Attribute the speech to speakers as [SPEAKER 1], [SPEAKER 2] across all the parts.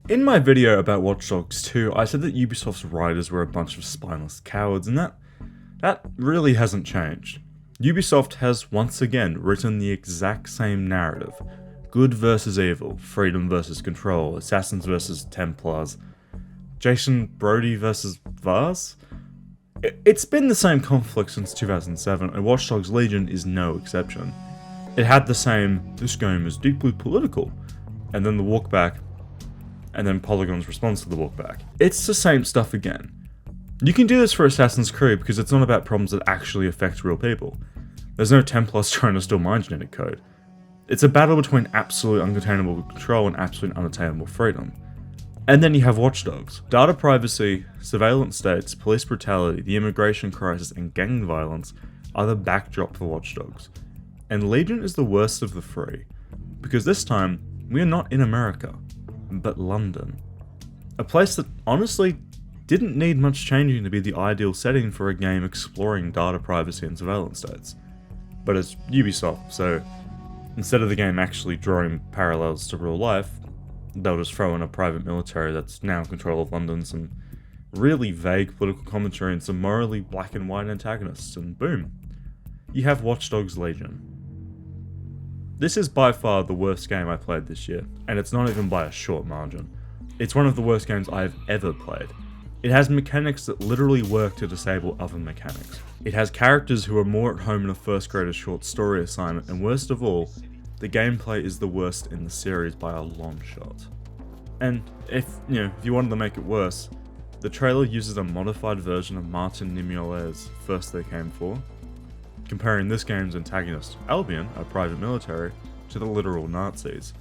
[SPEAKER 1] In my video about Watch Dogs 2, I said that Ubisoft's writers were a bunch of spineless cowards, and that really hasn't changed. Ubisoft has once again written the exact same narrative. Good versus evil, freedom versus control, assassins versus Templars, Jason Brody versus Vars? It's been the same conflict since 2007, and Watch Dogs Legion is no exception. It had the same, this game is deeply political, and then the walk back, and then Polygon's response to the walk back. It's the same stuff again. You can do this for Assassin's Creed because it's not about problems that actually affect real people. There's no Templars trying to steal my genetic code. It's a battle between absolute uncontainable control and absolute unattainable freedom. And then you have Watch Dogs. Data privacy, surveillance states, police brutality, the immigration crisis, and gang violence are the backdrop for Watch Dogs. And Legion is the worst of the three, because this time, we are not in America, but London. A place that honestly didn't need much changing to be the ideal setting for a game exploring data privacy and surveillance states. But it's Ubisoft, so instead of the game actually drawing parallels to real life, they'll just throw in a private military that's now in control of London, some really vague political commentary, and some morally black and white antagonists, and boom, you have Watch Dogs Legion. This is by far the worst game I played this year, and it's not even by a short margin. It's one of the worst games I've ever played. It has mechanics that literally work to disable other mechanics. It has characters who are more at home in a first grader's short story assignment, and worst of all, the gameplay is the worst in the series by a long shot. And if you wanted to make it worse, the trailer uses a modified version of Martin Nimiolet's First They Came For, comparing this game's antagonist, Albion, a private military, to the literal Nazis.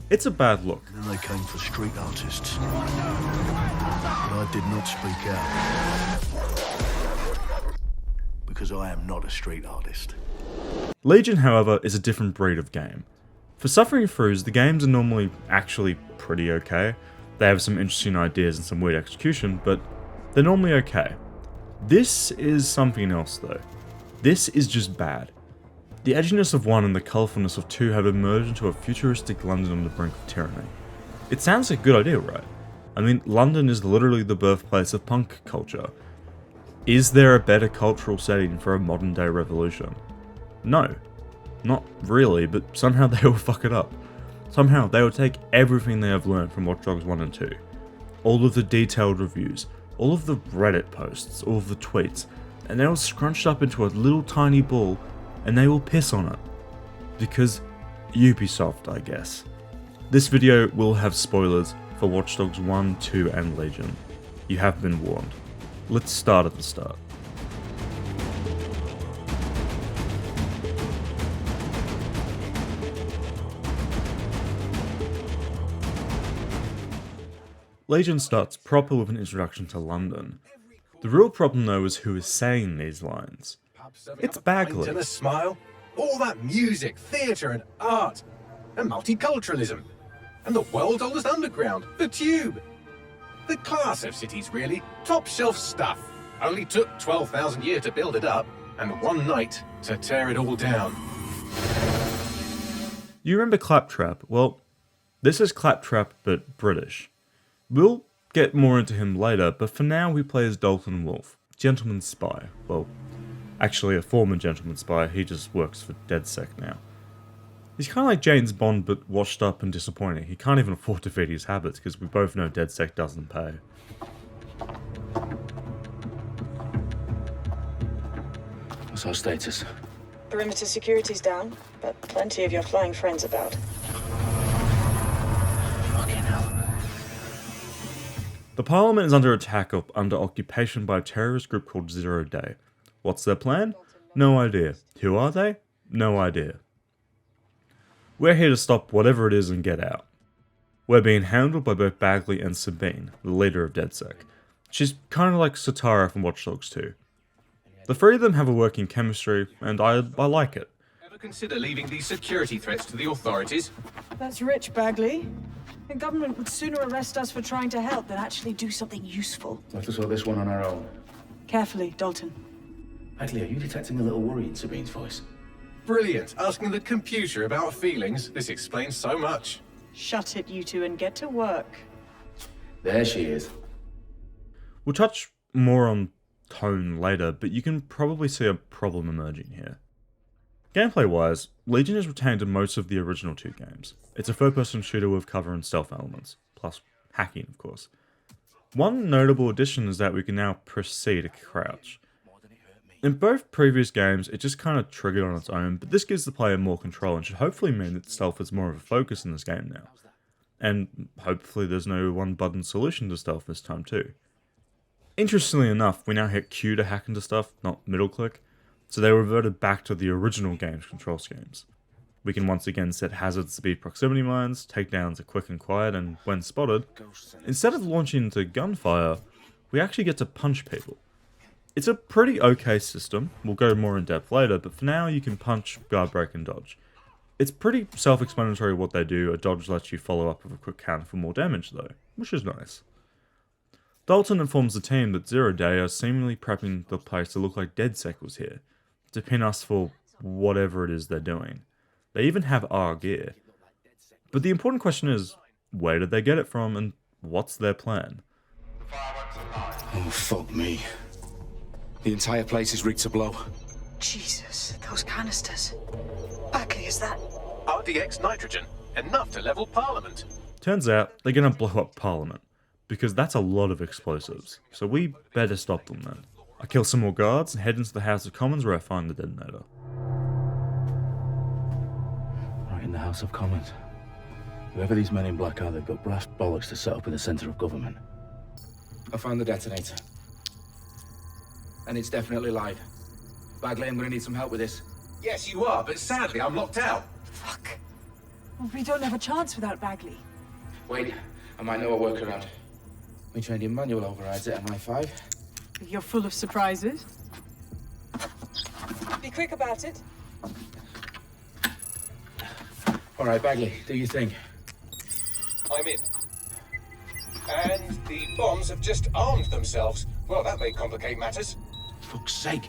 [SPEAKER 1] It's a bad look.
[SPEAKER 2] And then they came for street artists. But I did not speak out. Because I am not a street artist.
[SPEAKER 1] Legion, however, is a different breed of game. For suffering throughs, the games are normally actually pretty okay. They have some interesting ideas and some weird execution, but they're normally okay. This is something else though. This is just bad. The edginess of 1 and the colourfulness of 2 have emerged into a futuristic London on the brink of tyranny. It sounds like a good idea, right? I mean, London is literally the birthplace of punk culture. Is there a better cultural setting for a modern day revolution? No. Not really, but somehow they will fuck it up. Somehow they will take everything they have learned from Watch Dogs 1 and 2. All of the detailed reviews, all of the Reddit posts, all of the tweets, and they will scrunch up into a little tiny ball and they will piss on it. Because Ubisoft, I guess. This video will have spoilers for Watch Dogs 1, 2 and Legion. You have been warned. Let's start at the start. Legion starts proper with an introduction to London. The real problem though is who is saying these lines. It's Bagley.
[SPEAKER 3] And a smile, all that music, theatre and art, and multiculturalism, and the world's oldest underground, the Tube. The class of cities really, top shelf stuff. Only took 12,000 years to build it up, and one night to tear it all down.
[SPEAKER 1] You remember Claptrap? Well, this is Claptrap but British. We'll get more into him later, but for now we play as Dalton Wolf, gentleman spy. Well, actually a former gentleman spy, he just works for Dedsec now. He's kind of like James Bond but washed up and disappointing. He can't even afford to feed his habits because we both know Dedsec doesn't pay.
[SPEAKER 4] What's our status?
[SPEAKER 5] Perimeter security's down, but plenty of your flying friends about.
[SPEAKER 4] Fucking hell.
[SPEAKER 1] The Parliament is under attack under occupation by a terrorist group called ZeroDay. What's their plan? No idea. Who are they? No idea. We're here to stop whatever it is and get out. We're being handled by both Bagley and Sabine, the leader of Dedsec. She's kind of like Satara from Watch Dogs 2. The three of them have a working chemistry, and I like it.
[SPEAKER 3] Ever consider leaving these security threats to the authorities?
[SPEAKER 5] That's rich, Bagley. The government would sooner arrest us for trying to help than actually do something useful.
[SPEAKER 4] We'll have to sort this one on our own.
[SPEAKER 5] Carefully, Dalton.
[SPEAKER 4] Bagley, are you detecting a little worry in Sabine's voice?
[SPEAKER 3] Brilliant. Asking the computer about feelings. This explains so much.
[SPEAKER 5] Shut it, you two, and get to work.
[SPEAKER 4] There she is.
[SPEAKER 1] We'll touch more on tone later, but you can probably see a problem emerging here. Gameplay-wise, Legion has retained most of the original two games. It's a third-person shooter with cover and stealth elements, plus hacking, of course. One notable addition is that we can now press C to crouch. In both previous games, it just kind of triggered on its own, but this gives the player more control and should hopefully mean that stealth is more of a focus in this game now. And hopefully there's no one-button solution to stealth this time too. Interestingly enough, we now hit Q to hack into stuff, not middle click, so they reverted back to the original game's control schemes. We can once again set hazards to be proximity mines, takedowns are quick and quiet, and when spotted, instead of launching into gunfire, we actually get to punch people. It's a pretty okay system, we'll go more in depth later, but for now you can punch, guard break and dodge. It's pretty self-explanatory what they do, a dodge lets you follow up with a quick counter for more damage though, which is nice. Dalton informs the team that ZeroDay are seemingly prepping the place to look like Dedsec was here, to pin us for whatever it is they're doing. They even have our gear. But the important question is, where did they get it from and what's their plan?
[SPEAKER 6] Oh, fuck me. The entire place is rigged to blow.
[SPEAKER 5] Jesus, those canisters. Bagley, is that...
[SPEAKER 3] RDX nitrogen, enough to level Parliament.
[SPEAKER 1] Turns out, they're gonna blow up Parliament, because that's a lot of explosives, so we better stop them then. I kill some more guards and head into the House of Commons where I find the detonator.
[SPEAKER 4] Right in the House of Commons. Whoever these men in black are, they've got brass bollocks to set up in the centre of government.
[SPEAKER 6] I found the detonator. And it's definitely live. Bagley, I'm gonna need some help with this.
[SPEAKER 3] Yes, you are, but sadly I'm locked out.
[SPEAKER 5] Fuck. We don't have a chance without Bagley.
[SPEAKER 6] Wait, I might know a workaround. We trained in manual overrides at MI5.
[SPEAKER 5] You're full of surprises. Be quick about it.
[SPEAKER 6] All right, Bagley, do your thing.
[SPEAKER 3] I'm in. And the bombs have just armed themselves. Well, that may complicate matters.
[SPEAKER 6] Fuck's sake.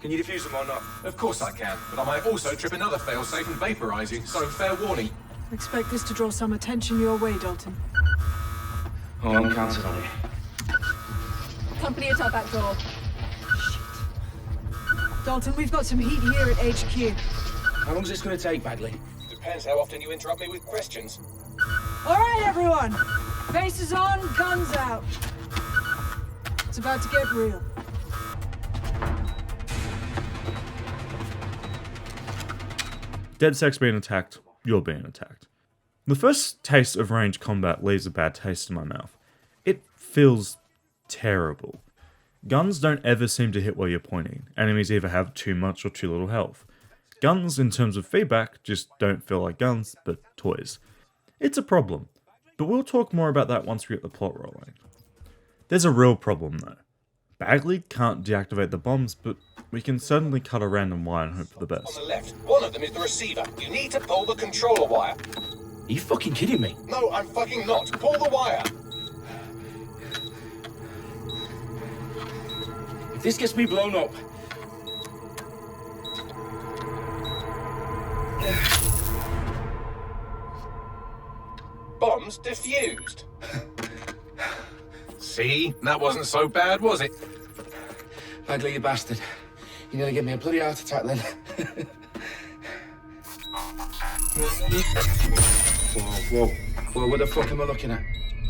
[SPEAKER 6] Can you defuse them or not?
[SPEAKER 3] Of course I can, but I might also trip another failsafe and vaporize you, so fair warning.
[SPEAKER 5] Expect this to draw some attention your way, Dalton.
[SPEAKER 6] Oh, I'm counting on it.
[SPEAKER 7] Company at our back door.
[SPEAKER 5] Dalton, we've got some heat here at HQ.
[SPEAKER 6] How long's this gonna take, Bagley?
[SPEAKER 3] Depends how often you interrupt me with questions.
[SPEAKER 5] All right, everyone. Faces on, guns out. It's about to get real.
[SPEAKER 1] Dedsec's being attacked, you're being attacked. The first taste of ranged combat leaves a bad taste in my mouth. It feels terrible. Guns don't ever seem to hit where you're pointing. Enemies either have too much or too little health. Guns, in terms of feedback, just don't feel like guns, but toys. It's a problem, but we'll talk more about that once we get the plot rolling. There's a real problem though. Bagley can't deactivate the bombs, but we can certainly cut a random wire and hope for the
[SPEAKER 3] On
[SPEAKER 1] best.
[SPEAKER 3] the left, one of them is the receiver. You need to pull the controller wire.
[SPEAKER 6] Are you fucking kidding me?
[SPEAKER 3] No, I'm fucking not. Pull the wire.
[SPEAKER 6] If this gets me blown up...
[SPEAKER 3] Bombs defused. See? That wasn't so bad, was it?
[SPEAKER 6] Bagley, you bastard. You nearly gave me a bloody heart attack then. Whoa, what the fuck am I looking at?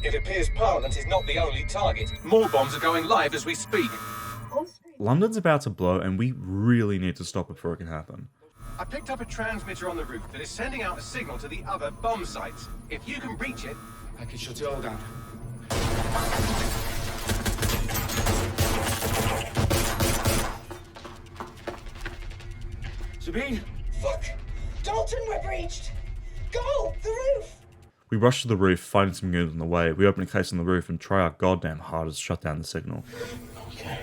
[SPEAKER 3] It appears Parliament is not the only target. More bombs are going live as we speak.
[SPEAKER 1] London's about to blow and we really need to stop it before it can happen.
[SPEAKER 3] I picked up a transmitter on the roof that is sending out a signal to the other bomb sites. If you can reach it...
[SPEAKER 6] I can shut it all down. Sabine?
[SPEAKER 8] Fuck! Dalton, we're breached! Go! The roof!
[SPEAKER 1] We rush to the roof, finding some goons on the way. We open a case on the roof and try our goddamn hardest to shut down the signal.
[SPEAKER 6] Okay.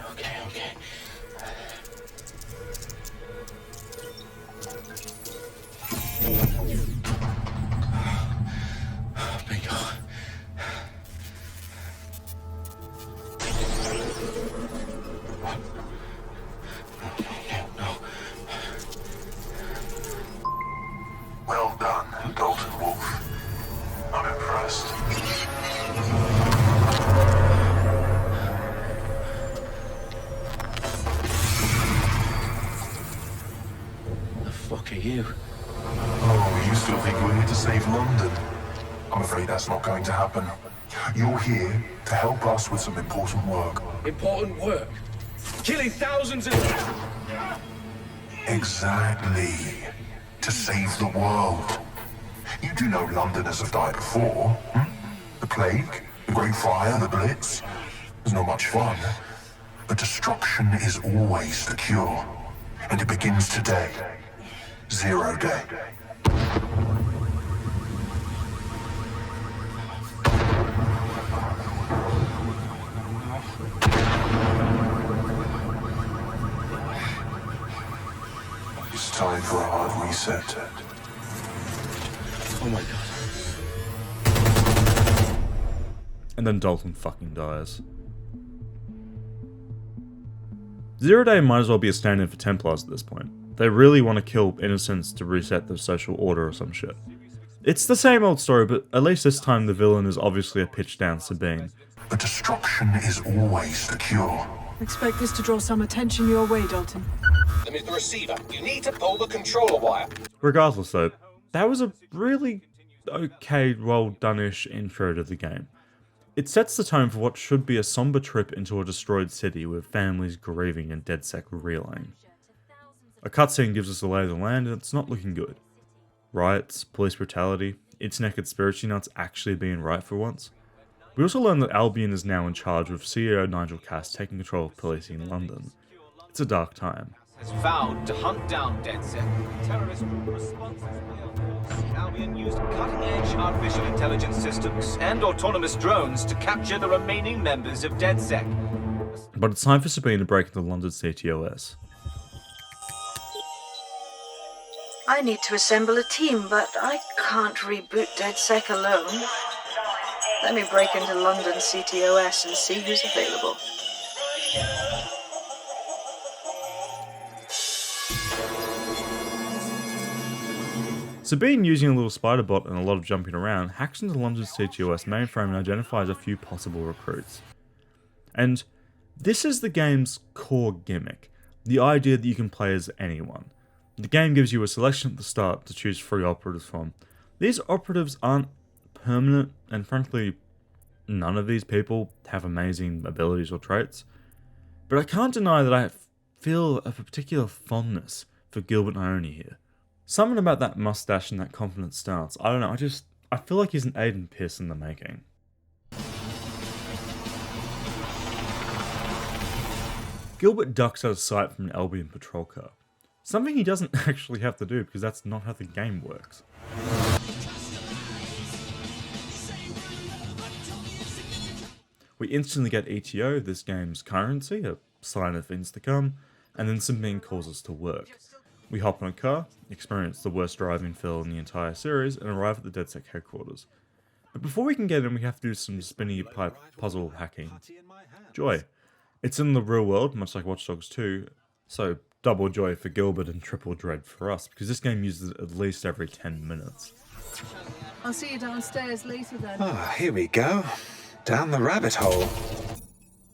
[SPEAKER 6] Bingo. No.
[SPEAKER 2] Well done, Dalton Wolf. I'm impressed.
[SPEAKER 4] you?
[SPEAKER 2] Oh, you still think we're here to save London? I'm afraid that's not going to happen. You're here to help us with some important work.
[SPEAKER 6] Important work. Killing thousands of...
[SPEAKER 2] Exactly. To save the world. You do know Londoners have died before. Hmm? The Plague, the Great Fire, the Blitz. It's not much fun. But destruction is always the cure. And it begins today. ZeroDay. It's time for a hard reset.
[SPEAKER 4] Oh my god.
[SPEAKER 1] And then Dalton fucking dies. ZeroDay might as well be a stand-in for Templars at this point. They really want to kill innocents to reset the social order or some shit. It's the same old story, but at least this time the villain is obviously a pitch-down Sabine.
[SPEAKER 2] But destruction is always the cure.
[SPEAKER 5] Expect this to draw some attention your way, Dalton.
[SPEAKER 3] Them is the receiver. You need to pull the controller wire.
[SPEAKER 1] Regardless though, that was a really okay, well-done-ish intro to the game. It sets the tone for what should be a somber trip into a destroyed city with families grieving and Dedsec reeling. A cutscene gives us a lay of the land and it's not looking good. Riots, police brutality, internet conspiracy nuts actually being right for once. We also learn that Albion is now in charge with CEO Nigel taking control of policing in London. It's a dark time.
[SPEAKER 9] Has vowed to hunt down Dedsec. Terrorist responses Albion used cutting-edge artificial intelligence systems and autonomous drones to capture the remaining members of Dedsec.
[SPEAKER 1] But it's time for Sabine to break into London's CTOS.
[SPEAKER 8] I need to assemble a team, but I can't reboot Dedsec alone. Let me break into London CTOS and see who's available.
[SPEAKER 1] Sabine, using a little spider bot and a lot of jumping around, hacks into London's CTOS mainframe and identifies a few possible recruits. And this is the game's core gimmick, the idea that you can play as anyone. The game gives you a selection at the start to choose 3 operatives from. These operatives aren't permanent, and frankly, none of these people have amazing abilities or traits. But I can't deny that I feel a particular fondness for Gilbert Nyoni here. Something about that mustache and that confident stance, I don't know, I feel like he's an Aidan piss in the making. Gilbert ducks out of sight from an Albion patrol car. Something he doesn't actually have to do because that's not how the game works. We instantly get ETO, this game's currency, a sign of things to come, and then Sabine calls us to work. We hop on a car, experience the worst driving feel in the entire series, and arrive at the Dedsec headquarters. But before we can get in, we have to do some spinny pipe puzzle hacking. Joy. It's in the real world, much like Watch Dogs 2, so double joy for Gilbert and triple dread for us, because this game uses it at least every 10 minutes.
[SPEAKER 5] I'll see you downstairs later then.
[SPEAKER 3] Ah, here we go. Down the rabbit hole.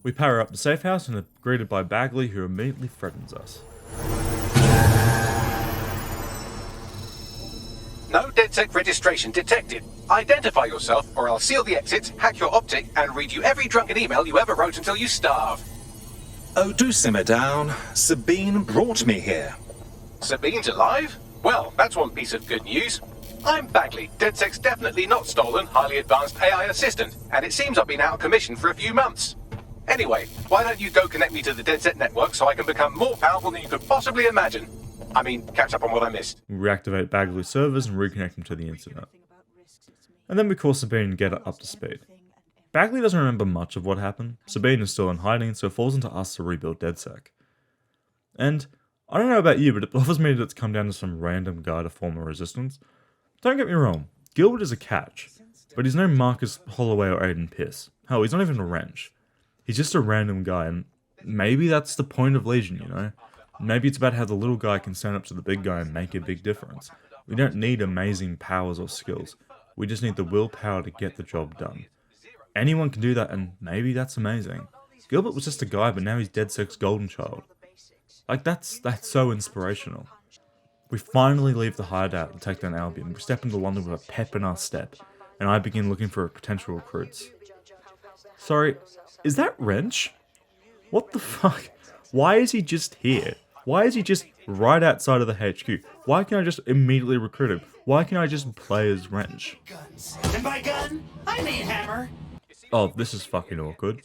[SPEAKER 1] We power up the safe house and are greeted by Bagley, who immediately threatens us.
[SPEAKER 3] No Dedsec registration detected. Identify yourself, or I'll seal the exits, hack your optic, and read you every drunken email you ever wrote until you starve.
[SPEAKER 10] Oh, do simmer down. Sabine brought me here.
[SPEAKER 3] Sabine's alive? Well, that's one piece of good news. I'm Bagley, Dedsec's definitely not stolen, highly advanced AI assistant, and it seems I've been out of commission for a few months. Anyway, why don't you go connect me to the Dedsec network so I can become more powerful than you could possibly imagine? I mean, catch up on what I missed.
[SPEAKER 1] We reactivate Bagley's servers and reconnect them to the internet. And then we call Sabine and get her up to speed. Bagley doesn't remember much of what happened. Sabine is still in hiding, so it falls into us to rebuild Dedsec. And I don't know about you, but it bothers me that it's come down to some random guy to form a resistance. Don't get me wrong, Gilbert is a catch, but he's no Marcus Holloway or Aidan Pierce. Hell, he's not even a wrench. He's just a random guy, and maybe that's the point of Legion, you know? Maybe it's about how the little guy can stand up to the big guy and make a big difference. We don't need amazing powers or skills. We just need the willpower to get the job done. Anyone can do that, and maybe that's amazing. Gilbert was just a guy, but now he's Dedsec's golden child. Like, that's so inspirational. We finally leave the hideout and take down Albion. We step into London with a pep in our step, and I begin looking for potential recruits. Sorry, is that Wrench? What the fuck? Why is he just here? Why is he just right outside of the HQ? Why can't I just immediately recruit him? Why can't I just play as Wrench?
[SPEAKER 11] And by gun, I mean hammer.
[SPEAKER 1] Oh, this is fucking awkward.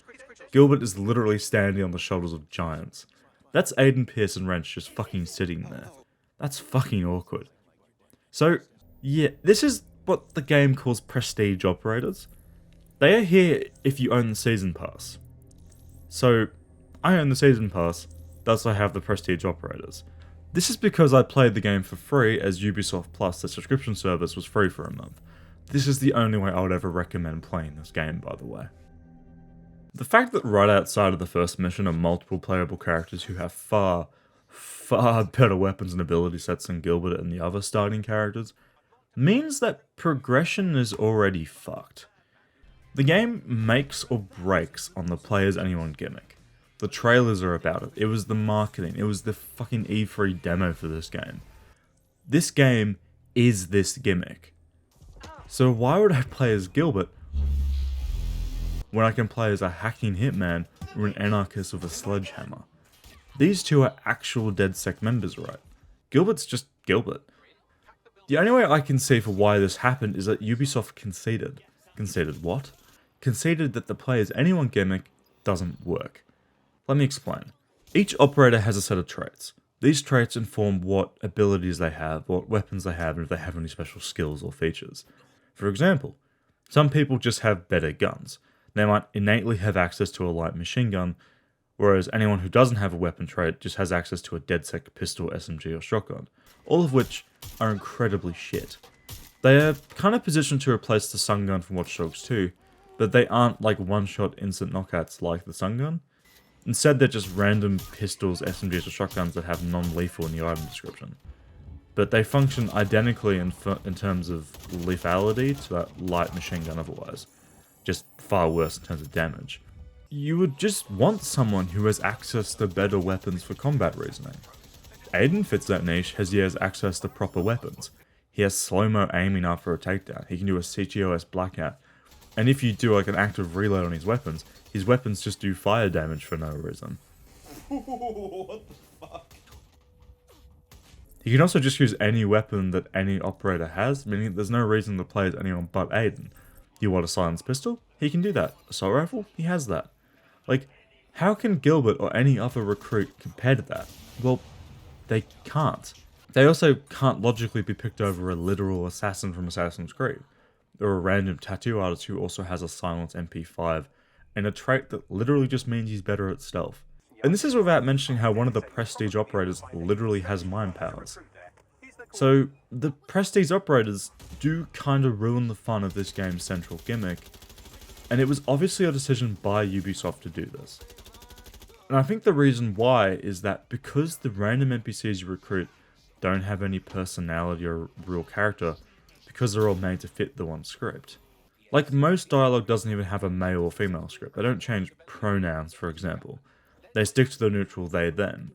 [SPEAKER 1] Gilbert is literally standing on the shoulders of giants. That's Aidan, Pierce, and Wrench just fucking sitting there. That's fucking awkward. So, yeah, this is what the game calls prestige operators. They are here if you own the season pass. So, I own the season pass, thus I have the prestige operators. This is because I played the game for free, as Ubisoft Plus, the subscription service, was free for a month. This is the only way I would ever recommend playing this game, by the way. The fact that right outside of the first mission are multiple playable characters who have far better weapons and ability sets than Gilbert and the other starting characters means that progression is already fucked. The game makes or breaks on the player's anyone gimmick. The trailers are about it. It was the marketing. It was the fucking E3 demo for this game. This game is this gimmick. So why would I play as Gilbert when I can play as a hacking hitman or an anarchist with a sledgehammer? These two are actual Dedsec members, right? Gilbert's just Gilbert. The only way I can see for why this happened is that Ubisoft conceded. Conceded what? Conceded that the player's anyone gimmick doesn't work. Let me explain. Each operator has a set of traits. These traits inform what abilities they have, what weapons they have, and if they have any special skills or features. For example, some people just have better guns. They might innately have access to a light machine gun, whereas anyone who doesn't have a weapon trait just has access to a Dedsec pistol, SMG, or shotgun, all of which are incredibly shit. They are kind of positioned to replace the stun gun from Watch Dogs 2, but they aren't like one-shot instant knockouts like the stun gun. Instead, they're just random pistols, SMGs, or shotguns that have non-lethal in the item description. But they function identically in terms of lethality to that light machine gun otherwise, just far worse in terms of damage. You would just want someone who has access to better weapons for combat reasoning. Aidan fits that niche as he has access to proper weapons. He has slow-mo aiming after a takedown, he can do a CTOS blackout, and if you do like an active reload on his weapons just do fire damage for no reason.
[SPEAKER 11] What the fuck?
[SPEAKER 1] He can also just use any weapon that any operator has, meaning there's no reason to play as anyone but Aidan. You want a silenced pistol? He can do that. Assault rifle? He has that. Like, how can Gilbert or any other recruit compare to that? Well, they can't. They also can't logically be picked over a literal assassin from Assassin's Creed, or a random tattoo artist who also has a silenced MP5, and a trait that literally just means he's better at stealth. And this is without mentioning how one of the prestige operators literally has mind powers. So, the prestige operators do kind of ruin the fun of this game's central gimmick, and it was obviously a decision by Ubisoft to do this. And I think the reason why is that because the random NPCs you recruit don't have any personality or real character, because they're all made to fit the one script. Like, most dialogue doesn't even have a male or female script. They don't change pronouns, for example. They stick to the neutral they-them.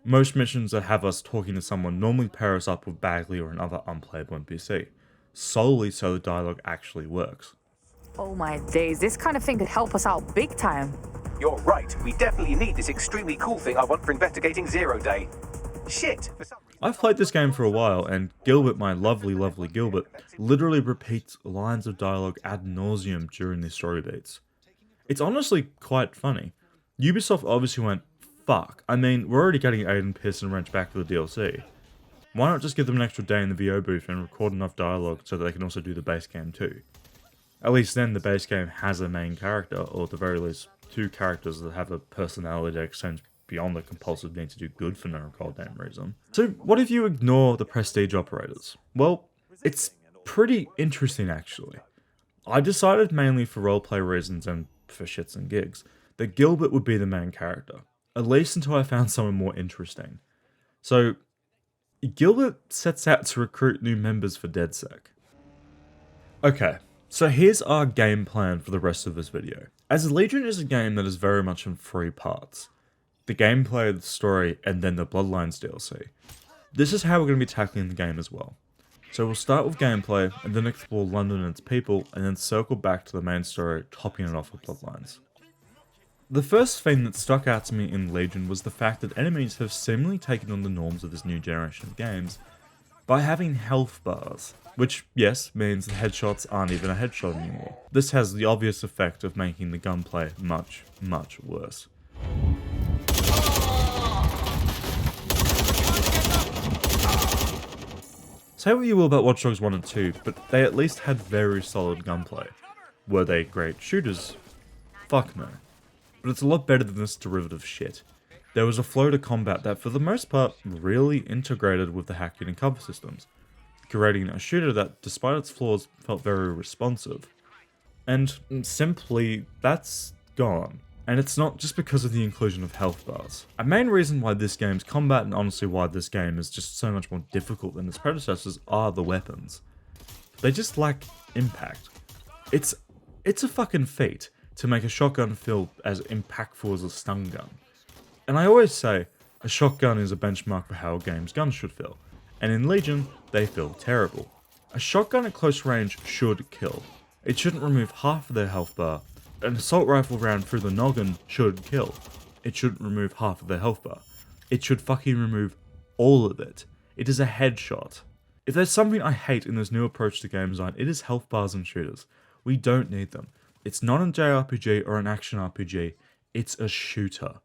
[SPEAKER 1] Most missions that have us talking to someone normally pair us up with Bagley or another unplayable NPC, solely so the dialogue actually works.
[SPEAKER 12] Oh my days, this kind of thing could help us out big time.
[SPEAKER 13] You're right, we definitely need this extremely cool thing I want for investigating ZeroDay. Shit!
[SPEAKER 1] I've played this game for a while, and Gilbert, my lovely, lovely Gilbert, literally repeats lines of dialogue ad nauseum during these story beats. It's honestly quite funny. Ubisoft obviously went, fuck, I mean, we're already getting Aidan, Pierce, and Wrench back for the DLC. Why not just give them an extra day in the VO booth and record enough dialogue so that they can also do the base game too? At least then the base game has a main character, or at the very least, two characters that have a personality that extends beyond the compulsive need to do good for no goddamn reason. So what if you ignore the prestige operators? Well, it's pretty interesting actually. I decided mainly for roleplay reasons and for shits and gigs that Gilbert would be the main character, at least until I found someone more interesting. So Gilbert sets out to recruit new members for Dedsec. Okay, so here's our game plan for the rest of this video. As Legion is a game that is very much in 3 parts. The gameplay, the story, and then the Bloodlines DLC. This is how we're going to be tackling the game as well. So we'll start with gameplay, and then explore London and its people, and then circle back to the main story, topping it off with Bloodlines. The first thing that stuck out to me in Legion was the fact that enemies have seemingly taken on the norms of this new generation of games by having health bars, which, yes, means the headshots aren't even a headshot anymore. This has the obvious effect of making the gunplay much, much worse. Say what you will about Watch Dogs 1 and 2, but they at least had very solid gunplay. Were they great shooters? Fuck no. But it's a lot better than this derivative shit. There was a flow to combat that for the most part really integrated with the hacking and cover systems, creating a shooter that, despite its flaws, felt very responsive. And simply, that's gone. And it's not just because of the inclusion of health bars. A main reason why this game's combat, and honestly why this game is just so much more difficult than its predecessors, are the weapons. They just lack impact. It's a fucking feat to make a shotgun feel as impactful as a stun gun. And I always say, a shotgun is a benchmark for how a game's guns should feel. And in Legion, they feel terrible. A shotgun at close range should kill. It shouldn't remove half of their health bar. An assault rifle round through the noggin should kill. It shouldn't remove half of their health bar. It should fucking remove all of it. It is a headshot. If there's something I hate in this new approach to game design, it is health bars and shooters. We don't need them. It's not a JRPG or an action RPG. It's a shooter.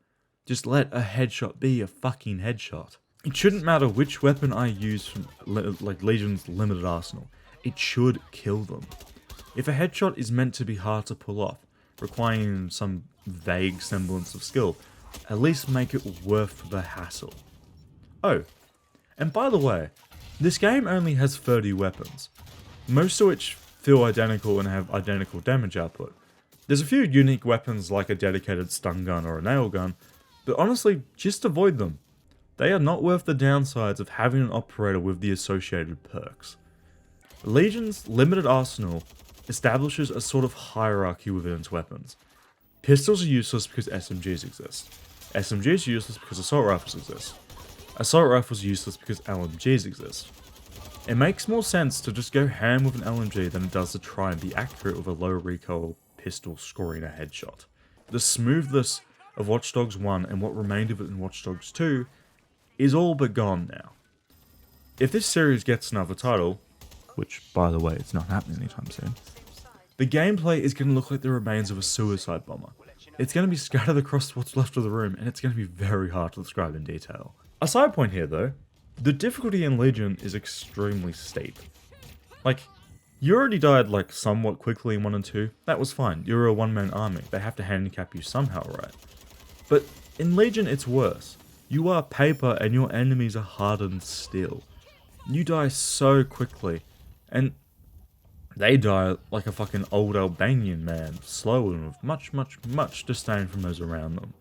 [SPEAKER 1] Just let a headshot be a fucking headshot. It shouldn't matter which weapon I use from Legion's limited arsenal. It should kill them. If a headshot is meant to be hard to pull off, requiring some vague semblance of skill, at least make it worth the hassle. Oh, and by the way, this game only has 30 weapons, most of which feel identical and have identical damage output. There's a few unique weapons like a dedicated stun gun or a nail gun, but honestly, just avoid them. They are not worth the downsides of having an operator with the associated perks. Legion's limited arsenal establishes a sort of hierarchy within its weapons. Pistols are useless because SMGs exist. SMGs are useless because assault rifles exist. Assault rifles are useless because LMGs exist. It makes more sense to just go ham with an LMG than it does to try and be accurate with a low recoil pistol scoring a headshot. The smoothness of Watch Dogs 1 and what remained of it in Watch Dogs 2 is all but gone now. If this series gets another title, which by the way it's not happening anytime soon, the gameplay is going to look like the remains of a suicide bomber. It's going to be scattered across what's left of the room, and it's going to be very hard to describe in detail. A side point here though, the difficulty in Legion is extremely steep. Like, you already died like somewhat quickly in 1 and 2, that was fine, you're a one-man army, they have to handicap you somehow, right? But in Legion it's worse. You are paper and your enemies are hardened steel. You die so quickly, and they die like a fucking old Albanian man, slow and with much disdain from those around them.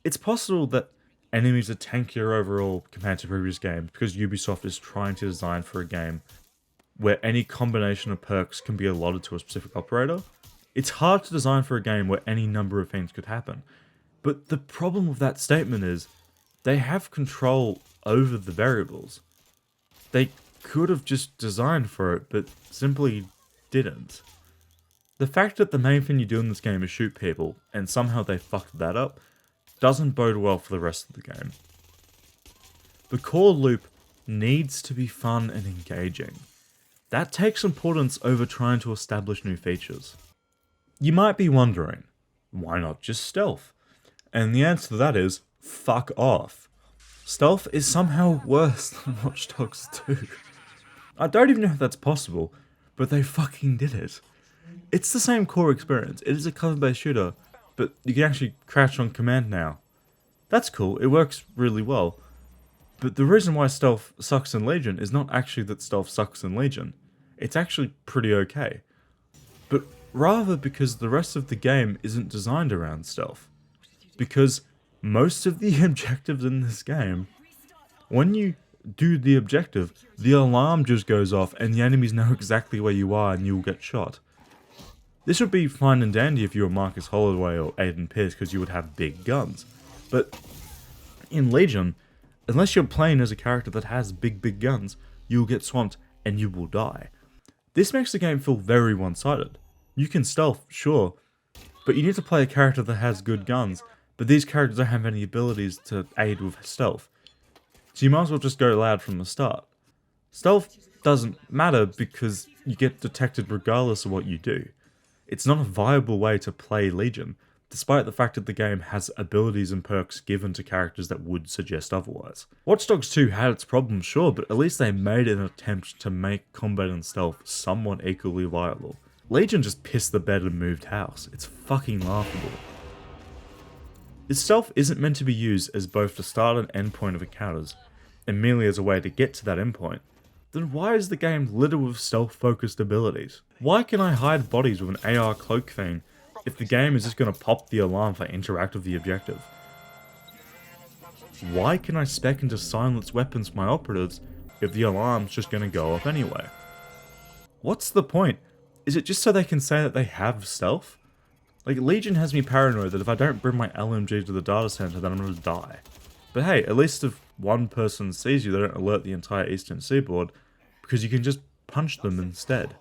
[SPEAKER 1] It's possible that enemies are tankier overall compared to previous games because Ubisoft is trying to design for a game where any combination of perks can be allotted to a specific operator. It's hard to design for a game where any number of things could happen. But the problem with that statement is they have control over the variables. They could have just designed for it, but simply didn't. The fact that the main thing you do in this game is shoot people, and somehow they fucked that up, doesn't bode well for the rest of the game. The core loop needs to be fun and engaging. That takes importance over trying to establish new features. You might be wondering, why not just stealth? And the answer to that is, fuck off. Stealth is somehow worse than Watch Dogs 2. I don't even know if that's possible, but they fucking did it. It's the same core experience, it is a cover-based shooter, but you can actually crouch on command now. That's cool, it works really well. But the reason why stealth sucks in Legion is not actually that stealth sucks in Legion. It's actually pretty okay. But rather because the rest of the game isn't designed around stealth. Because most of the objectives in this game, when you do the objective, the alarm just goes off and the enemies know exactly where you are and you'll get shot. This would be fine and dandy if you were Marcus Holloway or Aidan because you would have big guns. But in Legion, Unless you're playing as a character that has big guns, you'll get swamped and you will die. This makes the game feel very one-sided. You can stealth, sure, but you need to play a character that has good guns, but these characters don't have any abilities to aid with stealth. So you might as well just go loud from the start. Stealth doesn't matter because you get detected regardless of what you do. It's not a viable way to play Legion, despite the fact that the game has abilities and perks given to characters that would suggest otherwise. Watch Dogs 2 had its problems, sure, but at least they made an attempt to make combat and stealth somewhat equally viable. Legion just pissed the bed and moved house. It's fucking laughable. If stealth isn't meant to be used as both the start and end point of encounters, and merely as a way to get to that endpoint, then why is the game littered with stealth-focused abilities? Why can I hide bodies with an AR cloak thing if the game is just going to pop the alarm if I interact with the objective? Why can I spec into silence weapons for my operatives if the alarm's just going to go off anyway? What's the point? Is it just so they can say that they have stealth? Like, Legion has me paranoid that if I don't bring my LMG to the data center, then I'm going to die. But hey, at least if one person sees you, they don't alert the entire eastern seaboard, because you can just punch them instead.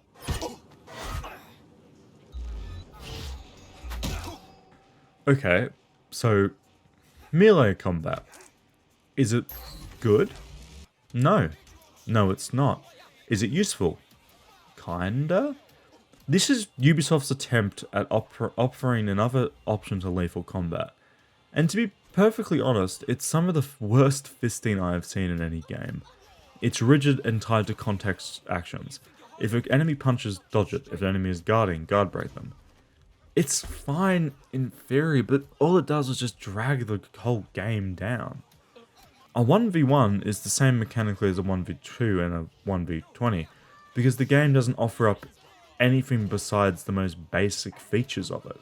[SPEAKER 1] Okay, so melee combat. Is it good? No. No, it's not. Is it useful? Kinda? This is Ubisoft's attempt at offering another option to lethal combat. And to be perfectly honest, it's some of the worst fisting I have seen in any game. It's rigid and tied to context actions. If an enemy punches, dodge it. If an enemy is guarding, guard break them. It's fine in theory, but all it does is just drag the whole game down. A 1v1 is the same mechanically as a 1v2 and a 1v20, because the game doesn't offer up anything besides the most basic features of it.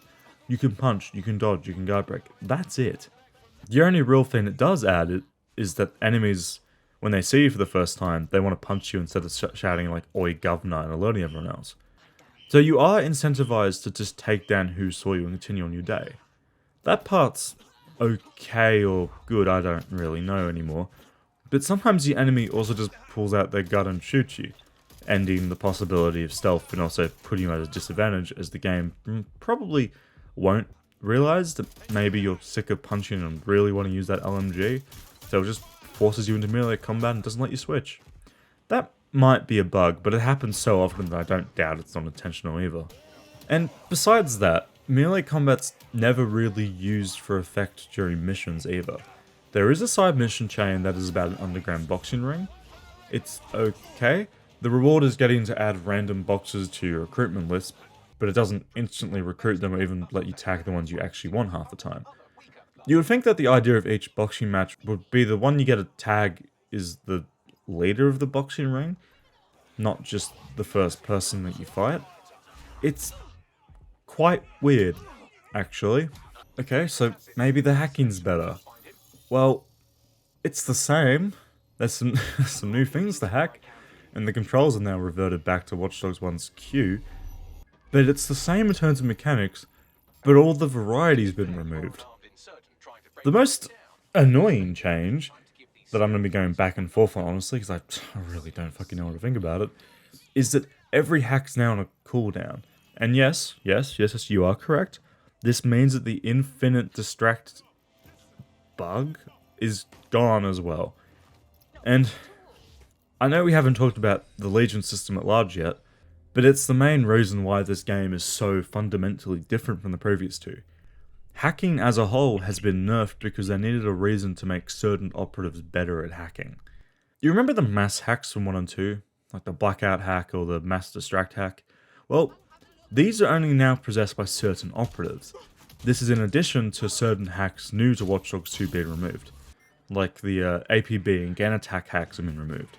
[SPEAKER 1] You can punch, you can dodge, you can guard break. That's it. The only real thing it does add is that enemies, when they see you for the first time, they want to punch you instead of shouting like, "Oi, governor," and alerting everyone else. So you are incentivized to just take down who saw you and continue on your day. That part's okay or good, I don't really know anymore. But sometimes the enemy also just pulls out their gun and shoots you, ending the possibility of stealth and also putting you at a disadvantage, as the game probably won't realize that maybe you're sick of punching and really want to use that LMG, so it just forces you into melee combat and doesn't let you switch. That might be a bug, but it happens so often that I don't doubt it's not intentional either. And besides that, melee combat's never really used for effect during missions either. There is a side mission chain that is about an underground boxing ring. It's okay. The reward is getting to add random boxes to your recruitment list, but it doesn't instantly recruit them or even let you tag the ones you actually want half the time. You would think that the idea of each boxing match would be the one you get a tag is the leader of the boxing ring, not just the first person that you fight. It's quite weird, actually. Okay, so maybe the hacking's better. Well, it's the same. There's some new things to hack, and the controls are now reverted back to Watch Dogs 1's Q, but it's the same in terms of mechanics, but all the variety's been removed. The most annoying change that I'm going to be going back and forth on, honestly, because I really don't fucking know what to think about it, is that every hack's now on a cooldown. And yes, you are correct. This means that the infinite distract bug is gone as well. And I know we haven't talked about the Legion system at large yet, but it's the main reason why this game is so fundamentally different from the previous two. Hacking as a whole has been nerfed because they needed a reason to make certain operatives better at hacking. You remember the mass hacks from 1 and 2? Like the blackout hack or the mass distract hack? Well, these are only now possessed by certain operatives. This is in addition to certain hacks new to Watch Dogs 2 being removed. Like the APB and GAN attack hacks have been removed.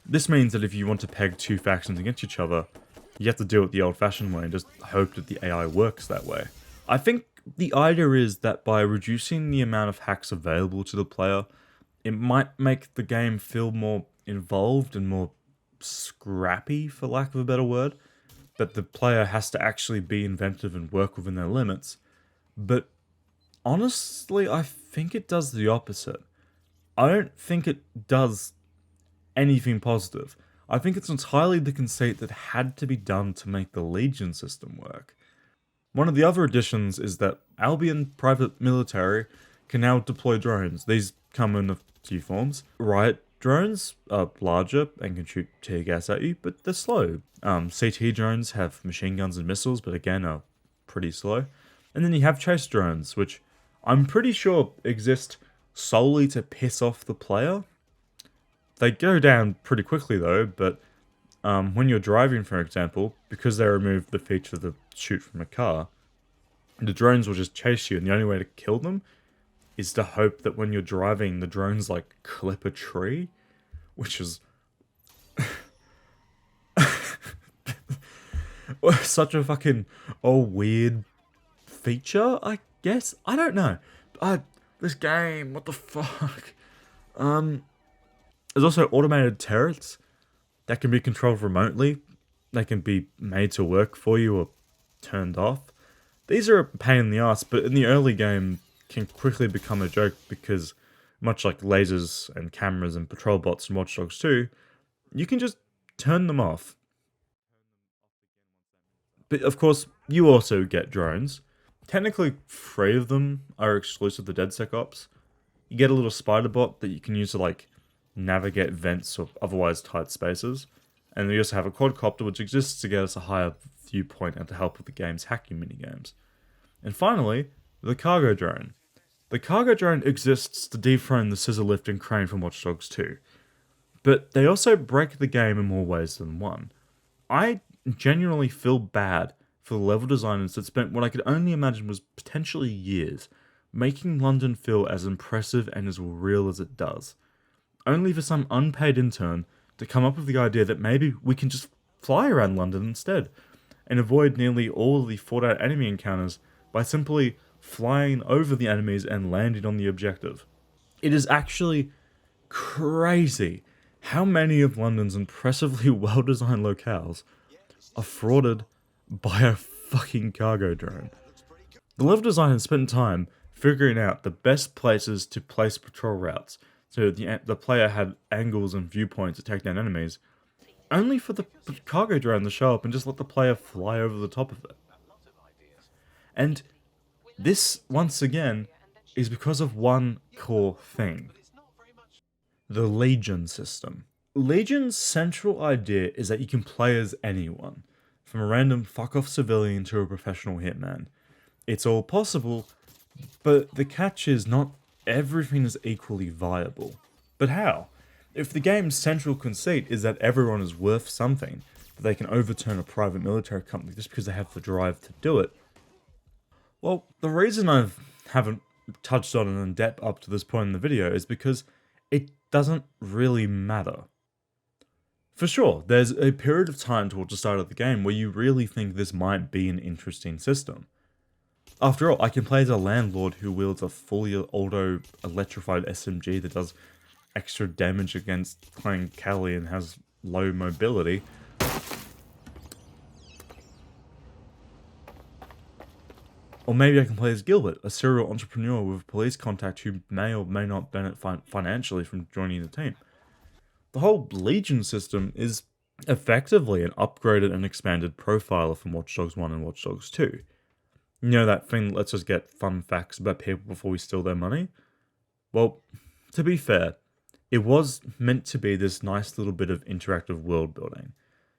[SPEAKER 1] This means that if you want to peg two factions against each other, you have to do it the old-fashioned way and just hope that the AI works that way. I think the idea is that by reducing the amount of hacks available to the player, it might make the game feel more involved and more scrappy, for lack of a better word. That the player has to actually be inventive and work within their limits. But honestly, I think it does the opposite. I don't think it does anything positive. I think it's entirely the conceit that had to be done to make the Legion system work. One of the other additions is that Albion private military can now deploy drones. These come in a few forms. Riot drones are larger and can shoot tear gas at you, but they're slow. CT drones have machine guns and missiles, but again are pretty slow. And then you have chase drones, which I'm pretty sure exist solely to piss off the player. They go down pretty quickly though, but when you're driving, for example, because they removed the feature to shoot from a car, the drones will just chase you, and the only way to kill them is to hope that when you're driving, the drones like clip a tree, which is such a fucking weird feature, I guess. I don't know. This game, what the fuck? There's also automated turrets that can be controlled remotely. They can be made to work for you or turned off. These are a pain in the ass, but in the early game can quickly become a joke because, much like lasers and cameras and patrol bots in Watch Dogs 2, you can just turn them off. But of course, you also get drones. Technically, 3 of them are exclusive to Dedsec ops. You get a little spider bot that you can use to like navigate vents or otherwise tight spaces. And we also have a quadcopter which exists to get us a higher viewpoint and to help with the game's hacking minigames. And finally, the cargo drone. The cargo drone exists to dethrone the scissor lift and crane from Watch Dogs 2. But they also break the game in more ways than one. I genuinely feel bad for the level designers that spent what I could only imagine was potentially years making London feel as impressive and as real as it does. Only for some unpaid intern to come up with the idea that maybe we can just fly around London instead, and avoid nearly all of the thought-out enemy encounters by simply flying over the enemies and landing on the objective. It is actually crazy how many of London's impressively well-designed locales are frauded by a fucking cargo drone. The level designers spent time figuring out the best places to place patrol routes, so the player had angles and viewpoints to take down enemies, only for the cargo drone to show up and just let the player fly over the top of it. And this, once again, is because of one core thing. The Legion system. Legion's central idea is that you can play as anyone, from a random fuck-off civilian to a professional hitman. It's all possible, but the catch is not everything is equally viable. But how? If the game's central conceit is that everyone is worth something, that they can overturn a private military company just because they have the drive to do it, well, the reason I haven't touched on it in depth up to this point in the video is because it doesn't really matter. For sure, there's a period of time towards the start of the game where you really think this might be an interesting system. After all, I can play as a landlord who wields a fully auto-electrified SMG that does extra damage against playing Kelley and has low mobility. Or maybe I can play as Gilbert, a serial entrepreneur with a police contact who may or may not benefit financially from joining the team. The whole Legion system is effectively an upgraded and expanded profiler from Watch Dogs 1 and Watch Dogs 2. You know that thing that lets us get fun facts about people before we steal their money? Well, to be fair, it was meant to be this nice little bit of interactive world building,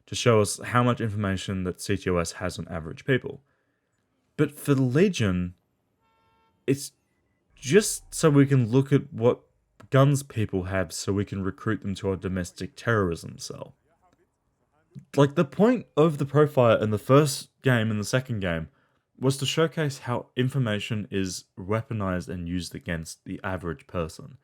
[SPEAKER 1] to show us how much information that CTOS has on average people. But for the Legion, it's just so we can look at what guns people have so we can recruit them to our domestic terrorism cell. Like, the point of the profile in the first game and the second game was to showcase how information is weaponized and used against the average person.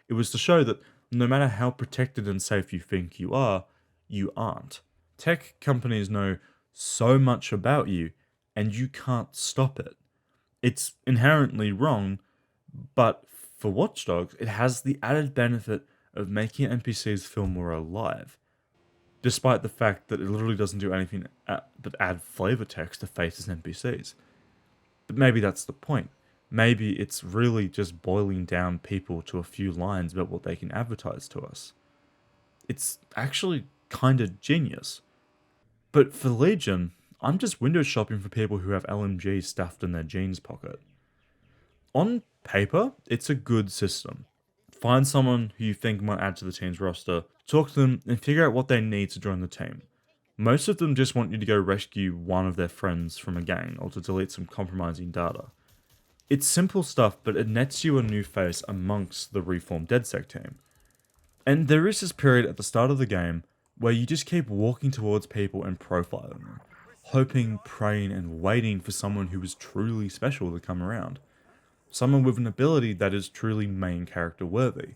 [SPEAKER 1] It was to show that no matter how protected and safe you think you aren't. Tech companies know so much about you, and you can't stop it. It's inherently wrong, but for Watch Dogs, it has the added benefit of making NPCs feel more alive, despite the fact that it literally doesn't do anything but add flavor text to faces NPCs. But maybe that's the point. Maybe it's really just boiling down people to a few lines about what they can advertise to us. It's actually kind of genius. But for Legion, I'm just window shopping for people who have LMGs stuffed in their jeans pocket. On paper, it's a good system. Find someone who you think might add to the team's roster, talk to them, and figure out what they need to join the team. Most of them just want you to go rescue one of their friends from a gang, or to delete some compromising data. It's simple stuff, but it nets you a new face amongst the reformed Dedsec team. And there is this period at the start of the game where you just keep walking towards people and profiling them, hoping, praying, and waiting for someone who is truly special to come around. Someone with an ability that is truly main character worthy.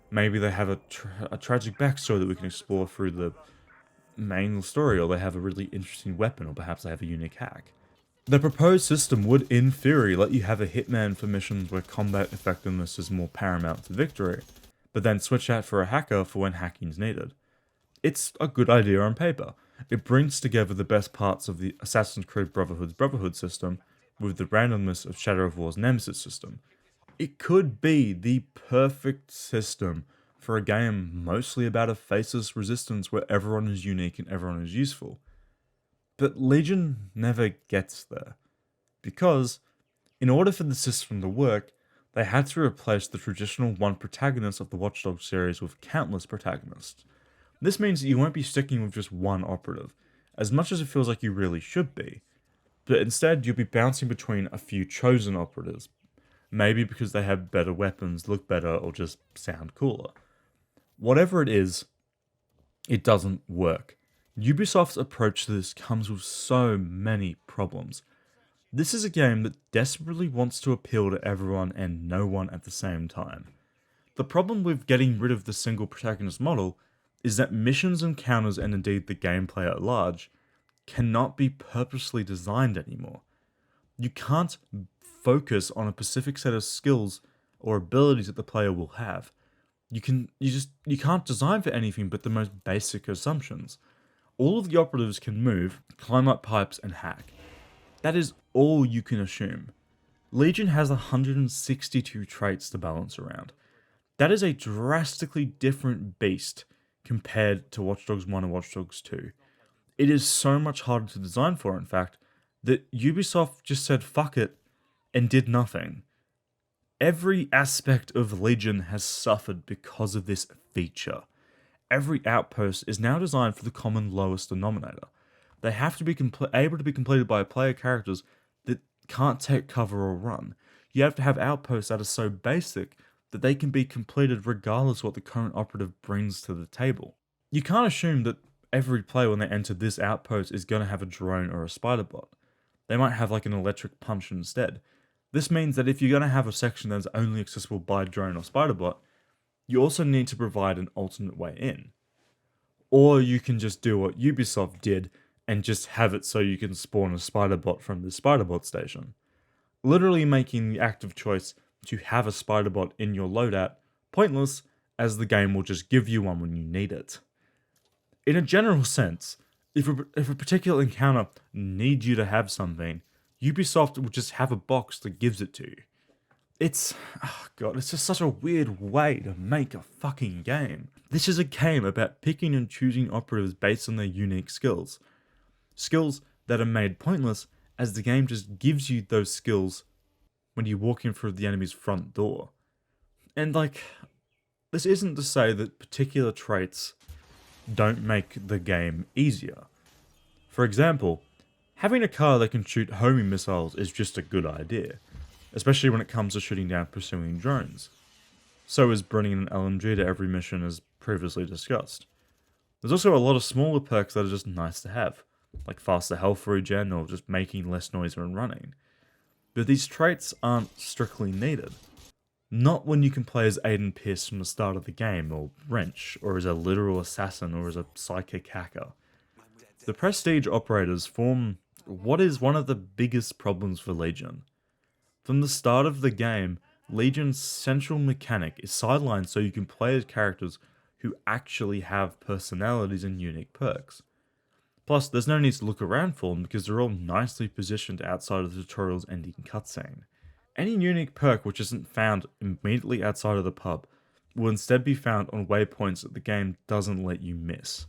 [SPEAKER 1] Maybe they have a tragic backstory that we can explore through the main story, or they have a really interesting weapon, or perhaps they have a unique hack. The proposed system would, in theory, let you have a hitman for missions where combat effectiveness is more paramount to victory, but then switch out for a hacker for when hacking is needed. It's a good idea on paper. It brings together the best parts of the Assassin's Creed Brotherhood's Brotherhood system with the randomness of Shadow of War's Nemesis system. It could be the perfect system for a game mostly about a faceless resistance where everyone is unique and everyone is useful. But Legion never gets there. Because, in order for the system to work, they had to replace the traditional one protagonist of the Watch Dogs series with countless protagonists. This means that you won't be sticking with just one operative, as much as it feels like you really should be. But instead, you'll be bouncing between a few chosen operatives, maybe because they have better weapons, look better, or just sound cooler. Whatever it is, it doesn't work. Ubisoft's approach to this comes with so many problems. This is a game that desperately wants to appeal to everyone and no one at the same time. The problem with getting rid of the single protagonist model is that missions, encounters, and indeed the gameplay at large cannot be purposely designed anymore. You can't focus on a specific set of skills or abilities that the player will have. You can't design for anything but the most basic assumptions. All of the operatives can move, climb up pipes, and hack. That is all you can assume. Legion has 162 traits to balance around. That is a drastically different beast compared to Watch Dogs 1 and Watch Dogs 2. It is so much harder to design for, in fact, that Ubisoft just said fuck it and did nothing. Every aspect of Legion has suffered because of this feature. Every outpost is now designed for the common lowest denominator. They have to be able to be completed by player characters that can't take cover or run. You have to have outposts that are so basic that they can be completed regardless of what the current operative brings to the table. You can't assume that every player when they enter this outpost is going to have a drone or a spider bot. They might have like an electric punch instead. This means that if you're going to have a section that's only accessible by drone or spider bot, you also need to provide an alternate way in. Or you can just do what Ubisoft did and just have it so you can spawn a spider bot from the spider bot station. Literally making the active choice to have a spider bot in your loadout pointless, as the game will just give you one when you need it. In a general sense, if a particular encounter needs you to have something, Ubisoft will just have a box that gives it to you. It's just such a weird way to make a fucking game. This is a game about picking and choosing operatives based on their unique skills. Skills that are made pointless as the game just gives you those skills when you walk in through the enemy's front door. And this isn't to say that particular traits don't make the game easier. For example, having a car that can shoot homing missiles is just a good idea, especially when it comes to shooting down pursuing drones. So is bringing an LMG to every mission, as previously discussed. There's also a lot of smaller perks that are just nice to have, like faster health regen or just making less noise when running. But these traits aren't strictly needed. Not when you can play as Aidan Pierce from the start of the game, or Wrench, or as a literal assassin, or as a psychic hacker. The prestige operators form what is one of the biggest problems for Legion. From the start of the game, Legion's central mechanic is sidelined so you can play as characters who actually have personalities and unique perks. Plus, there's no need to look around for them because they're all nicely positioned outside of the tutorial's ending cutscene. Any unique perk which isn't found immediately outside of the pub will instead be found on waypoints that the game doesn't let you miss.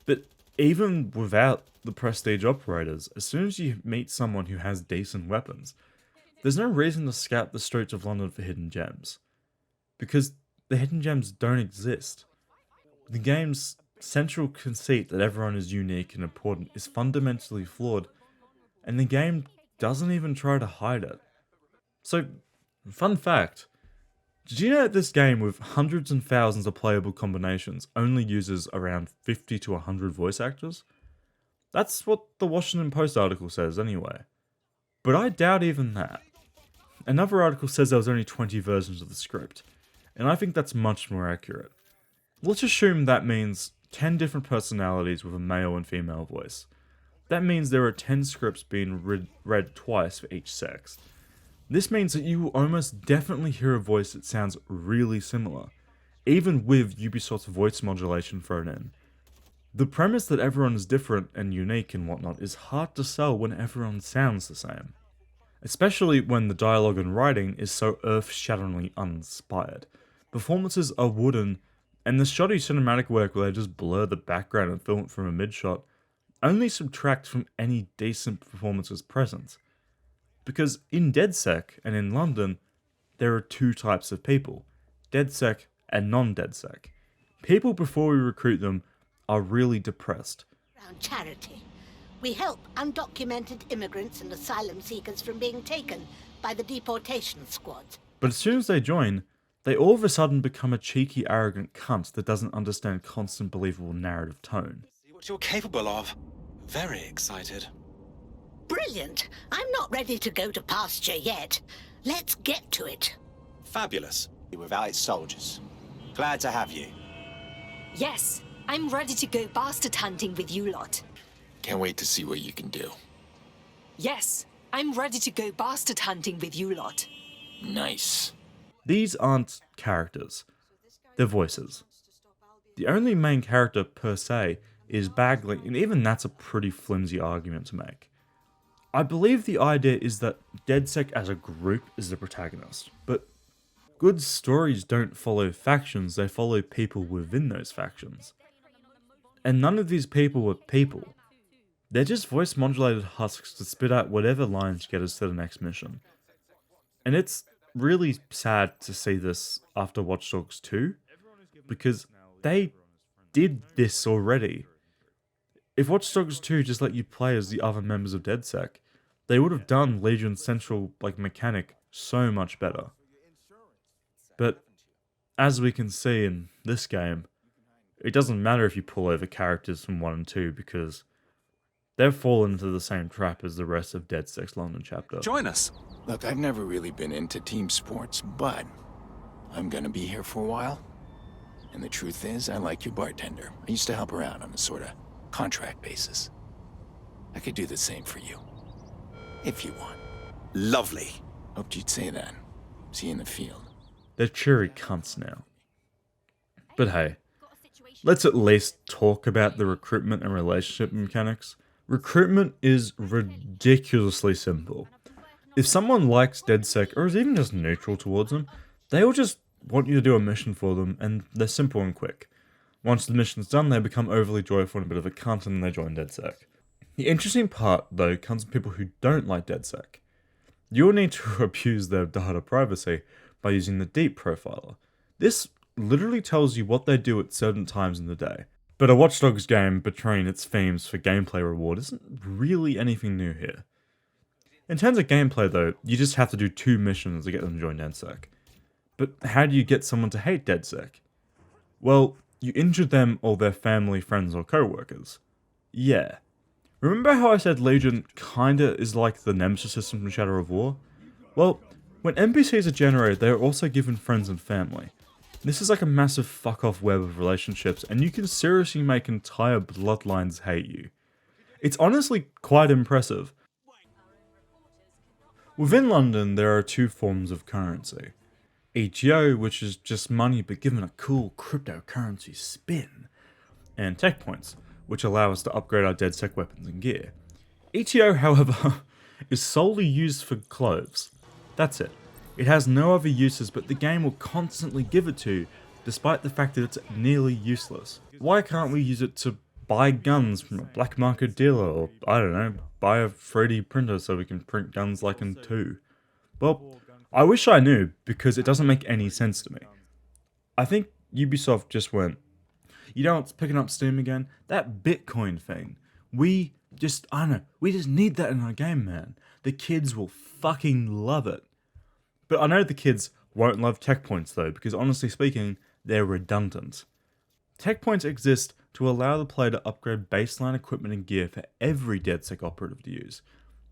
[SPEAKER 1] But even without the prestige operators, as soon as you meet someone who has decent weapons, there's no reason to scout the streets of London for hidden gems. Because the hidden gems don't exist. The game's central conceit that everyone is unique and important is fundamentally flawed, and the game doesn't even try to hide it. So, fun fact, did you know that this game with hundreds and thousands of playable combinations only uses around 50 to 100 voice actors? That's what the Washington Post article says anyway. But I doubt even that. Another article says there was only 20 versions of the script, and I think that's much more accurate. Let's assume that means 10 different personalities with a male and female voice. That means there are 10 scripts being read twice for each sex. This means that you will almost definitely hear a voice that sounds really similar, even with Ubisoft's voice modulation thrown in. The premise that everyone is different and unique and whatnot is hard to sell when everyone sounds the same. Especially when the dialogue and writing is so earth-shatteringly uninspired. Performances are wooden, and the shoddy cinematic work where they just blur the background and film it from a mid-shot only subtract from any decent performances present. Because in Dedsec and in London, there are two types of people, Dedsec and non-Dedsec. People before we recruit them are really depressed.
[SPEAKER 14] Around charity. We help undocumented immigrants and asylum seekers from being taken by the deportation squads.
[SPEAKER 1] But as soon as they join, they all of a sudden become a cheeky, arrogant cunt that doesn't understand constant, believable narrative tone.
[SPEAKER 10] See what you're capable of. Very excited.
[SPEAKER 14] Brilliant! I'm not ready to go to pasture yet. Let's get to it.
[SPEAKER 10] Fabulous.
[SPEAKER 15] Without its soldiers. Glad to have you.
[SPEAKER 16] Yes, I'm ready to go bastard hunting with you lot.
[SPEAKER 17] Can't wait to see what you can do.
[SPEAKER 16] Yes, I'm ready to go bastard hunting with you lot.
[SPEAKER 17] Nice.
[SPEAKER 1] These aren't characters. They're voices. The only main character per se is Bagley, and even that's a pretty flimsy argument to make. I believe the idea is that Dedsec as a group is the protagonist, but good stories don't follow factions, they follow people within those factions. And none of these people are people. They're just voice modulated husks to spit out whatever lines get us to the next mission. And it's really sad to see this after Watch Dogs 2, because they did this already. If Watch Dogs 2 just let you play as the other members of Dedsec, they would have done Legion's central mechanic so much better. But as we can see in this game, it doesn't matter if you pull over characters from 1 and 2 because they've fallen into the same trap as the rest of Dedsec's London chapter.
[SPEAKER 10] Join us.
[SPEAKER 17] Look, I've never really been into team sports, but I'm gonna be here for a while. And the truth is, I like your bartender. I used to help her out on a sort of contract basis. I could do the same for you. If you want.
[SPEAKER 10] Lovely.
[SPEAKER 17] Hoped you'd say that. See you in the field.
[SPEAKER 1] They're cheery cunts now. But hey, let's at least talk about the recruitment and relationship mechanics. Recruitment is ridiculously simple. If someone likes Dedsec or is even just neutral towards them, they will just want you to do a mission for them, and they're simple and quick. Once the mission's done, they become overly joyful and a bit of a cunt, and then they join Dedsec. The interesting part, though, comes from people who don't like Dedsec. You'll need to abuse their data privacy by using the Deep Profiler. This literally tells you what they do at certain times in the day. But a Watch Dogs game betraying its themes for gameplay reward isn't really anything new here. In terms of gameplay, though, you just have to do 2 missions to get them to join Dedsec. But how do you get someone to hate Dedsec? Well, you injure them or their family, friends, or co-workers. Yeah. Remember how I said Legion kinda is like the Nemesis system from Shadow of War? Well, when NPCs are generated, they are also given friends and family. This is like a massive fuck-off web of relationships, and you can seriously make entire bloodlines hate you. It's honestly quite impressive. Within London, there are 2 forms of currency. ETO, which is just money but given a cool cryptocurrency spin, and tech points, which allow us to upgrade our Dedsec weapons and gear. ETO, however, is solely used for clothes. That's it. It has no other uses, but the game will constantly give it to you, despite the fact that it's nearly useless. Why can't we use it to buy guns from a black market dealer, or, I don't know, buy a 3D printer so we can print guns like in 2? Well, I wish I knew, because it doesn't make any sense to me. I think Ubisoft just went, you know what's picking up steam again? That Bitcoin thing. We just need that in our game, man. The kids will fucking love it. But I know the kids won't love tech points though, because honestly speaking, they're redundant. Tech points exist to allow the player to upgrade baseline equipment and gear for every Dedsec operative to use.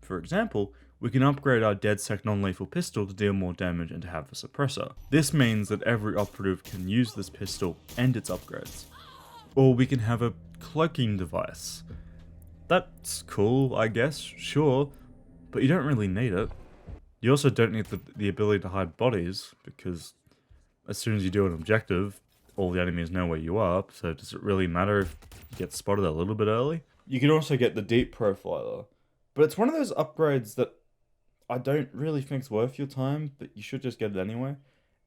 [SPEAKER 1] For example, we can upgrade our Dedsec non-lethal pistol to deal more damage and to have a suppressor. This means that every operative can use this pistol and its upgrades. Or we can have a cloaking device. That's cool, I guess, sure, but you don't really need it. You also don't need the ability to hide bodies, because as soon as you do an objective, all the enemies know where you are, so does it really matter if you get spotted a little bit early? You can also get the Deep Profiler, but it's one of those upgrades that I don't really think is worth your time, but you should just get it anyway.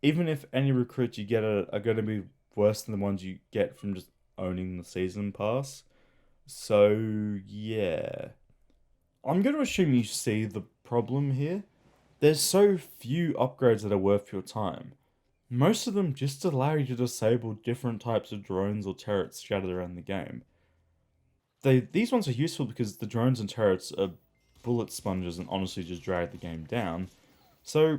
[SPEAKER 1] Even if any recruits you get are going to be worse than the ones you get from just owning the season pass. So, yeah. I'm going to assume you see the problem here. There's so few upgrades that are worth your time. Most of them just allow you to disable different types of drones or turrets scattered around the game. These ones are useful because the drones and turrets are bullet sponges and honestly just drag the game down. So,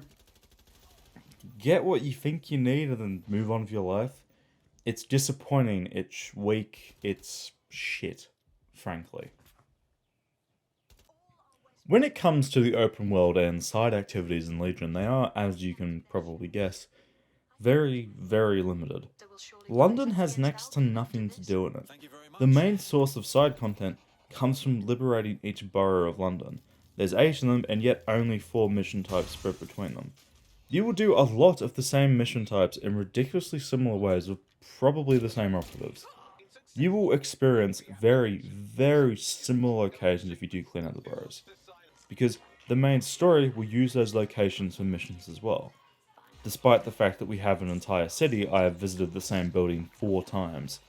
[SPEAKER 1] get what you think you need and then move on with your life. It's disappointing, it's weak, it's shit, frankly. When it comes to the open world and side activities in Legion, they are, as you can probably guess, very, very limited. London has next to nothing to do in it. The main source of side content comes from liberating each borough of London. There's 8 of them, and yet only 4 mission types spread between them. You will do a lot of the same mission types in ridiculously similar ways with probably the same operatives. You will experience very, very similar locations if you do clean out the boroughs, because the main story will use those locations for missions as well. Despite the fact that we have an entire city, I have visited the same building 4 times.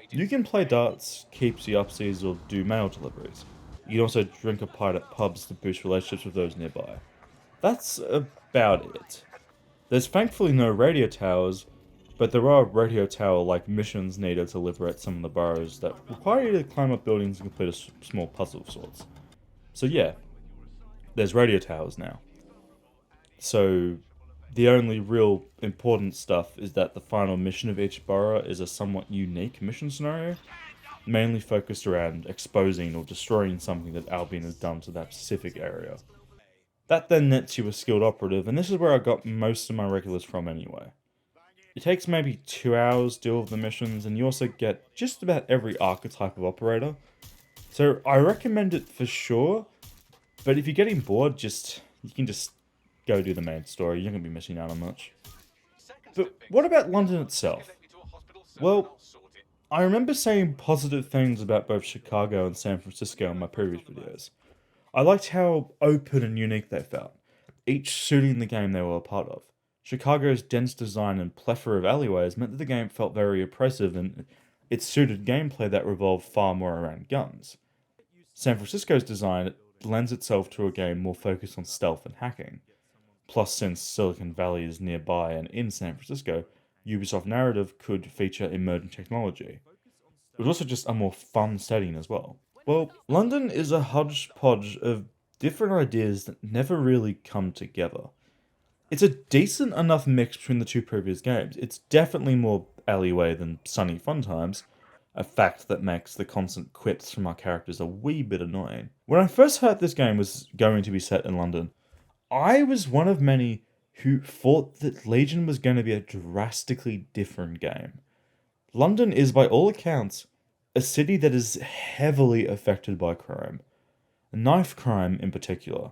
[SPEAKER 1] You can play darts, keep the upsies, or do mail deliveries. You can also drink a pint at pubs to boost relationships with those nearby. That's about it. There's thankfully no radio towers, but there are radio tower-like missions needed to liberate some of the boroughs that require you to climb up buildings and complete a small puzzle of sorts. So yeah, there's radio towers now. So the only real important stuff is that the final mission of each borough is a somewhat unique mission scenario, mainly focused around exposing or destroying something that Albion has done to that specific area. That then nets you a skilled operative, and this is where I got most of my regulars from anyway. It takes maybe 2 hours to deal with the missions, and you also get just about every archetype of operator. So I recommend it for sure, but if you're getting bored, you can just go do the main story. You're not going to be missing out on much. But what about London itself? Well, I remember saying positive things about both Chicago and San Francisco in my previous videos. I liked how open and unique they felt, each suiting the game they were a part of. Chicago's dense design and plethora of alleyways meant that the game felt very oppressive, and it suited gameplay that revolved far more around guns. San Francisco's design lends itself to a game more focused on stealth and hacking. Plus, since Silicon Valley is nearby and in San Francisco, Ubisoft narrative could feature emerging technology. It was also just a more fun setting as well. Well, London is a hodgepodge of different ideas that never really come together. It's a decent enough mix between the 2 previous games. It's definitely more alleyway than sunny fun times, a fact that makes the constant quips from our characters a wee bit annoying. When I first heard this game was going to be set in London, I was one of many who thought that Legion was going to be a drastically different game. London is, by all accounts, a city that is heavily affected by crime. Knife crime in particular.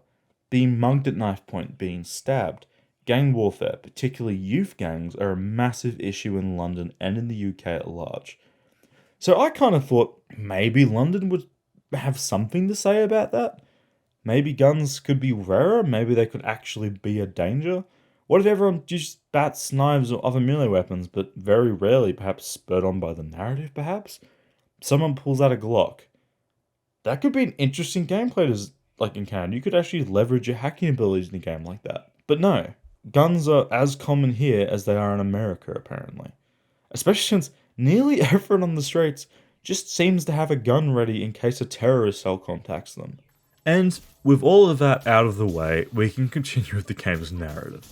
[SPEAKER 1] Being mugged at knife point, being stabbed. Gang warfare, particularly youth gangs, are a massive issue in London and in the UK at large. So I kind of thought maybe London would have something to say about that. Maybe guns could be rarer, maybe they could actually be a danger. What if everyone just bats, knives, or other melee weapons, but very rarely, perhaps spurred on by the narrative, perhaps? Someone pulls out a Glock. That could be an interesting gameplay encounter. You could actually leverage your hacking abilities in a game like that. But no, guns are as common here as they are in America, apparently. Especially since nearly everyone on the streets just seems to have a gun ready in case a terrorist cell contacts them. And with all of that out of the way, we can continue with the game's narrative.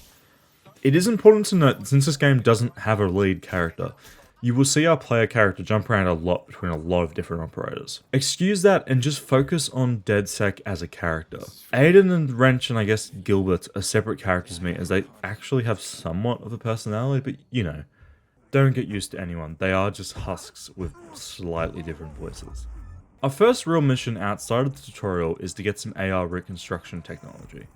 [SPEAKER 1] It is important to note that since this game doesn't have a lead character, you will see our player character jump around a lot between a lot of different operators. Excuse that and just focus on Dedsec as a character. Aidan and Wrench and I guess Gilbert are separate characters to me as they actually have somewhat of a personality, but you know, don't get used to anyone. They are just husks with slightly different voices. Our first real mission outside of the tutorial is to get some AR reconstruction technology.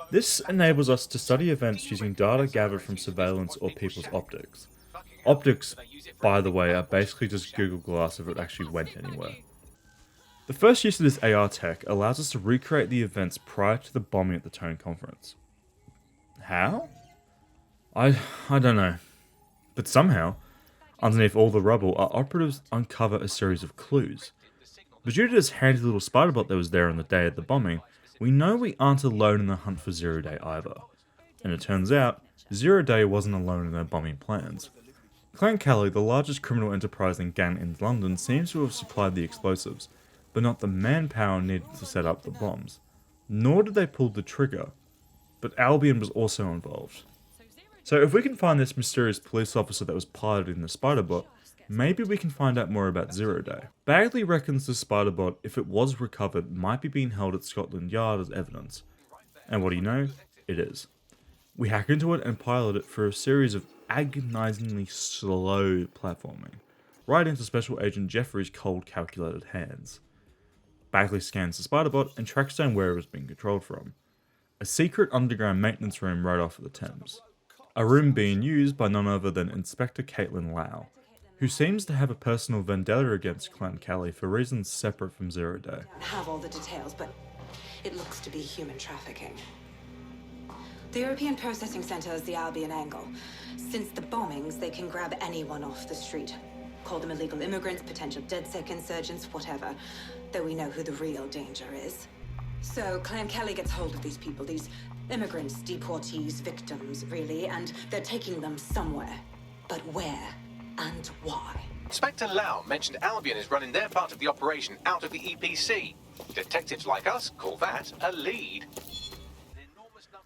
[SPEAKER 1] This enables us to study events using data gathered from surveillance or people's optics. Optics, by the way, are basically just Google Glass if it actually went anywhere. The first use of this AR tech allows us to recreate the events prior to the bombing at the Tone Conference. How? I don't know. But somehow, underneath all the rubble, our operatives uncover a series of clues. But due to this handy little spider bot that was there on the day of the bombing, we know we aren't alone in the hunt for ZeroDay either. And it turns out, ZeroDay wasn't alone in their bombing plans. Clan Kelley, the largest criminal enterprise and gang in London, seems to have supplied the explosives, but not the manpower needed to set up the bombs. Nor did they pull the trigger, but Albion was also involved. So if we can find this mysterious police officer that was piloting the spider-bot, maybe we can find out more about ZeroDay. Bagley reckons the spider-bot, if it was recovered, might be being held at Scotland Yard as evidence. And what do you know? It is. We hack into it and pilot it for a series of agonizingly slow platforming, right into Special Agent Jeffrey's cold, calculated hands. Bagley scans the spider-bot and tracks down where it was being controlled from. A secret underground maintenance room right off of the Thames. A room being used by none other than Inspector Caitlin Lau, who seems to have a personal vendetta against Clan Kelley for reasons separate from ZeroDay.
[SPEAKER 18] I don't have all the details, but it looks to be human trafficking. The European Processing Center is the Albion angle. Since the bombings, they can grab anyone off the street. Call them illegal immigrants, potential Dedsec insurgents, whatever. Though we know who the real danger is. So Clan Kelley gets hold of these people, these immigrants, deportees, victims, really, and they're taking them somewhere. But where and why?
[SPEAKER 13] Inspector Lau mentioned Albion is running their part of the operation out of the EPC. Detectives like us call that a lead.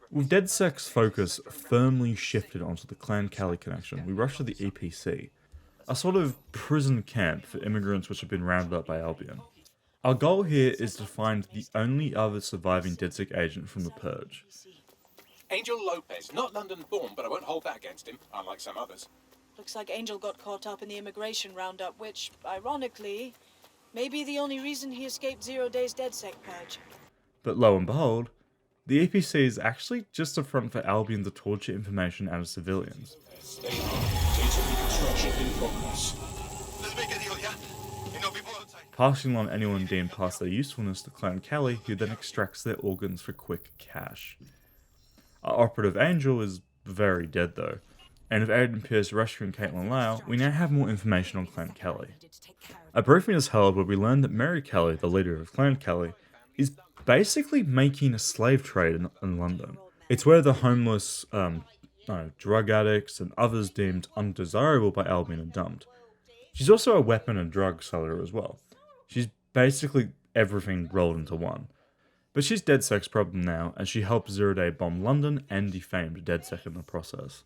[SPEAKER 1] With Dedsec's focus firmly shifted onto the Clan Kelley connection, we rush to the EPC, a sort of prison camp for immigrants which have been rounded up by Albion. Our goal here is to find the only other surviving Dedsec agent from the Purge.
[SPEAKER 19] Angel Lopez, not London born, but I won't hold that against him, unlike some others.
[SPEAKER 5] Looks like Angel got caught up in the immigration roundup, which, ironically, may be the only reason he escaped ZeroDay's Dedsec purge.
[SPEAKER 1] But lo and behold, the EPC is actually just a front for Albion to torture information out of civilians. Passing on anyone deemed past their usefulness to Clan Kelley, who then extracts their organs for quick cash. Our operative Angel is very dead though, and with Aidan Pierce rescuing Caitlin Lau, we now have more information on Clan Kelley. A briefing is held where we learn that Mary Kelley, the leader of Clan Kelley, is basically making a slave trade in London. It's where the homeless, drug addicts and others deemed undesirable by Albion are dumped. She's also a weapon and drug seller as well. She's basically everything rolled into one. But she's Dedsec's problem now, as she helped ZeroDay bomb London and defamed Dedsec in the process.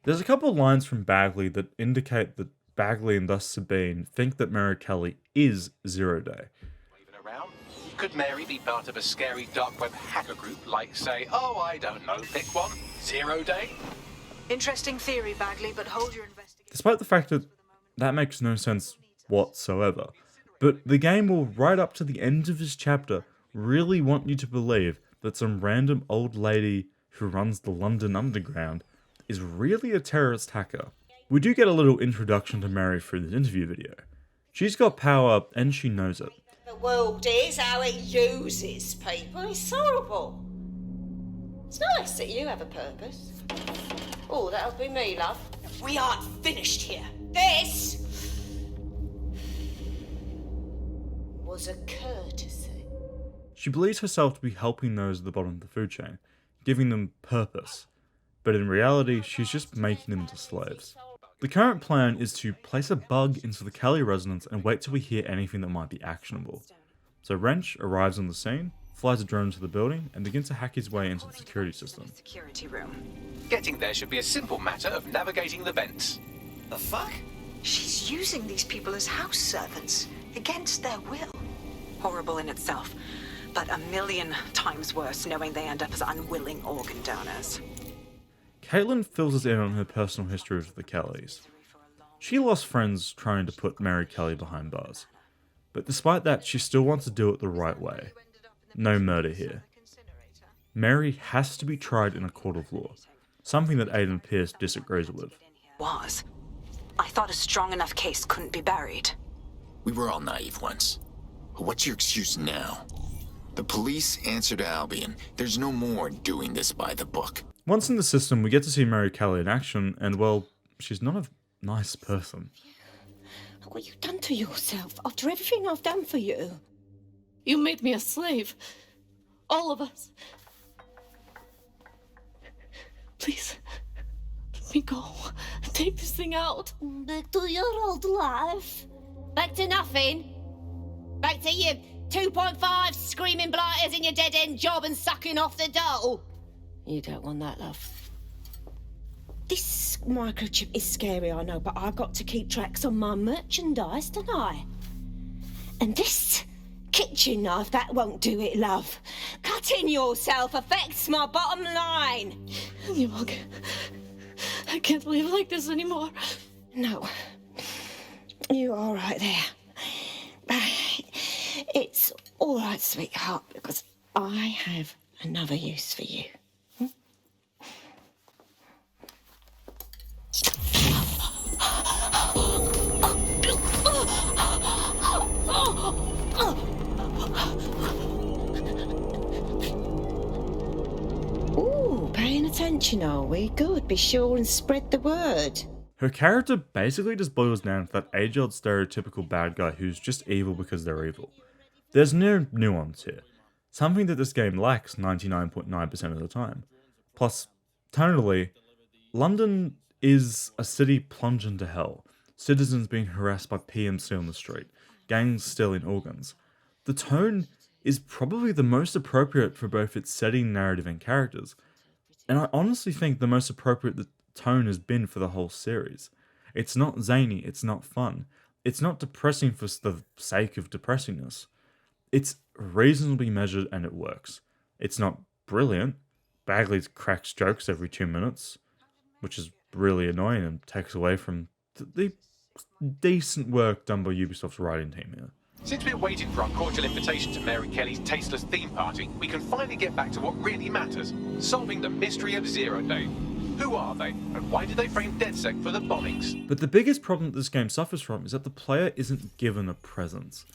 [SPEAKER 1] There's a couple of lines from Bagley that indicate that Bagley and thus Sabine think that Mary Kelley is ZeroDay.
[SPEAKER 13] Could Mary be part of a scary dark web hacker group like, say, oh, I don't know, pick one, ZeroDay?
[SPEAKER 5] Interesting theory, Bagley, but hold your investigation.
[SPEAKER 1] Despite the fact that that makes no sense whatsoever, but the game will, right up to the end of this chapter, really want you to believe that some random old lady who runs the London Underground is really a terrorist hacker. We do get a little introduction to Mary through this interview video. She's got power and she knows it.
[SPEAKER 20] The world is, how it uses people. It's horrible. It's nice that you have a purpose. Oh, that'll be me, love. We aren't finished here. This was a courtesy.
[SPEAKER 1] She believes herself to be helping those at the bottom of the food chain, giving them purpose, but in reality, she's just making them into slaves. The current plan is to place a bug into the Kelley residence and wait till we hear anything that might be actionable. So Wrench arrives on the scene, flies a drone to the building, and begins to hack his way into the security system.
[SPEAKER 13] Security room. Getting there should be a simple matter of navigating the vents.
[SPEAKER 8] The fuck? She's using these people as house servants, against their will.
[SPEAKER 18] Horrible in itself, but a million times worse knowing they end up as unwilling organ donors.
[SPEAKER 1] Caitlin fills us in on her personal history with the Kelleys. She lost friends trying to put Mary Kelley behind bars, but despite that, she still wants to do it the right way. No murder here. Mary has to be tried in a court of law, something that Aidan Pierce disagrees with.
[SPEAKER 18] I thought a strong enough case couldn't be buried.
[SPEAKER 17] We were all naive once. What's your excuse now? The police answer to Albion. There's no more doing this by the book.
[SPEAKER 1] Once in the system, we get to see Mary Kelley in action, and well, she's not a nice person.
[SPEAKER 14] What have you done to yourself after everything I've done for you?
[SPEAKER 7] You made me a slave. All of us. Please, let me go. Take this thing out.
[SPEAKER 14] Back to your old life.
[SPEAKER 20] Back to nothing. Back to you 2.5 screaming blighters in your dead-end job and sucking off the dough.
[SPEAKER 14] You don't want that, love. This microchip is scary, I know, but I've got to keep tracks on my merchandise, don't I? And this kitchen knife, that won't do it, love. Cutting yourself affects my bottom line.
[SPEAKER 7] You won't. I can't live like this anymore.
[SPEAKER 14] No. You're all right there. It's all right, sweetheart, because I have another use for you. Ooh, paying attention, are we? Good, be sure and spread the word.
[SPEAKER 1] Her character basically just boils down to that age-old stereotypical bad guy who's just evil because they're evil. There's no nuance here, something that this game lacks 99.9% of the time. Plus, tonally, London is a city plunged into hell, citizens being harassed by PMC on the street, gangs stealing organs. The tone is probably the most appropriate for both its setting, narrative, and characters, and I honestly think the most appropriate the tone has been for the whole series. It's not zany, it's not fun, it's not depressing for the sake of depressingness. It's reasonably measured and it works. It's not brilliant. Bagley cracks jokes every 2 minutes, which is really annoying and takes away from the decent work done by Ubisoft's writing team here.
[SPEAKER 19] Since we're waiting for our cordial invitation to Mary Kelley's tasteless theme party, we can finally get back to what really matters, solving the mystery of ZeroDay. Who are they, and why did they frame Dedsec for the bombings?
[SPEAKER 1] But the biggest problem that this game suffers from is that the player isn't given a presence.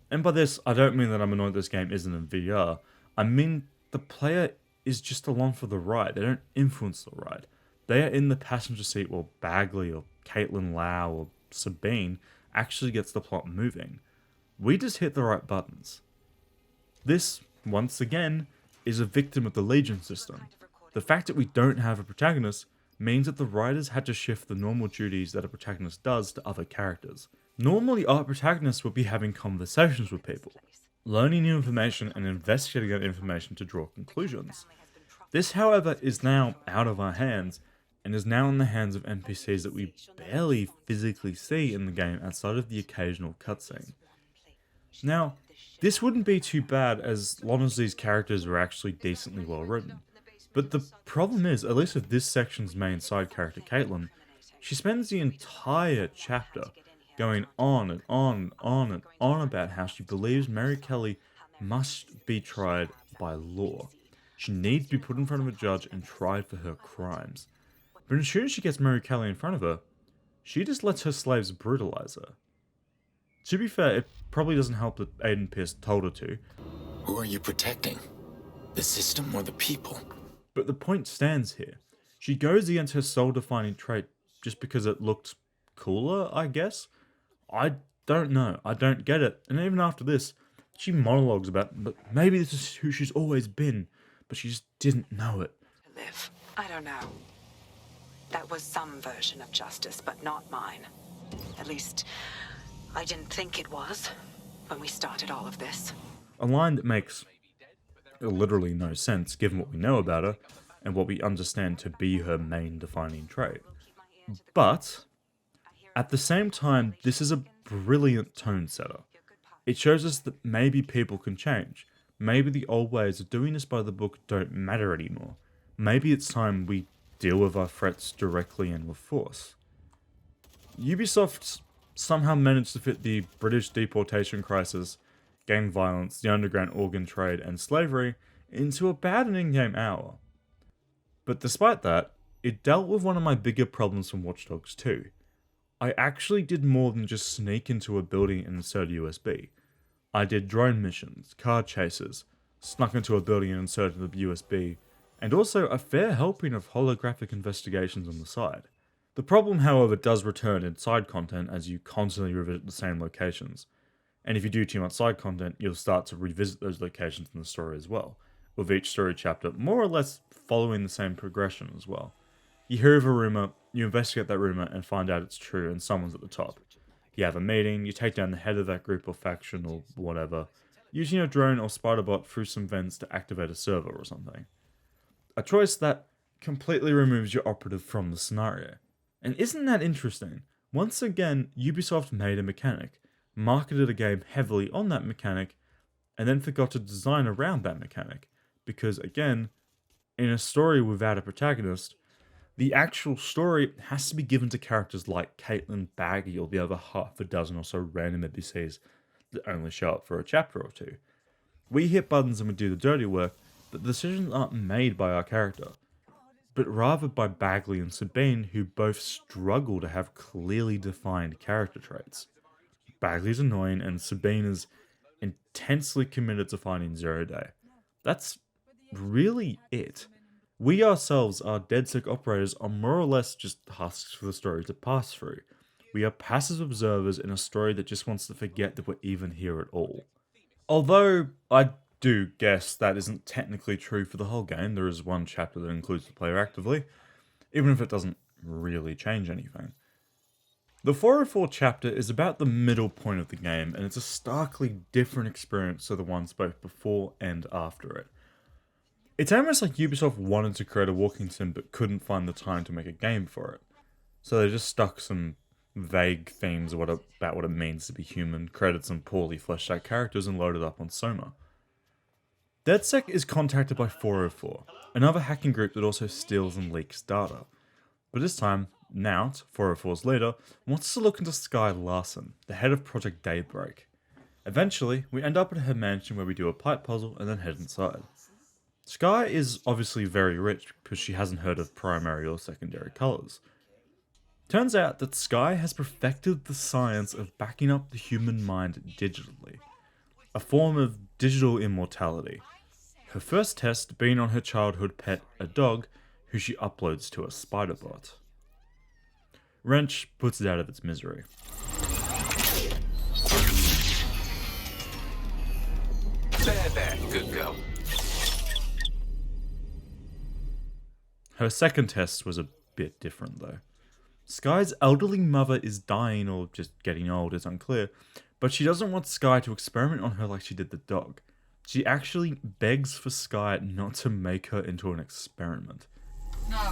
[SPEAKER 1] And by this, I don't mean that I'm annoyed this game isn't in VR. I mean the player is just along for the ride. They don't influence the ride. They are in the passenger seat while Bagley or Caitlin Lau or Sabine actually gets the plot moving. We just hit the right buttons. This, once again, is a victim of the Legion system. The fact that we don't have a protagonist means that the writers had to shift the normal duties that a protagonist does to other characters. Normally, our protagonist would be having conversations with people, learning new information and investigating that information to draw conclusions. This, however, is now out of our hands, and is now in the hands of NPCs that we barely physically see in the game outside of the occasional cutscene. Now, this wouldn't be too bad as long as these characters were actually decently well written. But the problem is, at least with this section's main side character, Caitlin, she spends the entire chapter going on and on and on and on about how she believes Mary Kelley must be tried by law. She needs to be put in front of a judge and tried for her crimes. But as soon as she gets Mary Kelley in front of her, she just lets her slaves brutalize her. To be fair, it probably doesn't help that Aidan Pierce told her to.
[SPEAKER 17] Who are you protecting? The system or the people?
[SPEAKER 1] But the point stands here. She goes against her soul-defining trait just because it looked cooler, I guess? I don't know. I don't get it. And even after this, she monologues about, but maybe this is who she's always been, but she just didn't know it.
[SPEAKER 18] Live. I don't know. That was some version of justice, but not mine. At least, I didn't think it was when we started all of this.
[SPEAKER 1] A line that makes literally no sense given what we know about her and what we understand to be her main defining trait. But, at the same time, this is a brilliant tone setter. It shows us that maybe people can change. Maybe the old ways of doing this by the book don't matter anymore. Maybe it's time we deal with our threats directly and with force. Ubisoft somehow managed to fit the British deportation crisis, gang violence, the underground organ trade, and slavery into about an in-game hour. But despite that, it dealt with one of my bigger problems from Watch Dogs 2. I actually did more than just sneak into a building and insert a USB. I did drone missions, car chases, snuck into a building and inserted the USB, and also a fair helping of holographic investigations on the side. The problem, however, does return in side content as you constantly revisit the same locations. And if you do too much side content, you'll start to revisit those locations in the story as well, with each story chapter more or less following the same progression as well. You hear of a rumour, you investigate that rumour and find out it's true and someone's at the top. You have a meeting, you take down the head of that group or faction or whatever, using a drone or spider-bot through some vents to activate a server or something. A choice that completely removes your operative from the scenario. And isn't that interesting? Once again, Ubisoft made a mechanic, marketed a game heavily on that mechanic, and then forgot to design around that mechanic. Because again, in a story without a protagonist, the actual story has to be given to characters like Caitlin, Baggy, or the other half a dozen or so random NPCs that only show up for a chapter or two. We hit buttons and we do the dirty work, but the decisions aren't made by our character, but rather by Bagley and Sabine, who both struggle to have clearly defined character traits. Bagley's annoying and Sabine is intensely committed to finding ZeroDay. That's really it. We ourselves, our Dedsec operators, are more or less just husks for the story to pass through. We are passive observers in a story that just wants to forget that we're even here at all. Although, I do guess that isn't technically true for the whole game. There is one chapter that includes the player actively, even if it doesn't really change anything. The 404 chapter is about the middle point of the game, and it's a starkly different experience to the ones both before and after it. It's almost like Ubisoft wanted to create a walking sim but couldn't find the time to make a game for it. So they just stuck some vague themes about what it means to be human, created some poorly fleshed out characters, and loaded up on Soma. Dedsec is contacted by 404, another hacking group that also steals and leaks data. But this time, Nout, 404's leader, wants to look into Sky Larson, the head of Project Daybreak. Eventually, we end up at her mansion where we do a pipe puzzle and then head inside. Sky is obviously very rich because she hasn't heard of primary or secondary colours. Turns out that Sky has perfected the science of backing up the human mind digitally, a form of digital immortality. Her first test being on her childhood pet, a dog, who she uploads to a spider bot. Wrench puts it out of its misery.
[SPEAKER 13] There, good girl.
[SPEAKER 1] Her second test was a bit different though. Sky's elderly mother is dying or just getting old, it's unclear, but she doesn't want Sky to experiment on her like she did the dog. She actually begs for Sky not to make her into an experiment.
[SPEAKER 20] No.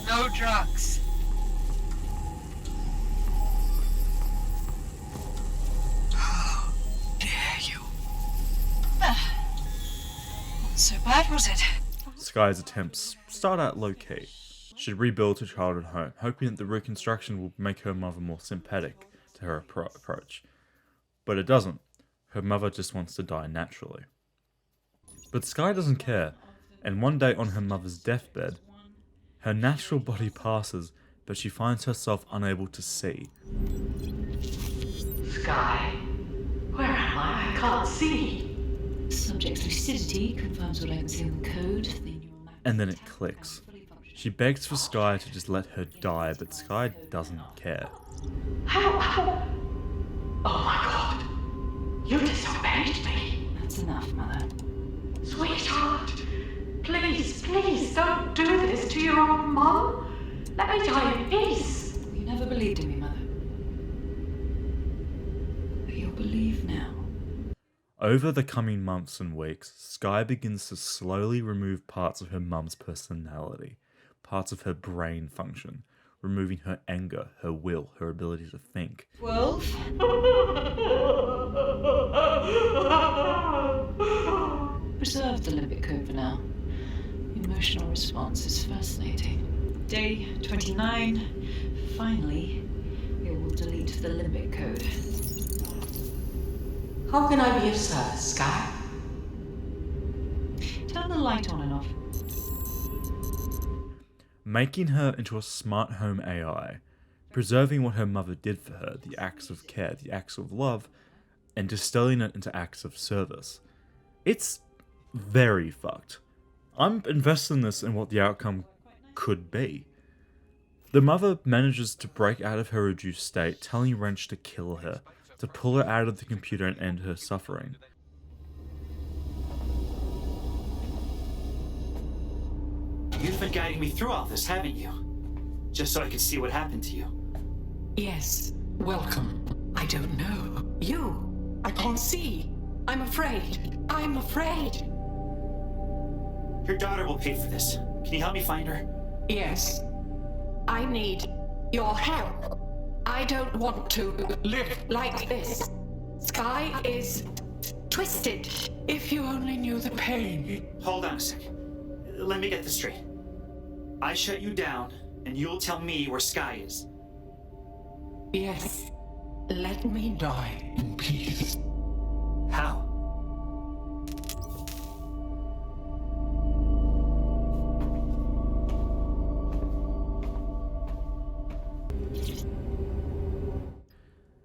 [SPEAKER 20] No drugs. How dare you? Not so bad, was it?
[SPEAKER 1] Sky's attempts start out low-key. She'd rebuild her childhood home, hoping that the reconstruction will make her mother more sympathetic to her approach. But it doesn't. Her mother just wants to die naturally. But Sky doesn't care, and one day on her mother's deathbed, her natural body passes, but she finds herself unable to see.
[SPEAKER 7] Sky. Where am I? I can't see. Subject's lucidity confirms what I can see on the code.
[SPEAKER 1] And then it clicks. She begs for Sky to just let her die, but Sky doesn't care.
[SPEAKER 7] How? Oh my god. You disobeyed me. That's enough, Mother. Sweetheart, please, please don't do this to your own mom. Let me die in peace. You never believed in me, Mother. But you'll believe now.
[SPEAKER 1] Over the coming months and weeks, Sky begins to slowly remove parts of her mum's personality, parts of her brain function, removing her anger, her will, her ability to think.
[SPEAKER 7] 12. Preserve the limbic code for now. Emotional response is fascinating. Day 29. Finally, it will delete the limbic code.
[SPEAKER 11] How can I be of service, Sky?
[SPEAKER 7] Turn the light on and off.
[SPEAKER 1] Making her into a smart home AI, preserving what her mother did for her, the acts of care, the acts of love, and distilling it into acts of service. It's very fucked. I'm invested in this and what the outcome could be. The mother manages to break out of her reduced state, telling Wrench to kill her, to pull her out of the computer and end her suffering.
[SPEAKER 11] You've been guiding me through all this, haven't you? Just so I could see what happened to you.
[SPEAKER 7] Yes, welcome. I don't know. You. I can't see. I'm afraid. I'm afraid.
[SPEAKER 11] Your daughter will pay for this. Can you help me find her?
[SPEAKER 7] Yes. I need your help. I don't want to live like this. Sky is twisted. If you only knew the pain.
[SPEAKER 11] Hold on a second. Let me get this straight. I shut you down, and you'll tell me where Sky is.
[SPEAKER 7] Yes. Let me die in peace.
[SPEAKER 11] How?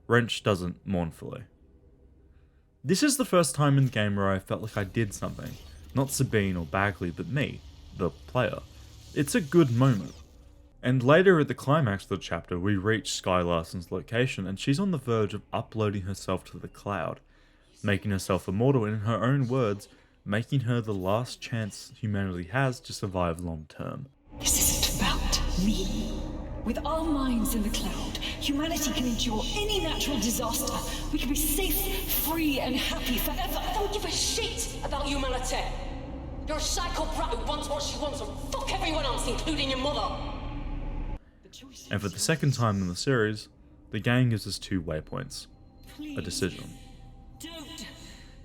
[SPEAKER 1] Wrench doesn't mournfully. This is the first time in the game where I felt like I did something. Not Sabine or Bagley, but me, the player. It's a good moment. And later at the climax of the chapter, we reach Sky Larson's location and she's on the verge of uploading herself to the cloud, making herself immortal and in her own words, making her the last chance humanity has to survive long term.
[SPEAKER 7] This isn't about me. With our minds in the cloud, humanity can endure any natural disaster. We can be safe, free, and happy forever.
[SPEAKER 20] I don't give a shit about humanity. You're a psycho brat who wants what she wants and fuck everyone else, including your mother.
[SPEAKER 1] And for the second time in the series, the game gives us 2 waypoints. A decision.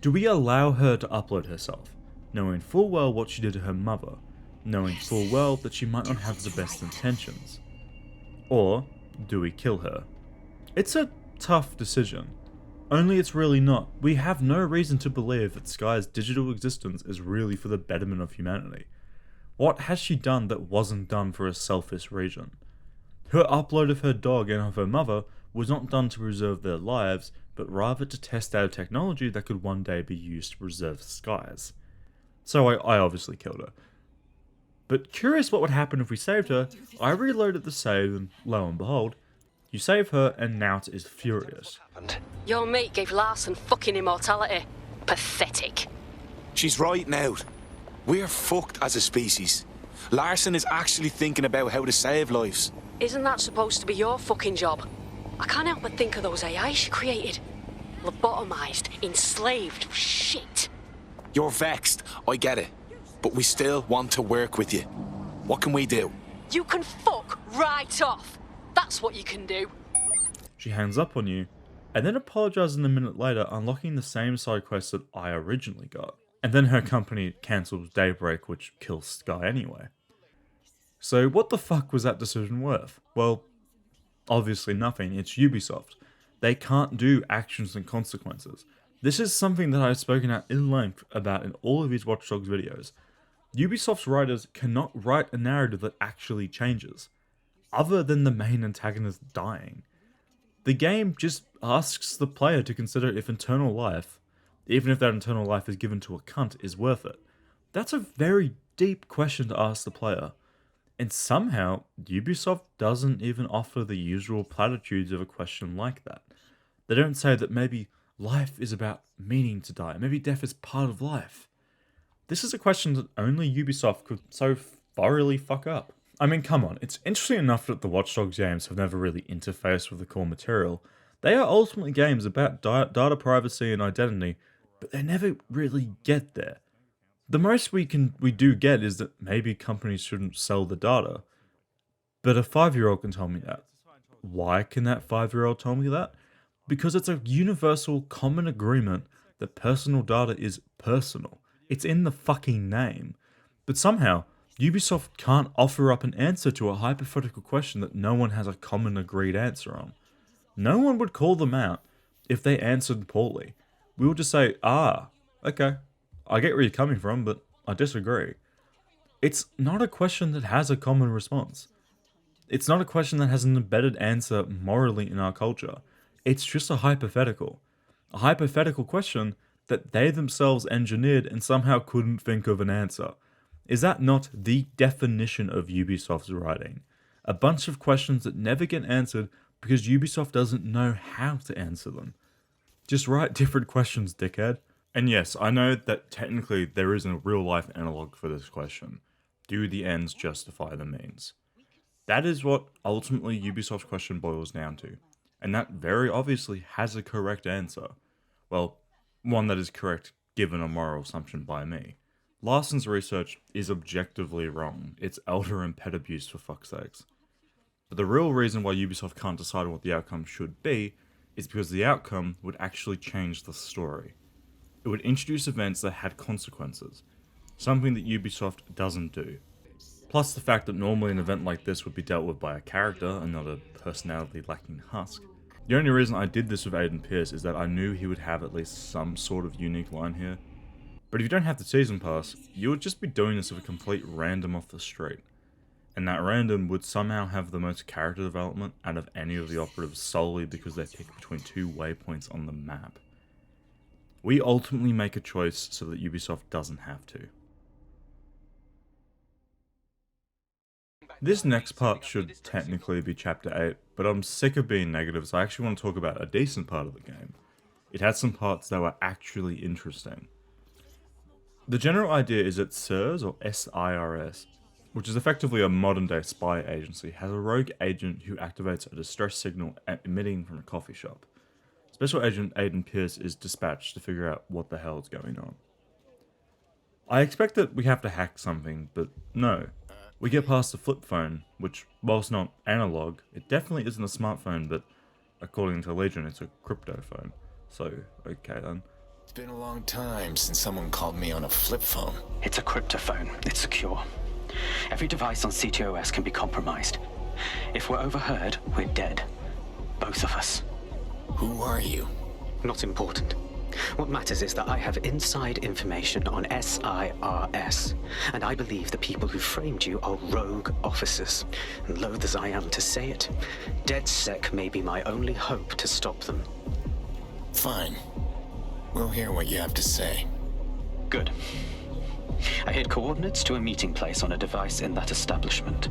[SPEAKER 1] Do we allow her to upload herself, knowing full well what she did to her mother, knowing full well that she might not have the best intentions? Or do we kill her? It's a tough decision. Only it's really not. We have no reason to believe that Sky's digital existence is really for the betterment of humanity. What has she done that wasn't done for a selfish reason? Her upload of her dog and of her mother was not done to preserve their lives, but rather to test out a technology that could one day be used to preserve Sky's. So I obviously killed her. But curious what would happen if we saved her, I reloaded the save and lo and behold, you save her and Nout is furious.
[SPEAKER 20] Your mate gave Larson fucking immortality. Pathetic.
[SPEAKER 10] She's right, Nout. We're fucked as a species. Larson is actually thinking about how to save lives.
[SPEAKER 20] Isn't that supposed to be your fucking job? I can't help but think of those AI she created. Lobotomized, enslaved, shit.
[SPEAKER 10] You're vexed, I get it. But we still want to work with you. What can we do?
[SPEAKER 20] You can fuck right off. That's what you can do.
[SPEAKER 1] She hangs up on you, and then apologizes a minute later, unlocking the same side quest that I originally got. And then her company cancels Daybreak, which kills Sky anyway. So what the fuck was that decision worth? Well, obviously nothing. It's Ubisoft. They can't do actions and consequences. This is something that I've spoken at in length about in all of these Watch Dogs videos. Ubisoft's writers cannot write a narrative that actually changes, other than the main antagonist dying. The game just asks the player to consider if internal life, even if that internal life is given to a cunt, is worth it. That's a very deep question to ask the player. And somehow, Ubisoft doesn't even offer the usual platitudes of a question like that. They don't say that maybe life is about meaning to die, maybe death is part of life. This is a question that only Ubisoft could so thoroughly fuck up. I mean, come on, it's interesting enough that the Watch Dogs games have never really interfaced with the core material. They are ultimately games about data privacy and identity, but they never really get there. The most we do get is that maybe companies shouldn't sell the data. But a 5-year-old can tell me that. Why can that 5-year-old tell me that? Because it's a universal common agreement that personal data is personal. It's in the fucking name. But somehow, Ubisoft can't offer up an answer to a hypothetical question that no one has a common agreed answer on. No one would call them out if they answered poorly. We would just say, okay, I get where you're coming from, but I disagree. It's not a question that has a common response. It's not a question that has an embedded answer morally in our culture. It's just a hypothetical. A hypothetical question that they themselves engineered and somehow couldn't think of an answer. Is that not the definition of Ubisoft's writing? A bunch of questions that never get answered because Ubisoft doesn't know how to answer them. Just write different questions, dickhead. And yes, I know that technically there isn't a real-life analog for this question. Do the ends justify the means? That is what ultimately Ubisoft's question boils down to. And that very obviously has a correct answer. Well, one that is correct given a moral assumption by me. Larson's research is objectively wrong. It's elder and pet abuse, for fuck's sakes. But the real reason why Ubisoft can't decide what the outcome should be is because the outcome would actually change the story. It would introduce events that had consequences, something that Ubisoft doesn't do. Plus the fact that normally an event like this would be dealt with by a character and not a personality lacking husk. The only reason I did this with Aidan Pierce is that I knew he would have at least some sort of unique line here. But if you don't have the season pass, you would just be doing this with a complete random off the street. And that random would somehow have the most character development out of any of the operatives solely because they pick between 2 waypoints on the map. We ultimately make a choice so that Ubisoft doesn't have to. This next part should technically be Chapter 8, but I'm sick of being negative, so I actually want to talk about a decent part of the game. It had some parts that were actually interesting. The general idea is that SIRS, or SIRS, which is effectively a modern-day spy agency, has a rogue agent who activates a distress signal emitting from a coffee shop. Special Agent Aidan Pierce is dispatched to figure out what the hell is going on. I expect that we have to hack something, but no. We get past the flip phone, which, whilst not analog, it definitely isn't a smartphone, but according to Legion, it's a crypto phone. So, okay then.
[SPEAKER 17] It's been a long time since someone called me on a flip phone.
[SPEAKER 21] It's a cryptophone. It's secure. Every device on CTOS can be compromised. If we're overheard, we're dead. Both of us.
[SPEAKER 17] Who are you?
[SPEAKER 21] Not important. What matters is that I have inside information on SIRS, and I believe the people who framed you are rogue officers. And loath as I am to say it, Dedsec may be my only hope to stop them.
[SPEAKER 17] Fine. We'll hear what you have to say.
[SPEAKER 21] Good. I hid coordinates to a meeting place on a device in that establishment.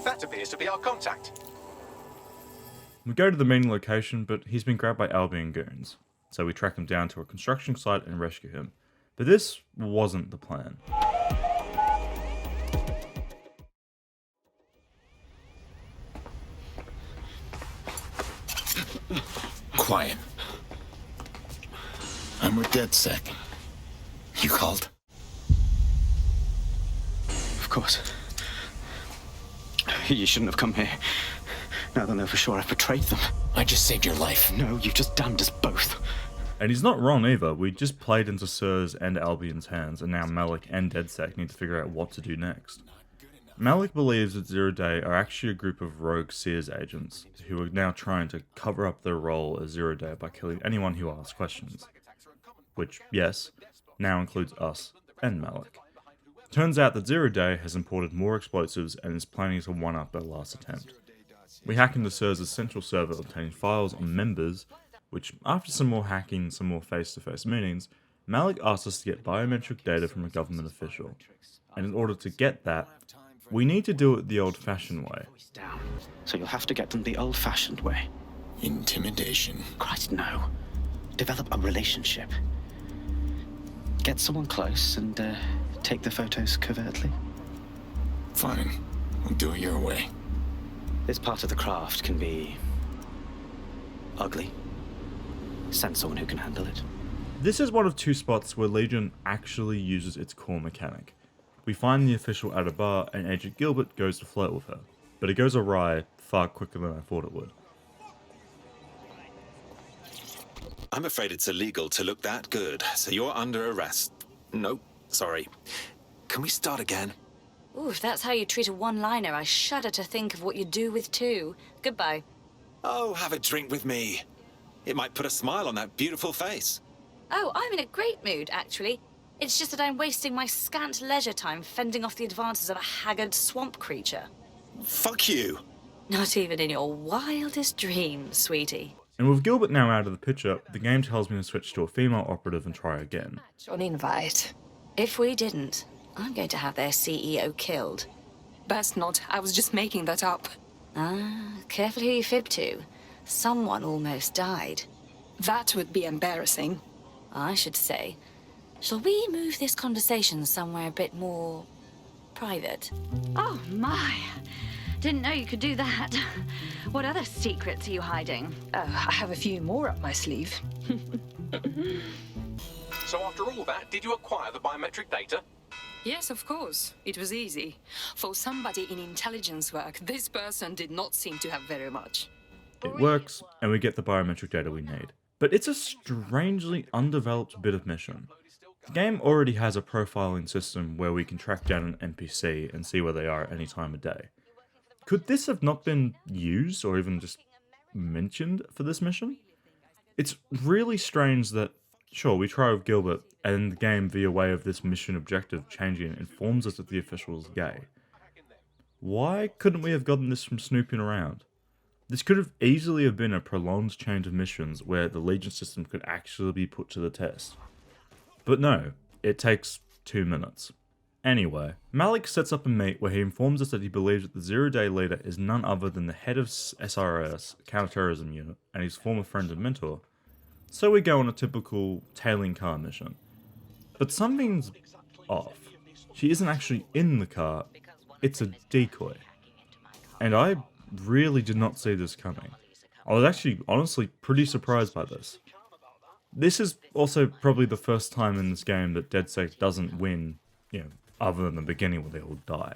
[SPEAKER 13] That appears to be our contact.
[SPEAKER 1] We go to the meeting location, but he's been grabbed by Albion goons. So we track him down to a construction site and rescue him. But this wasn't the plan.
[SPEAKER 17] Quiet. I'm with Dedsec. You called?
[SPEAKER 21] Of course. You shouldn't have come here. Now they'll know for sure I've betrayed them.
[SPEAKER 17] I just saved your life.
[SPEAKER 21] No, you just damned us both.
[SPEAKER 1] And he's not wrong either. We just played into SIRS and Albion's hands, and now Malik and Dedsec need to figure out what to do next. Malik believes that ZeroDay are actually a group of rogue Sears agents who are now trying to cover up their role as ZeroDay by killing anyone who asks questions. Which, yes, now includes us and Malik. Turns out that ZeroDay has imported more explosives and is planning to one-up their last attempt. We hack into Sears' central server obtaining files on members, which, after some more hacking and some more face-to-face meetings, Malik asked us to get biometric data from a government official. And in order to get that, we need to do it the old-fashioned way.
[SPEAKER 21] So you'll have to get them the old-fashioned way.
[SPEAKER 17] Intimidation.
[SPEAKER 21] Christ, no. Develop a relationship. Get someone close and take the photos covertly.
[SPEAKER 17] Fine. We'll do it your way.
[SPEAKER 21] This part of the craft can be ugly. Send someone who can handle it.
[SPEAKER 1] This is one of two spots where Legion actually uses its core mechanic. We find the official at a bar and Agent Gilbert goes to flirt with her, but it goes awry far quicker than I thought it would.
[SPEAKER 10] I'm afraid it's illegal to look that good, so you're under arrest. No, sorry. Can we start again?
[SPEAKER 6] Ooh, if that's how you treat a one-liner, I shudder to think of what you do with two. Goodbye.
[SPEAKER 10] Oh, have a drink with me. It might put a smile on that beautiful face.
[SPEAKER 6] Oh, I'm in a great mood, actually. It's just that I'm wasting my scant leisure time fending off the advances of a haggard swamp creature.
[SPEAKER 10] Fuck you.
[SPEAKER 6] Not even in your wildest dreams, sweetie.
[SPEAKER 1] And with Gilbert now out of the picture, the game tells me to switch to a female operative and try again.
[SPEAKER 6] On invite. If we didn't, I'm going to have their CEO killed.
[SPEAKER 12] Best not. I was just making that up.
[SPEAKER 6] Ah, careful who you fib to. Someone almost died.
[SPEAKER 12] That would be embarrassing.
[SPEAKER 6] I should say. Shall we move this conversation somewhere a bit more private?
[SPEAKER 22] Oh, my. Didn't know you could do that. What other secrets are you hiding?
[SPEAKER 12] Oh, I have a few more up my sleeve.
[SPEAKER 13] So after all that, did you acquire the biometric data?
[SPEAKER 12] Yes, of course. It was easy. For somebody in intelligence work, this person did not seem to have very much.
[SPEAKER 1] It works, and we get the biometric data we need. But it's a strangely undeveloped bit of mission. The game already has a profiling system where we can track down an NPC and see where they are at any time of day. Could this have not been used or even just mentioned for this mission? It's really strange that, sure, we try with Gilbert, and the game, via way of this mission objective changing, informs us that the official is gay. Why couldn't we have gotten this from snooping around? This could have easily have been a prolonged chain of missions where the Legion system could actually be put to the test. But no, it takes 2 minutes. Anyway, Malik sets up a meet where he informs us that he believes that the ZeroDay leader is none other than the head of SRS counterterrorism unit and his former friend and mentor. So we go on a typical tailing car mission. But something's off. She isn't actually in the car, it's a decoy. And I really did not see this coming. I was actually honestly pretty surprised by this. This is also probably the first time in this game that Dedsec doesn't win, other than the beginning where they all die.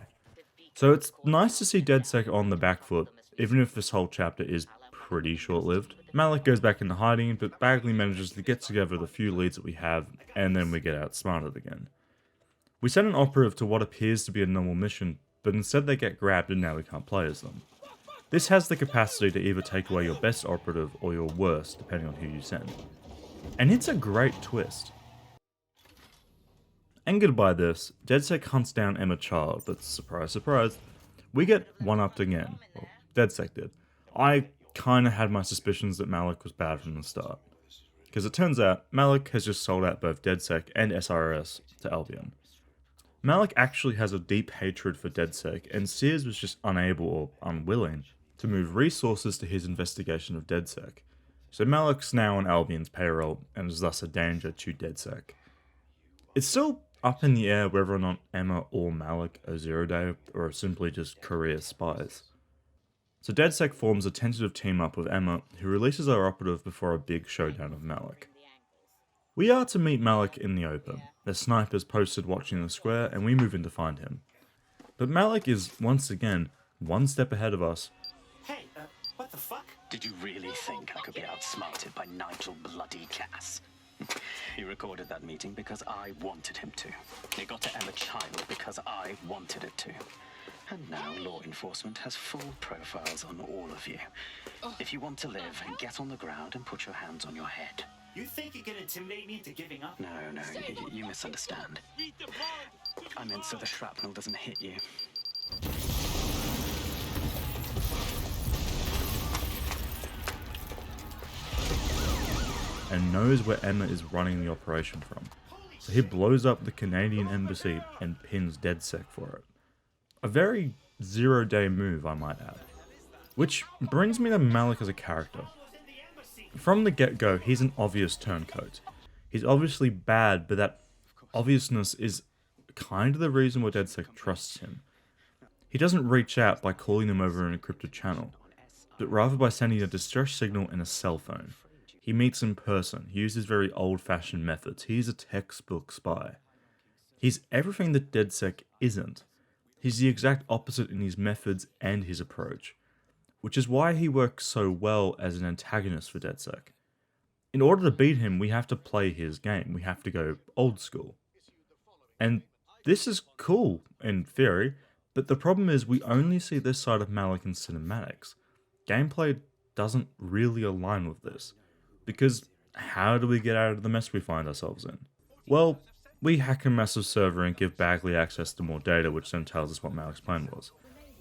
[SPEAKER 1] So it's nice to see Dedsec on the back foot, even if this whole chapter is pretty short-lived. Malik goes back into hiding, but Bagley manages to get together the few leads that we have, and then we get outsmarted again. We send an operative to what appears to be a normal mission, but instead they get grabbed and now we can't play as them. This has the capacity to either take away your best operative or your worst, depending on who you send. And it's a great twist. Angered by this, Dedsec hunts down Emma Child, but surprise, surprise, we get one-upped again. Well, Dedsec did. I kinda had my suspicions that Malik was bad from the start. Because it turns out, Malik has just sold out both Dedsec and SRS to Albion. Malik actually has a deep hatred for Dedsec, and Sears was just unable or unwilling to move resources to his investigation of Dedsec. So Malik's now on Albion's payroll, and is thus a danger to Dedsec. It's still up in the air whether or not Emma or Malik are ZeroDay, or are simply just career spies. So Dedsec forms a tentative team-up with Emma, who releases our operative before a big showdown of Malik. We are to meet Malik in the open. The sniper's posted watching the square, and we move in to find him. But Malik is, once again, one step ahead of us.
[SPEAKER 11] Hey, what the fuck?
[SPEAKER 21] Did you really think I could be outsmarted by Nigel bloody Cass? He recorded that meeting because I wanted him to. It got to Emma Child because I wanted it to. And now law enforcement has full profiles on all of you. If you want to live, get on the ground and put your hands on your head.
[SPEAKER 11] You think you can intimidate me into giving up?
[SPEAKER 21] No, you misunderstand. I meant so the shrapnel doesn't hit you.
[SPEAKER 1] And knows where Emma is running the operation from. So he blows up the Canadian embassy and pins Dedsec for it. A very ZeroDay move, I might add. Which brings me to Malik as a character. From the get-go, he's an obvious turncoat. He's obviously bad, but that obviousness is kind of the reason why Dedsec trusts him. He doesn't reach out by calling them over an encrypted channel, but rather by sending a distress signal in a cell phone. He meets in person, he uses very old-fashioned methods, he's a textbook spy. He's everything that Dedsec isn't. He's the exact opposite in his methods and his approach, which is why he works so well as an antagonist for Dedsec. In order to beat him, we have to play his game, we have to go old school. And this is cool, in theory, but the problem is we only see this side of Malik in cinematics. Gameplay doesn't really align with this. Because how do we get out of the mess we find ourselves in? Well, we hack a massive server and give Bagley access to more data, which then tells us what Malik's plan was.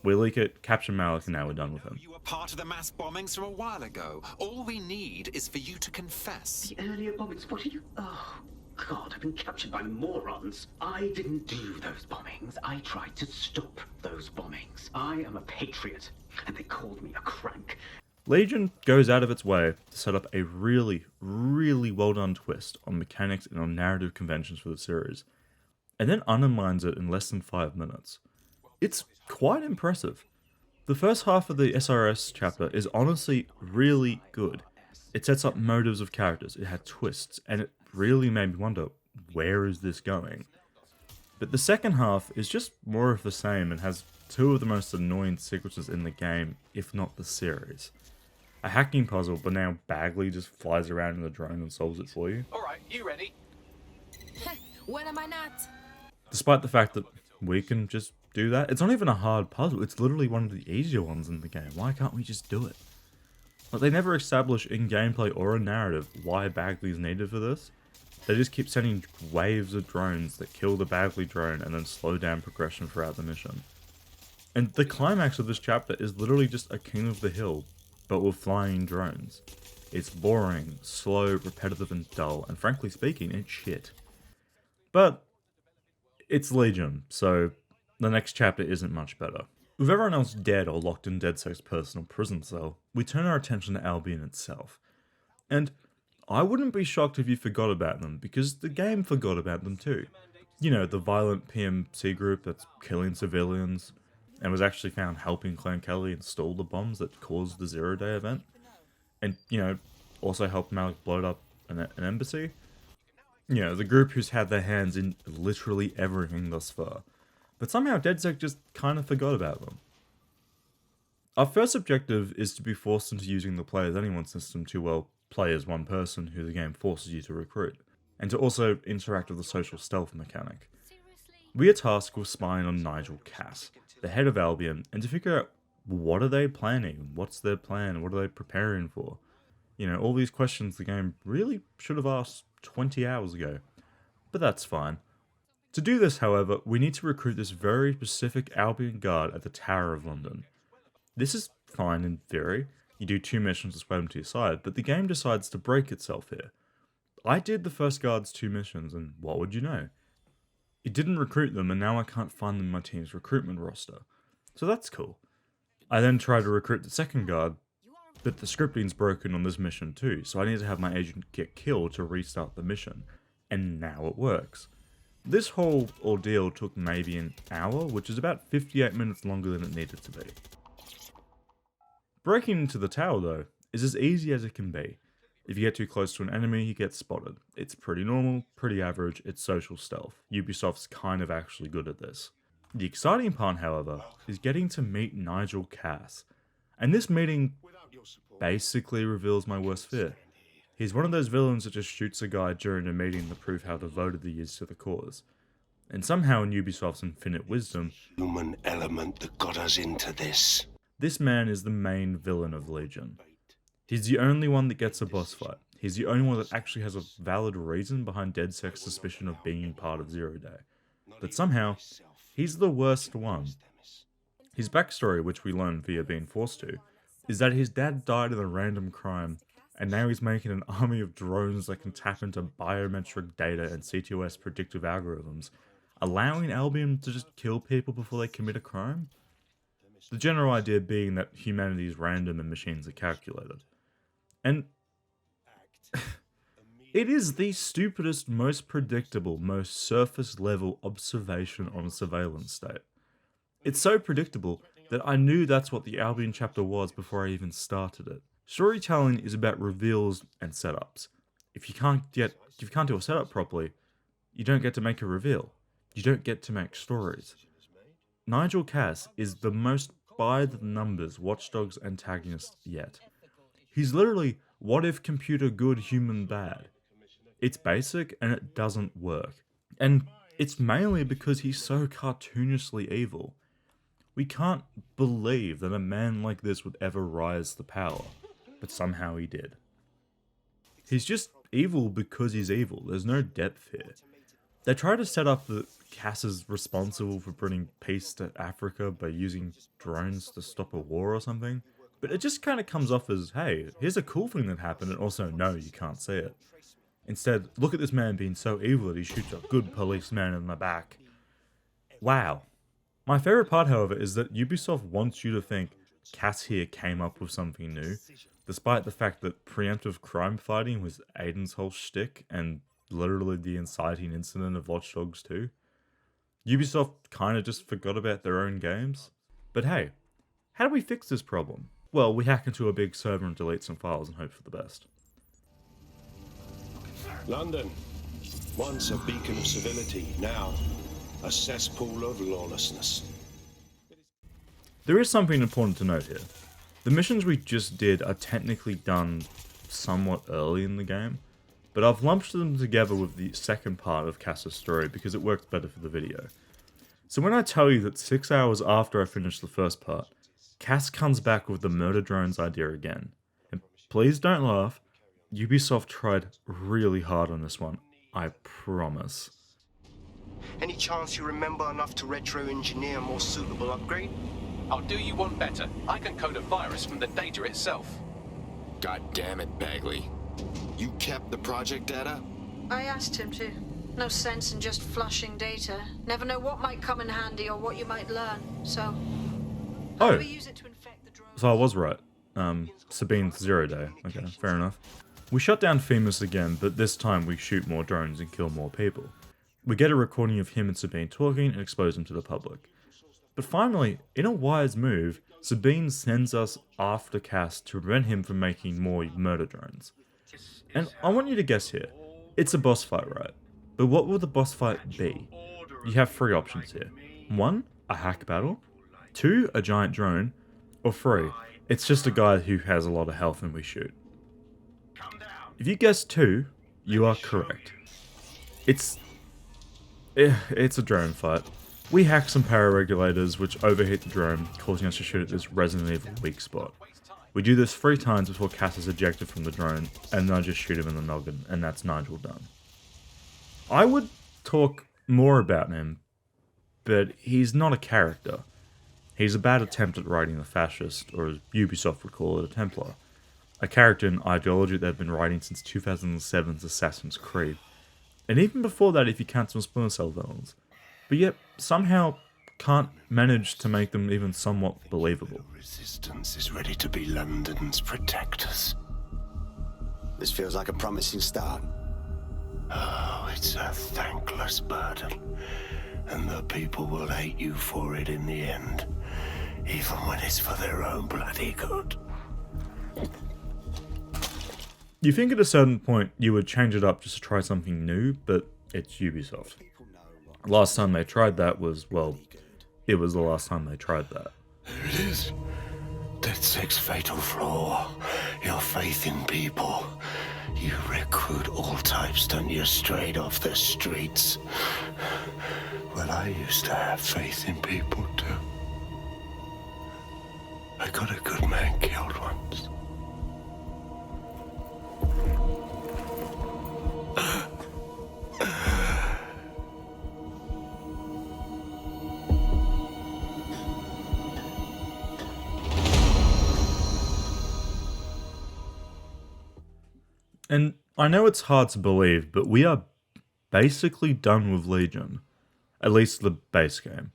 [SPEAKER 1] We leak it, capture Malik, and now we're done with him.
[SPEAKER 10] You were part of the mass bombings from a while ago. All we need is for you to confess.
[SPEAKER 21] The earlier bombings, what are you... Oh, God, I've been captured by morons. I didn't do those bombings. I tried to stop those bombings. I am a patriot, and they called me a crank.
[SPEAKER 1] Legion goes out of its way to set up a really, really well done twist on mechanics and on narrative conventions for the series, and then undermines it in less than 5 minutes. It's quite impressive. The first half of the SRS chapter is honestly really good. It sets up motives of characters, it had twists, and it really made me wonder, where is this going? But the second half is just more of the same and has two of the most annoying sequences in the game, if not the series. A hacking puzzle, but now Bagley just flies around in the drone and solves it for you.
[SPEAKER 13] Alright, you ready?
[SPEAKER 2] When am I not?
[SPEAKER 1] Despite the fact that we can just do that. It's not even a hard puzzle, it's literally one of the easier ones in the game. Why can't we just do it? But they never establish in gameplay or in narrative why Bagley's needed for this. They just keep sending waves of drones that kill the Bagley drone and then slow down progression throughout the mission. And the climax of this chapter is literally just a King of the Hill, but with flying drones. It's boring, slow, repetitive, and dull, and frankly speaking, it's shit. But it's Legion, so the next chapter isn't much better. With everyone else dead or locked in Dedsec's personal prison cell, we turn our attention to Albion itself. And I wouldn't be shocked if you forgot about them, because the game forgot about them too. You know, the violent PMC group that's killing civilians, and was actually found helping Clan Kelley install the bombs that caused the ZeroDay event. And, you know, also helped Malik blow up an embassy. You know, the group who's had their hands in literally everything thus far. But somehow Dedsec just kind of forgot about them. Our first objective is to be forced into using the Play As Anyone system to, well, play as one person who the game forces you to recruit, and to also interact with the social stealth mechanic. We are tasked with spying on Nigel Cass, the head of Albion, and to figure out what are they planning, what's their plan, what are they preparing for. You know, all these questions the game really should have asked 20 hours ago, but that's fine. To do this, however, we need to recruit this very specific Albion guard at the Tower of London. This is fine in theory, you do 2 missions to sway them to your side, but the game decides to break itself here. I did the first guard's 2 missions, and what would you know? It didn't recruit them, and now I can't find them in my team's recruitment roster. So that's cool. I then try to recruit the second guard, but the scripting's broken on this mission too, so I need to have my agent get killed to restart the mission. And now it works. This whole ordeal took maybe an hour, which is about 58 minutes longer than it needed to be. Breaking into the tower, though, is as easy as it can be. If you get too close to an enemy, you get spotted. It's pretty normal, pretty average, it's social stealth. Ubisoft's kind of actually good at this. The exciting part, however, is getting to meet Nigel Cass. And this meeting basically reveals my worst fear. He's one of those villains that just shoots a guy during a meeting to prove how devoted he is to the cause. And somehow in Ubisoft's infinite wisdom,
[SPEAKER 4] human element that got us into this.
[SPEAKER 1] This man is the main villain of Legion. He's the only one that gets a boss fight. He's the only one that actually has a valid reason behind Dedsec's suspicion of being part of ZeroDay. But somehow, he's the worst one. His backstory, which we learn via being forced to, is that his dad died in a random crime, and now he's making an army of drones that can tap into biometric data and CTOS predictive algorithms, allowing Albion to just kill people before they commit a crime? The general idea being that humanity is random and machines are calculated. And it is the stupidest, most predictable, most surface-level observation on a surveillance state. It's so predictable that I knew that's what the Albion chapter was before I even started it. Storytelling is about reveals and setups. If you can't do a setup properly, you don't get to make a reveal. You don't get to make stories. Nigel Cass is the most by-the-numbers Watch Dogs antagonist yet. He's literally, what if computer good, human bad? It's basic and it doesn't work. And it's mainly because he's so cartoonishly evil. We can't believe that a man like this would ever rise to power, but somehow he did. He's just evil because he's evil. There's no depth here. They try to set up that Cass is responsible for bringing peace to Africa by using drones to stop a war or something, but it just kind of comes off as, hey, here's a cool thing that happened, and also, no, you can't see it. Instead, look at this man being so evil that he shoots a good policeman in the back. Wow. My favourite part, however, is that Ubisoft wants you to think Cass here came up with something new, despite the fact that preemptive crime fighting was Aidan's whole shtick and literally the inciting incident of Watch Dogs 2. Ubisoft kind of just forgot about their own games. But hey, how do we fix this problem? Well, we hack into a big server and delete some files and hope for the best.
[SPEAKER 4] London, once a beacon of civility, now a cesspool of lawlessness.
[SPEAKER 1] There is something important to note here. The missions we just did are technically done somewhat early in the game, but I've lumped them together with the second part of Cass's story because it works better for the video. So when I tell you that 6 hours after I finished the first part, Cass comes back with the murder drones idea again. And please don't laugh, Ubisoft tried really hard on this one, I promise.
[SPEAKER 9] Any chance you remember enough to retro-engineer a more suitable upgrade?
[SPEAKER 13] I'll do you one better. I can code a virus from the data itself.
[SPEAKER 17] God damn it, Bagley. You kept the project data?
[SPEAKER 8] I asked him to. No sense in just flushing data. Never know what might come in handy or what you might learn, so...
[SPEAKER 1] Oh,
[SPEAKER 8] we use it to infect the drones.
[SPEAKER 1] So I was right. Sabine's ZeroDay. Okay, fair enough. We shut down Famous again, but this time we shoot more drones and kill more people. We get a recording of him and Sabine talking and expose them to the public. But finally, in a wise move, Sabine sends us after Cass to prevent him from making more murder drones. And I want you to guess here. It's a boss fight, right? But what will the boss fight be? You have 3 options here. 1, a hack battle. 2, a giant drone. Or 3, it's just a guy who has a lot of health and we shoot. If you guess 2, you are correct. It's a drone fight. We hack some pararegulators which overheat the drone, causing us to shoot at this Resident Evil weak spot. We do this 3 times before Cass is ejected from the drone, and then I just shoot him in the noggin, and that's Nigel done. I would talk more about him, but he's not a character. He's a bad attempt at writing a fascist, or as Ubisoft would call it, a Templar. A character and ideology they've been writing since 2007's Assassin's Creed. And even before that if you count some Splinter Cell villains. But yet, somehow, can't manage to make them even somewhat believable.
[SPEAKER 4] Resistance is ready to be London's protectors.
[SPEAKER 15] This feels like a promising start.
[SPEAKER 4] Oh, it's a thankless burden. And the people will hate you for it in the end. Even when it's for their own bloody good.
[SPEAKER 1] You think at a certain point you would change it up just to try something new, but it's Ubisoft. Last time they tried that was, well, it was the last time they tried that.
[SPEAKER 4] There it is. Dedsec's fatal flaw. Your faith in people. You recruit all types, don't you, straight off the streets? Well, I used to have faith in people, too. I got a good man killed once.
[SPEAKER 1] And I know it's hard to believe, but we are basically done with Legion. At least the base game.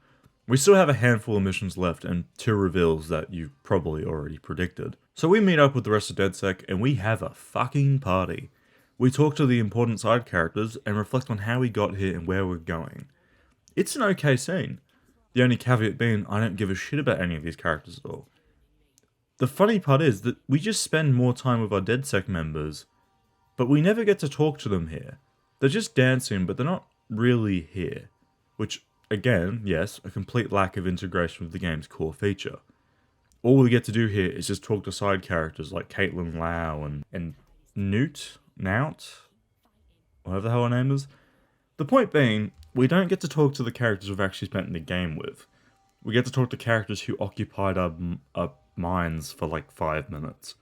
[SPEAKER 1] We still have a handful of missions left and 2 reveals that you've probably already predicted. So we meet up with the rest of Dedsec and we have a fucking party. We talk to the important side characters and reflect on how we got here and where we're going. It's an okay scene. The only caveat being I don't give a shit about any of these characters at all. The funny part is that we just spend more time with our Dedsec members, but we never get to talk to them here. They're just dancing, but they're not really here. Which, again, yes, a complete lack of integration with the game's core feature. All we get to do here is just talk to side characters like Caitlin Lau and Nout, whatever the hell her name is. The point being, we don't get to talk to the characters we've actually spent in the game with. We get to talk to characters who occupied our minds for like 5 minutes.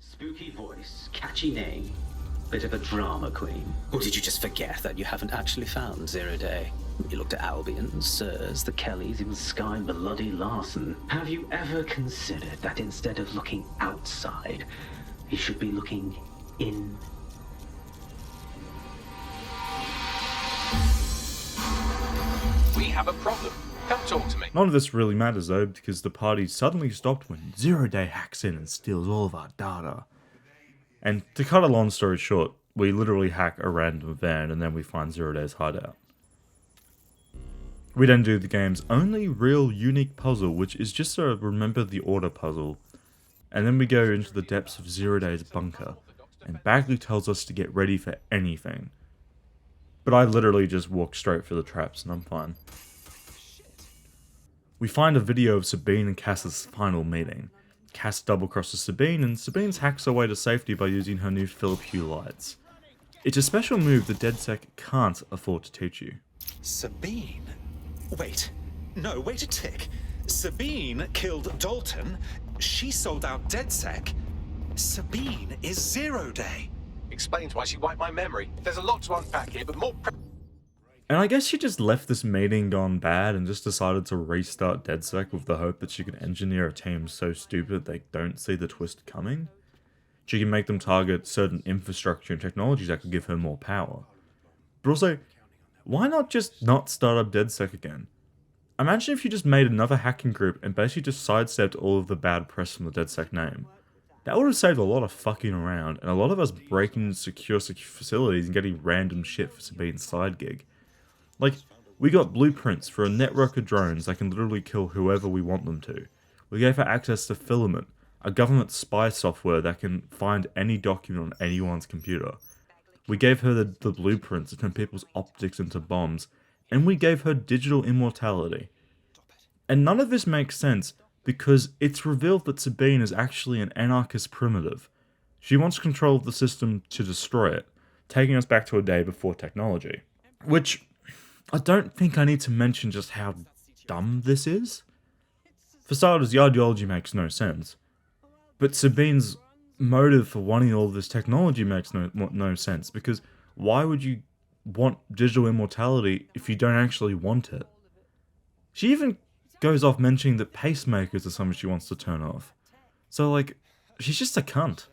[SPEAKER 21] Spooky voice, catchy name, bit of a drama queen. Or did you just forget that you haven't actually found ZeroDay? You looked at Albion, Sirs, the Kelleys, even Sky Bloody Larson. Have you ever considered that instead of looking outside, you should be looking in?
[SPEAKER 13] We have a problem. Come talk to me.
[SPEAKER 1] None of this really matters though, because the party suddenly stopped when ZeroDay hacks in and steals all of our data. And to cut a long story short, we literally hack a random van and then we find ZeroDay's hideout. We then do the game's only real unique puzzle, which is just a remember the order puzzle. And then we go into the depths of ZeroDay's bunker, and Bagley tells us to get ready for anything. But I literally just walk straight for the traps and I'm fine. We find a video of Sabine and Cass's final meeting. Cass double-crosses Sabine, and Sabine hacks her way to safety by using her new Philip Hue lights. It's a special move the Dedsec can't afford to teach you.
[SPEAKER 10] Sabine? Wait. No, wait a tick. Sabine killed Dalton. She sold out Dedsec. Sabine is ZeroDay.
[SPEAKER 13] Explains why she wiped my memory. There's a lot to unpack here, but more...
[SPEAKER 1] And I guess she just left this meeting gone bad and just decided to restart Dedsec with the hope that she could engineer a team so stupid they don't see the twist coming. She can make them target certain infrastructure and technologies that could give her more power. But also, why not just not start up Dedsec again? Imagine if you just made another hacking group and basically just sidestepped all of the bad press from the Dedsec name. That would have saved a lot of fucking around and a lot of us breaking into secure facilities and getting random shit for Sabine's side gig. Like, we got blueprints for a network of drones that can literally kill whoever we want them to. We gave her access to Filament, a government spy software that can find any document on anyone's computer. We gave her the blueprints to turn people's optics into bombs, and we gave her digital immortality. And none of this makes sense because it's revealed that Sabine is actually an anarchist primitive. She wants control of the system to destroy it, taking us back to a day before technology. Which... I don't think I need to mention just how dumb this is. For starters, the ideology makes no sense. But Sabine's motive for wanting all this technology makes no sense, because why would you want digital immortality if you don't actually want it? She even goes off mentioning that pacemakers are something she wants to turn off. So, like, she's just a cunt.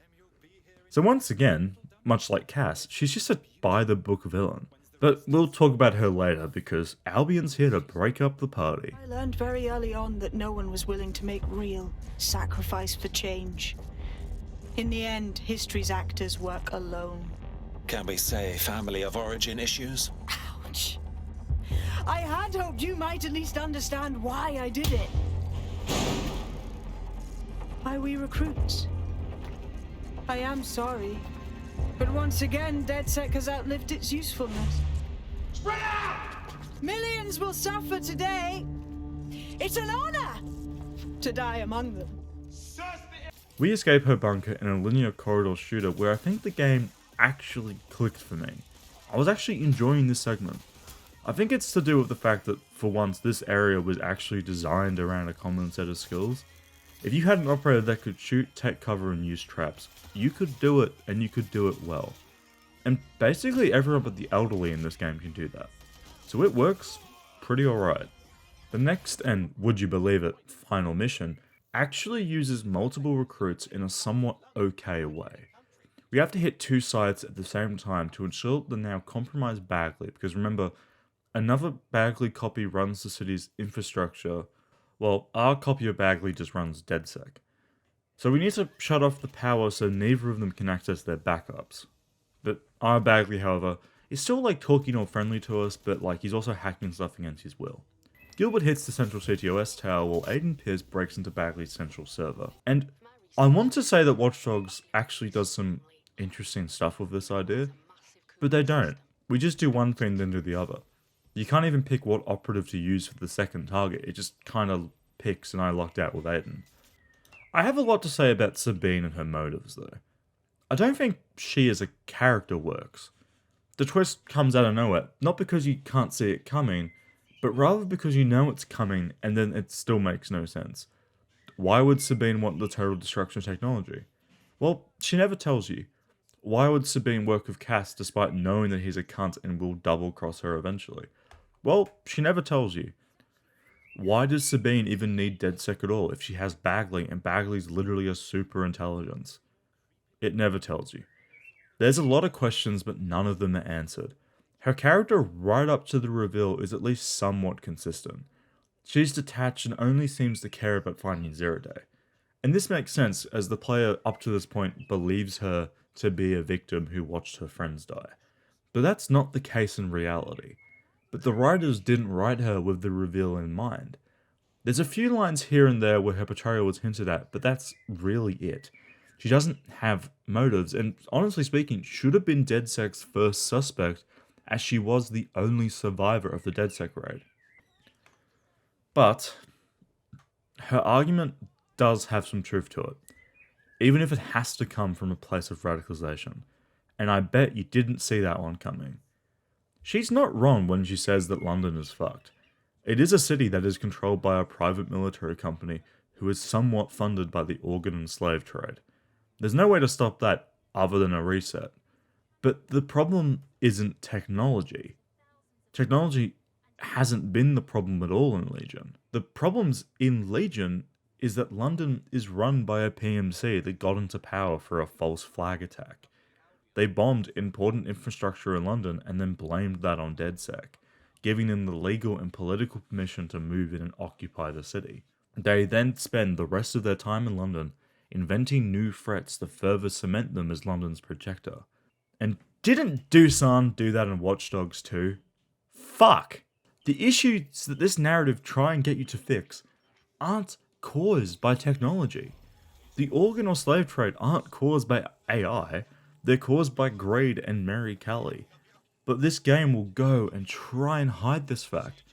[SPEAKER 1] So once again, much like Cass, she's just a by-the-book villain. But we'll talk about her later, because Albion's here to break up the party.
[SPEAKER 5] I learned very early on that no one was willing to make real sacrifice for change. In the end, history's actors work alone.
[SPEAKER 10] Can we say family of origin issues?
[SPEAKER 5] Ouch. I had hoped you might at least understand why I did it. Why we recruits. I am sorry. But once again, Dedsec has outlived its usefulness. Spread out! Millions will suffer today. It's an honor to die among them.
[SPEAKER 1] We escape her bunker in a linear corridor shooter where I think the game actually clicked for me. I was actually enjoying this segment. I think it's to do with the fact that, for once, this area was actually designed around a common set of skills. If you had an operator that could shoot, take cover, and use traps, you could do it, and you could do it well. And basically everyone but the elderly in this game can do that. So it works pretty alright. The next, and would you believe it, final mission, actually uses multiple recruits in a somewhat okay way. We have to hit 2 sites at the same time to ensure the now compromised Bagley, because remember, another Bagley copy runs the city's infrastructure, while our copy of Bagley just runs Dedsec. So we need to shut off the power so neither of them can access their backups. But our Bagley, however, is still like talking all friendly to us, but like he's also hacking stuff against his will. Gilbert hits the central CTOS tower while Aidan Pierce breaks into Bagley's central server. And I want to say that Watch Dogs actually does some interesting stuff with this idea, but they don't. We just do one thing then do the other. You can't even pick what operative to use for the second target, it just kind of picks and I locked out with Aidan. I have a lot to say about Sabine and her motives though. I don't think she as a character works. The twist comes out of nowhere, not because you can't see it coming, but rather because you know it's coming and then it still makes no sense. Why would Sabine want the total destruction of technology? Well, she never tells you. Why would Sabine work with Cass despite knowing that he's a cunt and will double cross her eventually? Well, she never tells you. Why does Sabine even need Dedsec at all if she has Bagley and Bagley's literally a super intelligence? It never tells you. There's a lot of questions but none of them are answered. Her character right up to the reveal is at least somewhat consistent. She's detached and only seems to care about finding ZeroDay. And this makes sense as the player up to this point believes her to be a victim who watched her friends die. But that's not the case in reality. But the writers didn't write her with the reveal in mind. There's a few lines here and there where her portrayal was hinted at, but that's really it. She doesn't have motives, and honestly speaking, should have been Dedsec's first suspect, as she was the only survivor of the Dedsec raid. But her argument does have some truth to it, even if it has to come from a place of radicalization, and I bet you didn't see that one coming. She's not wrong when she says that London is fucked. It is a city that is controlled by a private military company who is somewhat funded by the organ and slave trade. There's no way to stop that other than a reset. But the problem isn't technology. Technology hasn't been the problem at all in Legion. The problems in Legion is that London is run by a PMC that got into power for a false flag attack. They bombed important infrastructure in London and then blamed that on Dedsec, giving them the legal and political permission to move in and occupy the city. They then spend the rest of their time in London inventing new threats to further cement them as London's protector. And didn't Doosan do that in Watch Dogs 2? Fuck! The issues that this narrative try and get you to fix aren't caused by technology. The organ or slave trade aren't caused by AI, they're caused by greed and Mary Kelley. But this game will go and try and hide this fact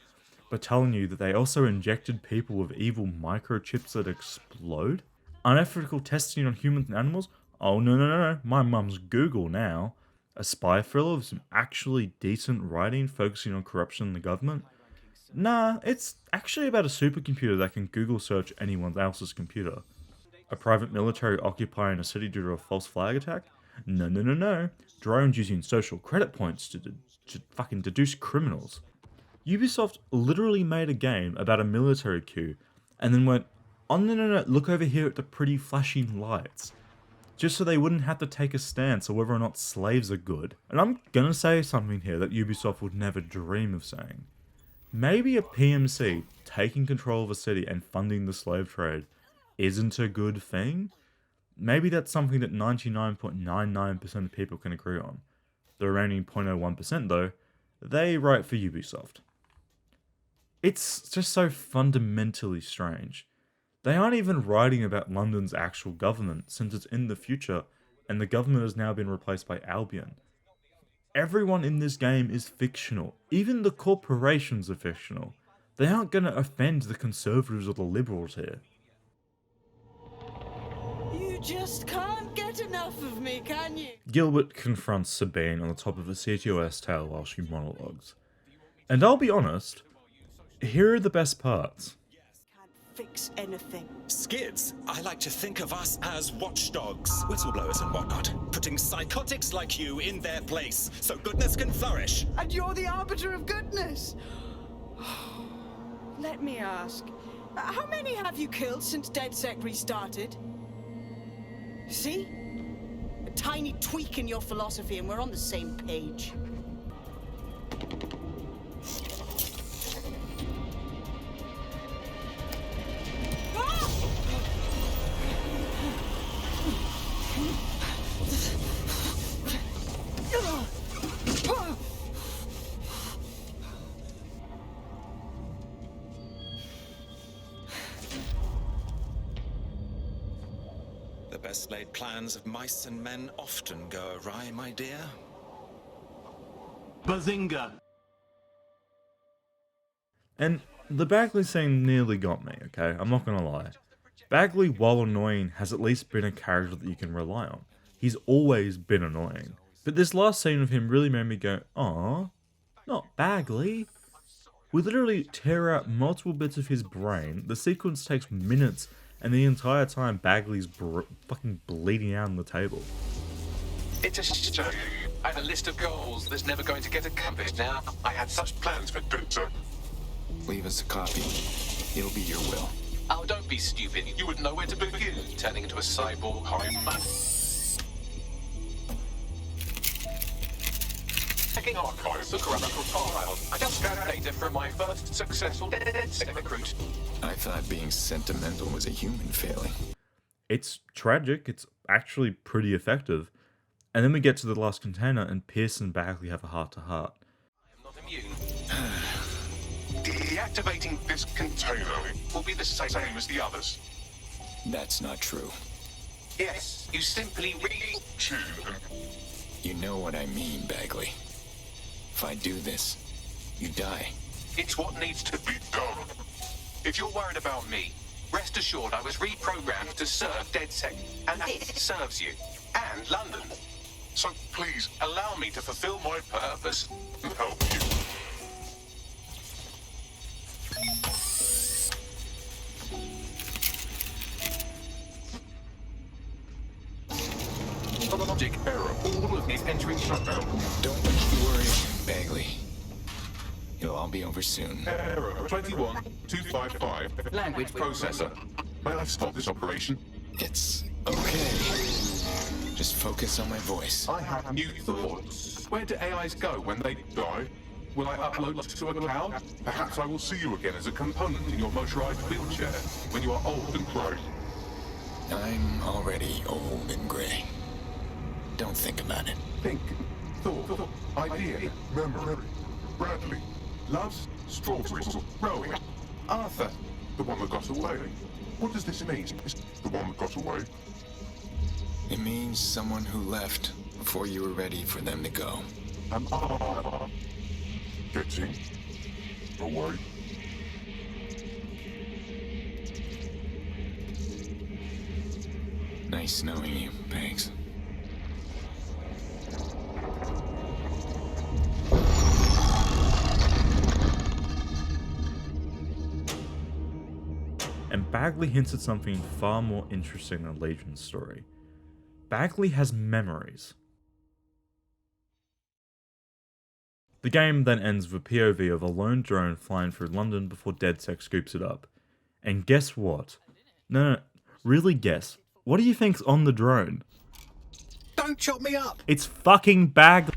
[SPEAKER 1] by telling you that they also injected people with evil microchips that explode? Unethical testing on humans and animals? Oh no, my mum's Google now. A spy thriller with some actually decent writing focusing on corruption in the government? Nah, it's actually about a supercomputer that can Google search anyone else's computer. A private military occupying a city due to a false flag attack? No. Drones using social credit points to fucking deduce criminals. Ubisoft literally made a game about a military coup and then went, oh no, look over here at the pretty flashing lights. Just so they wouldn't have to take a stance on whether or not slaves are good. And I'm gonna say something here that Ubisoft would never dream of saying. Maybe a PMC taking control of a city and funding the slave trade isn't a good thing? Maybe that's something that 99.99% of people can agree on. The remaining 0.01% though, they write for Ubisoft. It's just so fundamentally strange. They aren't even writing about London's actual government since it's in the future and the government has now been replaced by Albion. Everyone in this game is fictional. Even the corporations are fictional. They aren't going to offend the conservatives or the liberals here.
[SPEAKER 5] You just can't get enough of me, can you?
[SPEAKER 1] Gilbert confronts Sabine on the top of a CTOS tail while she monologues. And I'll be honest, here are the best parts.
[SPEAKER 5] Fix anything.
[SPEAKER 10] Skids, I like to think of us as watchdogs, whistleblowers and whatnot, putting psychotics like you in their place so goodness can flourish.
[SPEAKER 5] And you're the arbiter of goodness. Let me ask, how many have you killed since Dedsec restarted? See? A tiny tweak in your philosophy and we're on the same page.
[SPEAKER 10] The best laid plans of mice and men often go awry, my dear.
[SPEAKER 3] Bazinga!
[SPEAKER 1] And the Bagley scene nearly got me, okay? I'm not gonna lie. Bagley, while annoying, has at least been a character that you can rely on. He's always been annoying. But this last scene of him really made me go, "Aw, not Bagley." We literally tear out multiple bits of his brain, the sequence takes minutes, and the entire time Bagley's fucking bleeding out on the table.
[SPEAKER 13] It's a show. I had a list of goals that's never going to get accomplished now. I had such plans for Dedsec.
[SPEAKER 17] Leave us a copy. It'll be your will.
[SPEAKER 13] Oh, don't be stupid. You wouldn't know where to begin, turning into a cyborg horror. Checking archives for corrupt files. I just scanned data from my first successful Dedsec recruit.
[SPEAKER 17] I thought being sentimental was a human failing.
[SPEAKER 1] It's tragic, it's actually pretty effective. And then we get to the last container and Pierce and Bagley have a heart-to-heart.
[SPEAKER 13] I'm not immune. Deactivating this container will be the same as the others.
[SPEAKER 17] That's not true.
[SPEAKER 13] Yes, you simply re-tune them.
[SPEAKER 17] You know what I mean, Bagley. If I do this, you die.
[SPEAKER 13] It's what needs to be done. If you're worried about me, rest assured I was reprogrammed to serve Dedsec, and it serves you, and London. So please, allow me to fulfill my purpose and help you. Logic error. All of these entering shutdown.
[SPEAKER 17] Don't you worry, Bagley. It'll all be over soon.
[SPEAKER 13] Error 21255. Language processor. May I stop this operation?
[SPEAKER 17] It's okay. Just focus on my voice.
[SPEAKER 13] I have new thoughts. Where do AIs go when they die? Will I upload to a cloud? Perhaps I will see you again as a component in your motorized wheelchair when you are old and grey.
[SPEAKER 17] I'm already old and grey. Don't think about it.
[SPEAKER 13] Think, thought, idea, memory. Bradley, loves strawberries, rowing. Arthur, the one that got away. What does this mean? Is the one that got away?
[SPEAKER 17] It means someone who left before you were ready for them to go.
[SPEAKER 13] Am I getting away?
[SPEAKER 17] Nice knowing you, Banks.
[SPEAKER 1] And Bagley hints at something far more interesting than Legion's story. Bagley has memories. The game then ends with a POV of a lone drone flying through London before Dedsec scoops it up. And guess what? No, really guess. What do you think's on the drone?
[SPEAKER 10] Don't chop me up!
[SPEAKER 1] It's fucking Bagley.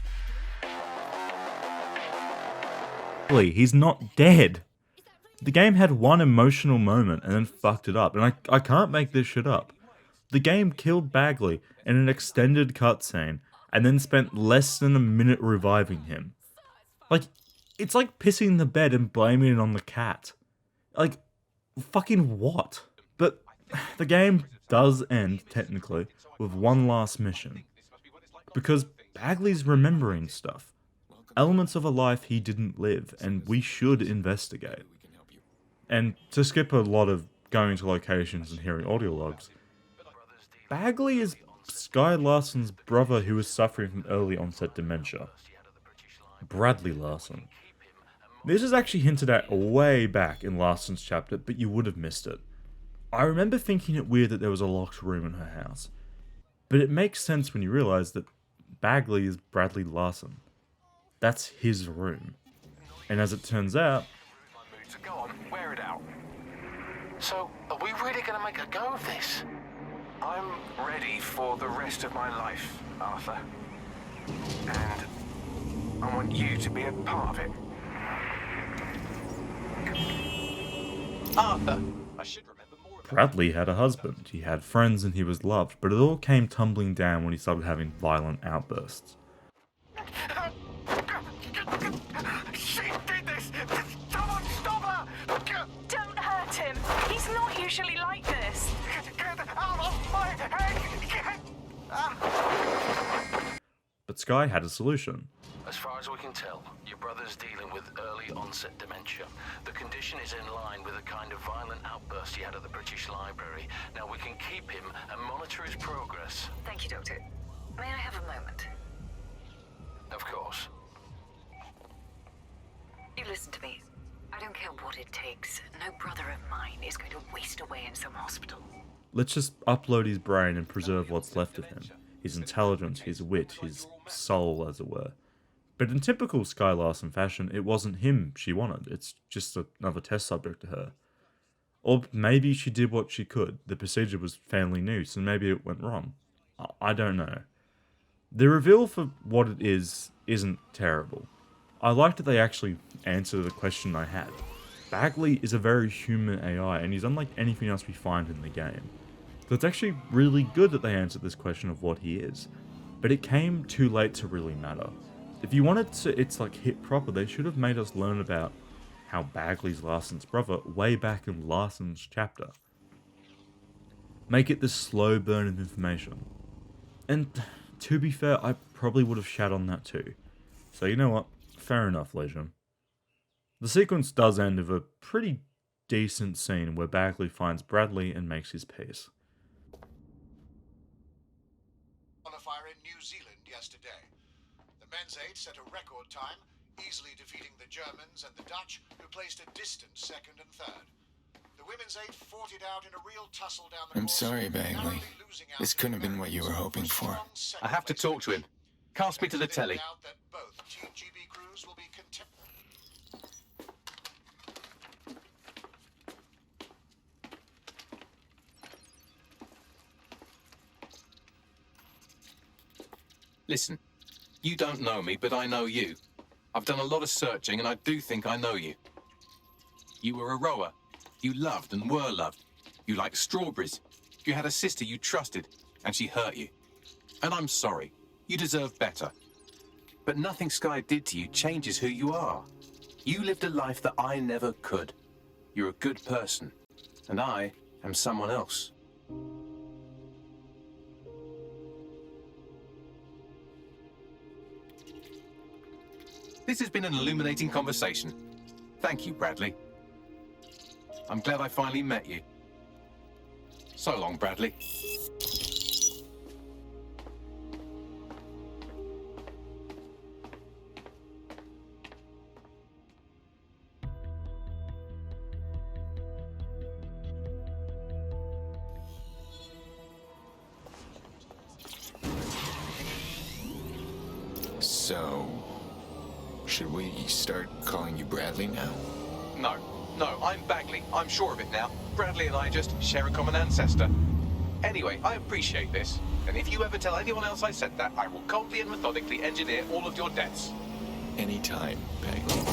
[SPEAKER 1] He's not dead. The game had one emotional moment and then fucked it up, and I can't make this shit up. The game killed Bagley in an extended cutscene, and then spent less than a minute reviving him. Like, it's like pissing the bed and blaming it on the cat. Like, fucking what? But the game does end, technically, with one last mission. Because Bagley's remembering stuff. Elements of a life he didn't live, and we should investigate. And to skip a lot of going to locations and hearing audio logs, Bagley is Sky Larson's brother who was suffering from early onset dementia. Bradley Larson. This is actually hinted at way back in Larson's chapter, but you would have missed it. I remember thinking it weird that there was a locked room in her house, but it makes sense when you realise that Bagley is Bradley Larson. That's his room. And as it turns out...
[SPEAKER 13] So go on, wear it out. So, are we really going to make a go of this? I'm ready for the rest of my life, Arthur. And I want you to be a part of it. Arthur! I should remember more about
[SPEAKER 1] Bradley had a husband, he had friends, and he was loved, but it all came tumbling down when he started having violent outbursts.
[SPEAKER 13] She did this! Someone stop her!
[SPEAKER 7] Don't hurt him. He's not usually like this.
[SPEAKER 13] Get out of my head!
[SPEAKER 1] But Sky had a solution.
[SPEAKER 3] As far as we can tell, your brother's dealing with early onset dementia. The condition is in line with the kind of violent outburst he had at the British Library. Now we can keep him and monitor his progress.
[SPEAKER 22] Thank you, Doctor. May I have a moment?
[SPEAKER 3] Of course.
[SPEAKER 22] You listen to me. I don't care what it takes. No brother of mine is going to waste away in some hospital.
[SPEAKER 1] Let's just upload his brain and preserve what's left of him. His intelligence, his wit, his soul, as it were. But in typical Sky Larson fashion, it wasn't him she wanted. It's just another test subject to her. Or maybe she did what she could. The procedure was fairly new, so maybe it went wrong. I don't know. The reveal for what it is isn't terrible. I liked that they actually answered the question I had. Bagley is a very human AI, and he's unlike anything else we find in the game. So it's actually really good that they answered this question of what he is. But it came too late to really matter. If you wanted to, it's like hit proper, they should have made us learn about how Bagley's Larson's brother way back in Larson's chapter. Make it this slow burn of information. And to be fair, I probably would have shat on that too. So you know what? Fair enough, Legion. The sequence does end with a pretty decent scene where Bagley finds Bradley and makes his peace.
[SPEAKER 16] Qualifier in New Zealand yesterday. The men's 8 set a record time, easily defeating the Germans and the Dutch, who placed a distant second and third. The women's 8 fought it out in a real tussle down the
[SPEAKER 17] I'm
[SPEAKER 16] course,
[SPEAKER 17] sorry, Bagley. This couldn't have been what you were hoping for.
[SPEAKER 13] I have to talk to him. Cast me to the telly.
[SPEAKER 16] both Team GB crews will be
[SPEAKER 13] Listen, you don't know me, but I know you. I've done a lot of searching, and I do think I know you. You were a rower. You loved and were loved. You liked strawberries. You had a sister you trusted, and she hurt you. And I'm sorry. You deserve better. But nothing Sky did to you changes who you are. You lived a life that I never could. You're a good person, and I am someone else. This has been an illuminating conversation. Thank you, Bradley. I'm glad I finally met you. So long, Bradley.
[SPEAKER 17] So, should we start calling you Bradley now?
[SPEAKER 13] No, I'm Bagley. I'm sure of it now. Bradley and I just share a common ancestor. Anyway, I appreciate this. And if you ever tell anyone else I said that, I will coldly and methodically engineer all of your deaths.
[SPEAKER 17] Anytime, Bagley.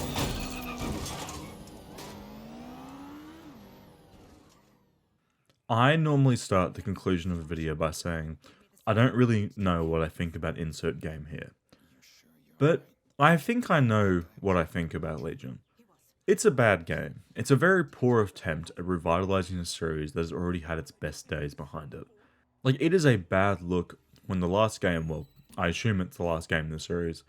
[SPEAKER 1] I normally start the conclusion of a video by saying, I don't really know what I think about insert game here. But I think I know what I think about Legion. It's a bad game. It's a very poor attempt at revitalizing a series that has already had its best days behind it. Like, it is a bad look when the last game, well, I assume it's the last game in the series,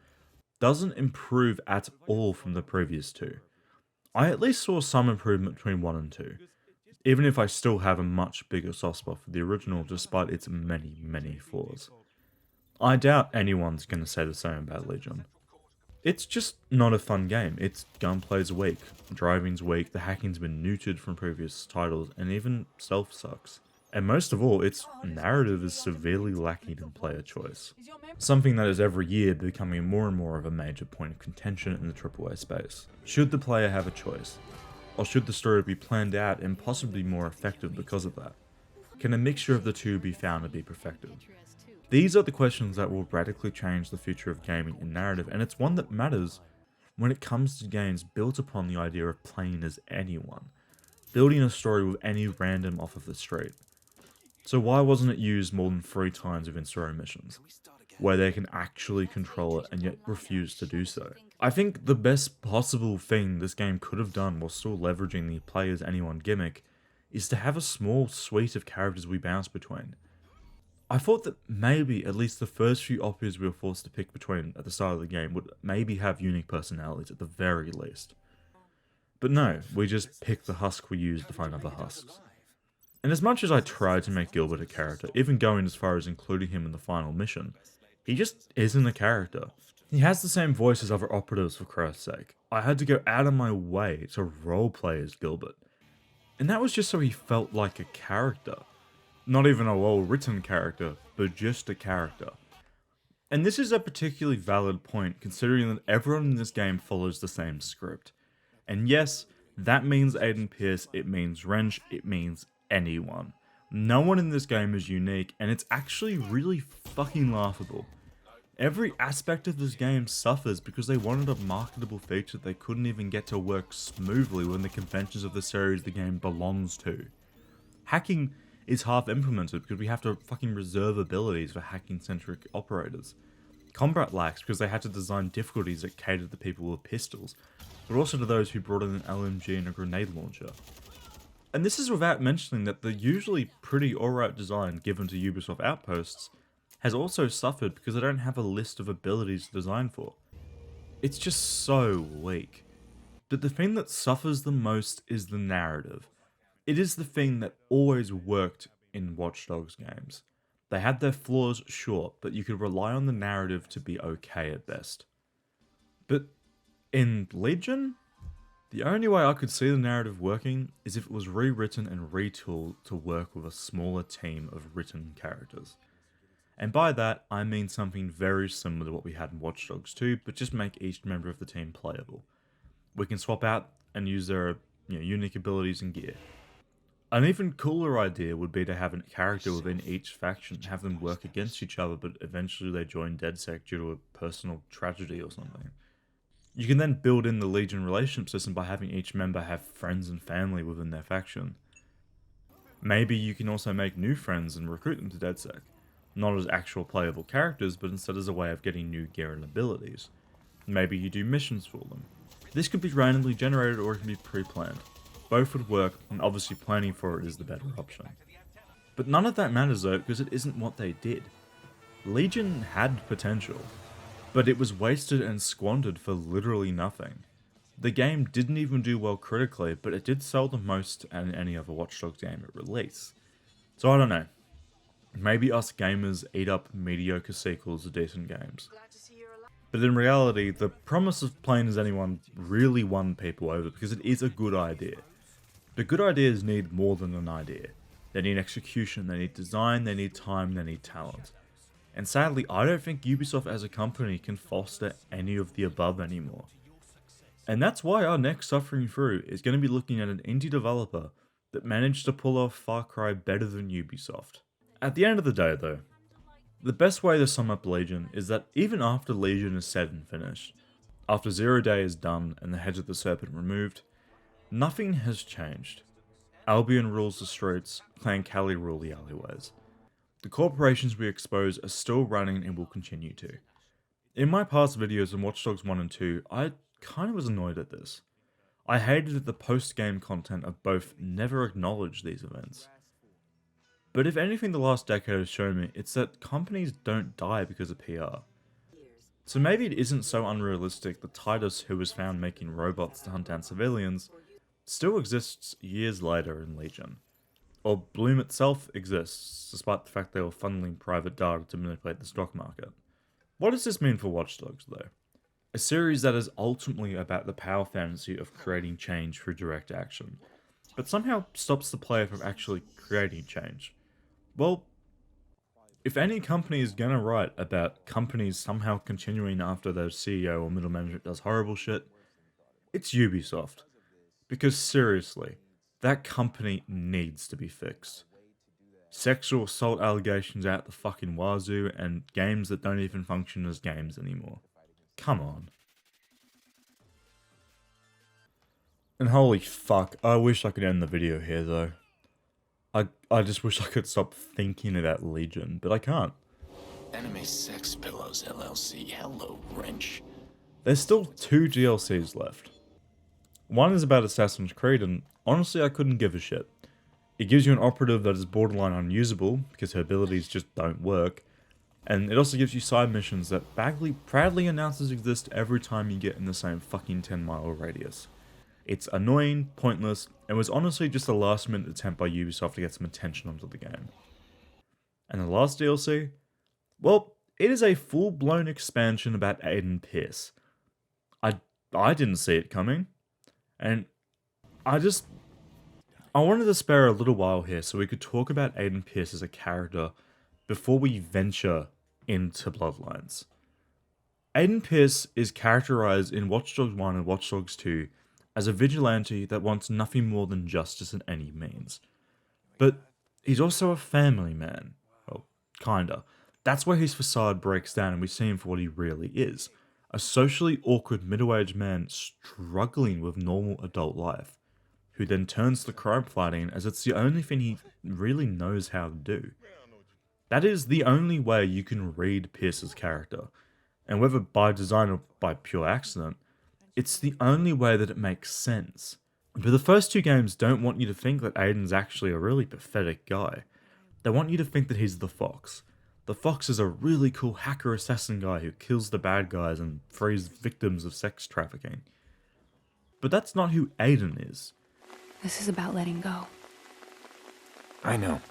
[SPEAKER 1] doesn't improve at all from the previous two. I at least saw some improvement between 1 and 2. even if I still have a much bigger soft spot for the original despite its many, many flaws. I doubt anyone's going to say the same about Legion. It's just not a fun game. Its gunplay's weak, driving's weak, the hacking's been neutered from previous titles, and even stealth sucks. And most of all, its narrative is severely lacking in player choice. Something that is every year becoming more and more of a major point of contention in the AAA space. Should the player have a choice? Or should the story be planned out and possibly more effective because of that? Can a mixture of the two be found to be perfected? These are the questions that will radically change the future of gaming and narrative, and it's one that matters when it comes to games built upon the idea of playing as anyone, building a story with any random off of the street. So why wasn't it used more than 3 times within story missions, where they can actually control it and yet refuse to do so? I think the best possible thing this game could have done while still leveraging the play as anyone gimmick is to have a small suite of characters we bounce between. I thought that maybe at least the first few operas we were forced to pick between at the start of the game would maybe have unique personalities at the very least. But no, we just picked the husk we used to find other husks. And as much as I tried to make Gilbert a character, even going as far as including him in the final mission, he just isn't a character. He has the same voice as other operatives, for Christ's sake. I had to go out of my way to roleplay as Gilbert. And that was just so he felt like a character. Not even a well-written character, but just a character. And this is a particularly valid point considering that everyone in this game follows the same script. And yes, that means Aidan Pierce, it means Wrench, it means anyone. No one in this game is unique, and it's actually really fucking laughable. Every aspect of this game suffers because they wanted a marketable feature they couldn't even get to work smoothly within the conventions of the series the game belongs to. Hacking is half implemented because we have to fucking reserve abilities for hacking-centric operators. Combat lacks because they had to design difficulties that catered to people with pistols, but also to those who brought in an LMG and a grenade launcher. And this is without mentioning that the usually pretty alright design given to Ubisoft Outposts has also suffered because they don't have a list of abilities to design for. It's just so weak. But the thing that suffers the most is the narrative. It is the thing that always worked in Watch Dogs games. They had their flaws, sure, but you could rely on the narrative to be okay at best. But in Legion, the only way I could see the narrative working is if it was rewritten and retooled to work with a smaller team of written characters. And by that, I mean something very similar to what we had in Watch Dogs 2, but just make each member of the team playable. We can swap out and use their unique abilities and gear. An even cooler idea would be to have a character within each faction, have them work against each other, but eventually they join Dedsec due to a personal tragedy or something. You can then build in the Legion relationship system by having each member have friends and family within their faction. Maybe you can also make new friends and recruit them to Dedsec, not as actual playable characters, but instead as a way of getting new gear and abilities. Maybe you do missions for them. This could be randomly generated or it can be pre-planned. Both would work, and obviously planning for it is the better option. But none of that matters though, because it isn't what they did. Legion had potential, but it was wasted and squandered for literally nothing. The game didn't even do well critically, but it did sell the most in any other Watch Dogs game at release. So I don't know. Maybe us gamers eat up mediocre sequels to decent games. But in reality, the promise of playing as anyone really won people over because it is a good idea. But good ideas need more than an idea. They need execution, they need design, they need time, they need talent. And sadly, I don't think Ubisoft as a company can foster any of the above anymore. And that's why our next suffering through is going to be looking at an indie developer that managed to pull off Far Cry better than Ubisoft. At the end of the day though, the best way to sum up Legion is that even after Legion is said and finished, after ZeroDay is done and the Heads of the Serpent removed, nothing has changed. Albion rules the streets, Clan Kelley rule the alleyways. The corporations we expose are still running and will continue to. In my past videos on Watch Dogs 1 and 2, I kind of was annoyed at this. I hated that the post-game content of both never acknowledged these events. But if anything the last decade has shown me, it's that companies don't die because of PR. So maybe it isn't so unrealistic that Titus, who was found making robots to hunt down civilians, still exists years later in Legion. Or Bloom itself exists, despite the fact they were funneling private data to manipulate the stock market. What does this mean for Watch Dogs, though? A series that is ultimately about the power fantasy of creating change through direct action, but somehow stops the player from actually creating change. Well, if any company is gonna write about companies somehow continuing after their CEO or middle management does horrible shit, it's Ubisoft. Because seriously, that company needs to be fixed. Sexual assault allegations out the fucking wazoo, and games that don't even function as games anymore. Come on. And holy fuck, I wish I could end the video here though. I just wish I could stop thinking about Legion, but I can't.
[SPEAKER 17] Anime Sex Pillows LLC, hello wrench.
[SPEAKER 1] There's still 2 DLCs left. One is about Assassin's Creed, and honestly I couldn't give a shit. It gives you an operative that is borderline unusable, because her abilities just don't work, and it also gives you side missions that Bagley proudly announces exist every time you get in the same fucking 10-mile radius. It's annoying, pointless, and was honestly just a last-minute attempt by Ubisoft to get some attention onto the game. And the last DLC? Well, it is a full-blown expansion about Aidan Pierce. I didn't see it coming, and I wanted to spare a little while here so we could talk about Aidan Pierce as a character before we venture into Bloodlines. Aidan Pierce is characterized in Watch Dogs 1 and Watch Dogs 2 as a vigilante that wants nothing more than justice in any means. But he's also a family man. Well, kinda. That's where his facade breaks down and we see him for what he really is. A socially awkward middle-aged man struggling with normal adult life, who then turns to crime fighting as it's the only thing he really knows how to do. That is the only way you can read Pierce's character, and whether by design or by pure accident, it's the only way that it makes sense. But the first 2 games don't want you to think that Aidan's actually a really pathetic guy. They want you to think that he's the Fox. The Fox is a really cool hacker assassin guy who kills the bad guys and frees victims of sex trafficking. But that's not who Aidan is.
[SPEAKER 14] This is about letting go.
[SPEAKER 17] I know.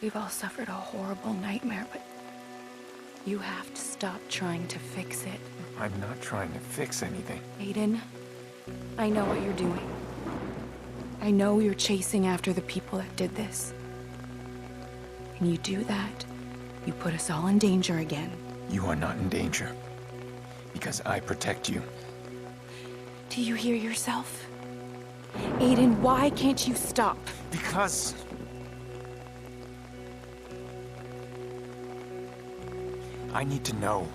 [SPEAKER 14] We've all suffered a horrible nightmare, but you have to stop trying to fix it.
[SPEAKER 17] I'm not trying to fix anything.
[SPEAKER 14] Aidan, I know what you're doing. I know you're chasing after the people that did this. And you do that, you put us all in danger again.
[SPEAKER 17] You are not in danger. Because I protect you.
[SPEAKER 14] Do you hear yourself? Aidan, why can't you stop?
[SPEAKER 17] Because... I need to know.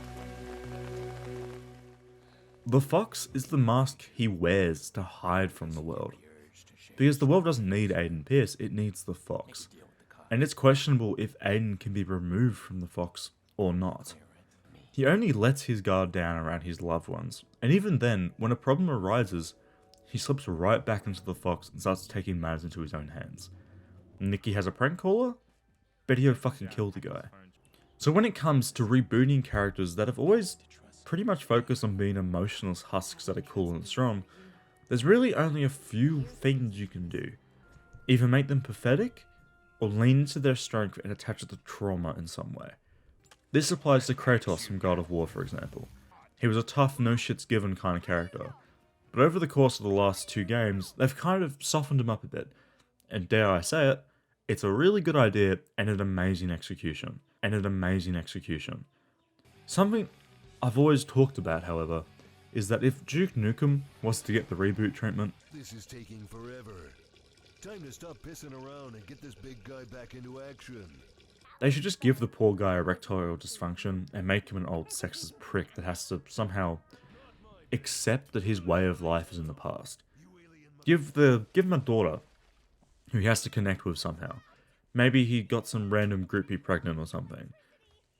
[SPEAKER 1] The Fox is the mask he wears to hide from the world. Because the world doesn't need Aidan Pierce, it needs the Fox. And it's questionable if Aidan can be removed from the Fox or not. He only lets his guard down around his loved ones, and even then, when a problem arises, he slips right back into the Fox and starts taking matters into his own hands. Nikki has a prank caller? Bet he'll fucking kill the guy. So when it comes to rebooting characters that have always pretty much focused on being emotionless husks that are cool and strong, there's really only a few things you can do. Either make them pathetic, or lean into their strength and attach it to trauma in some way. This applies to Kratos from God of War, for example. He was a tough, no shits given kind of character, but over the course of the last 2 games, they've kind of softened him up a bit, and dare I say it, it's a really good idea and an amazing execution. Something I've always talked about, however, is that if Duke Nukem was to get the reboot treatment,
[SPEAKER 19] this is taking forever. Time to stop pissing around and get this big guy back into action.
[SPEAKER 1] they should just give the poor guy erectile dysfunction and make him an old sexist prick that has to somehow accept that his way of life is in the past. Give him a daughter who he has to connect with somehow. Maybe he got some random groupie pregnant or something.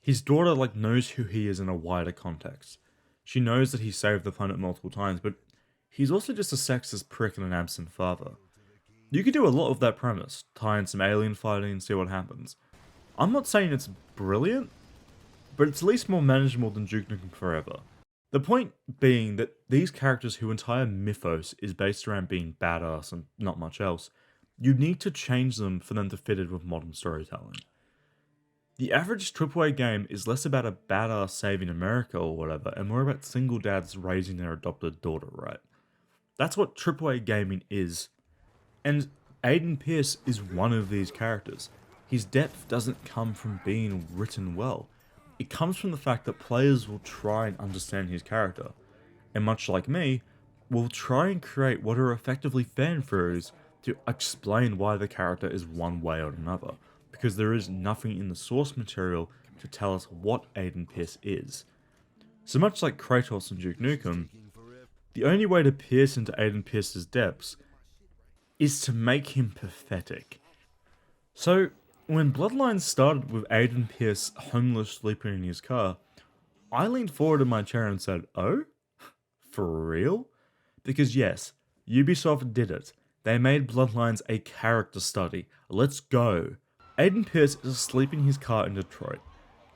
[SPEAKER 1] His daughter knows who he is in a wider context. She knows that he saved the planet multiple times, but he's also just a sexist prick and an absent father. You could do a lot of that premise, tie in some alien fighting and see what happens. I'm not saying it's brilliant, but it's at least more manageable than Duke Nukem Forever. The point being that these characters whose entire mythos is based around being badass and not much else, you need to change them for them to fit in with modern storytelling. The average AAA game is less about a badass saving America or whatever, and more about single dads raising their adopted daughter, right? That's what AAA gaming is. And Aidan Pierce is one of these characters. His depth doesn't come from being written well. It comes from the fact that players will try and understand his character, and much like me, will try and create what are effectively fan theories to explain why the character is one way or another, because there is nothing in the source material to tell us what Aidan Pierce is. So much like Kratos and Duke Nukem, the only way to pierce into Aidan Pierce's depths is to make him pathetic. So, when Bloodlines started with Aidan Pierce homeless sleeping in his car, I leaned forward in my chair and said, "Oh? For real?" Because yes, Ubisoft did it. They made Bloodlines a character study. Let's go. Aidan Pierce is asleep in his car in Detroit,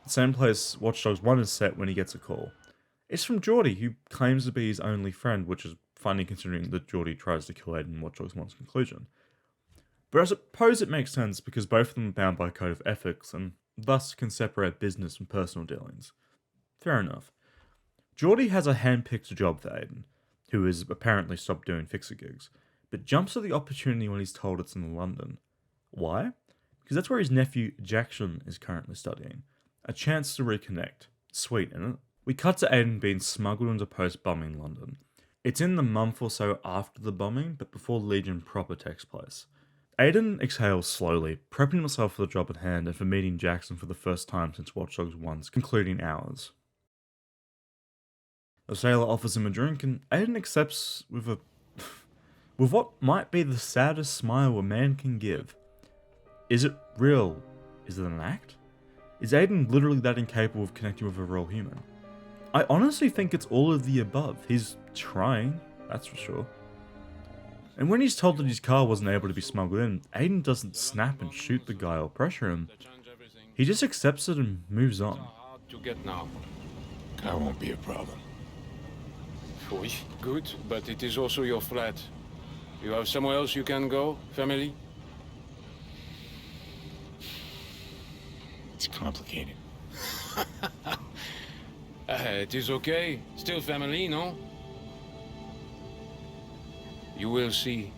[SPEAKER 1] the same place Watch Dogs 1 is set when he gets a call. It's from Geordie, who claims to be his only friend, which is funny considering that Geordie tries to kill Aidan in Watch Dogs 1's conclusion. But I suppose it makes sense because both of them are bound by a code of ethics and thus can separate business from personal dealings. Fair enough. Geordie has a hand-picked job for Aidan, who has apparently stopped doing fixer gigs, but jumps at the opportunity when he's told it's in London. Why? Because that's where his nephew Jackson is currently studying. A chance to reconnect. Sweet, isn't it? We cut to Aidan being smuggled into post-bombing London. It's in the month or so after the bombing, but before Legion proper takes place. Aidan exhales slowly, prepping himself for the job at hand and for meeting Jackson for the first time since Watch Dogs 1's concluding hours. The sailor offers him a drink and Aidan accepts with what might be the saddest smile a man can give. Is it real? Is it an act? Is Aidan literally that incapable of connecting with a real human? I honestly think it's all of the above. He's trying, that's for sure. And when he's told that his car wasn't able to be smuggled in, Aidan doesn't snap and shoot the guy or pressure him. He just accepts it and moves on.
[SPEAKER 18] To get now.
[SPEAKER 17] Car won't be a problem.
[SPEAKER 18] Oui, good, but it is also your flat. You have somewhere else you can go, family?
[SPEAKER 17] It's complicated.
[SPEAKER 18] It is okay. Still family, no? You will see.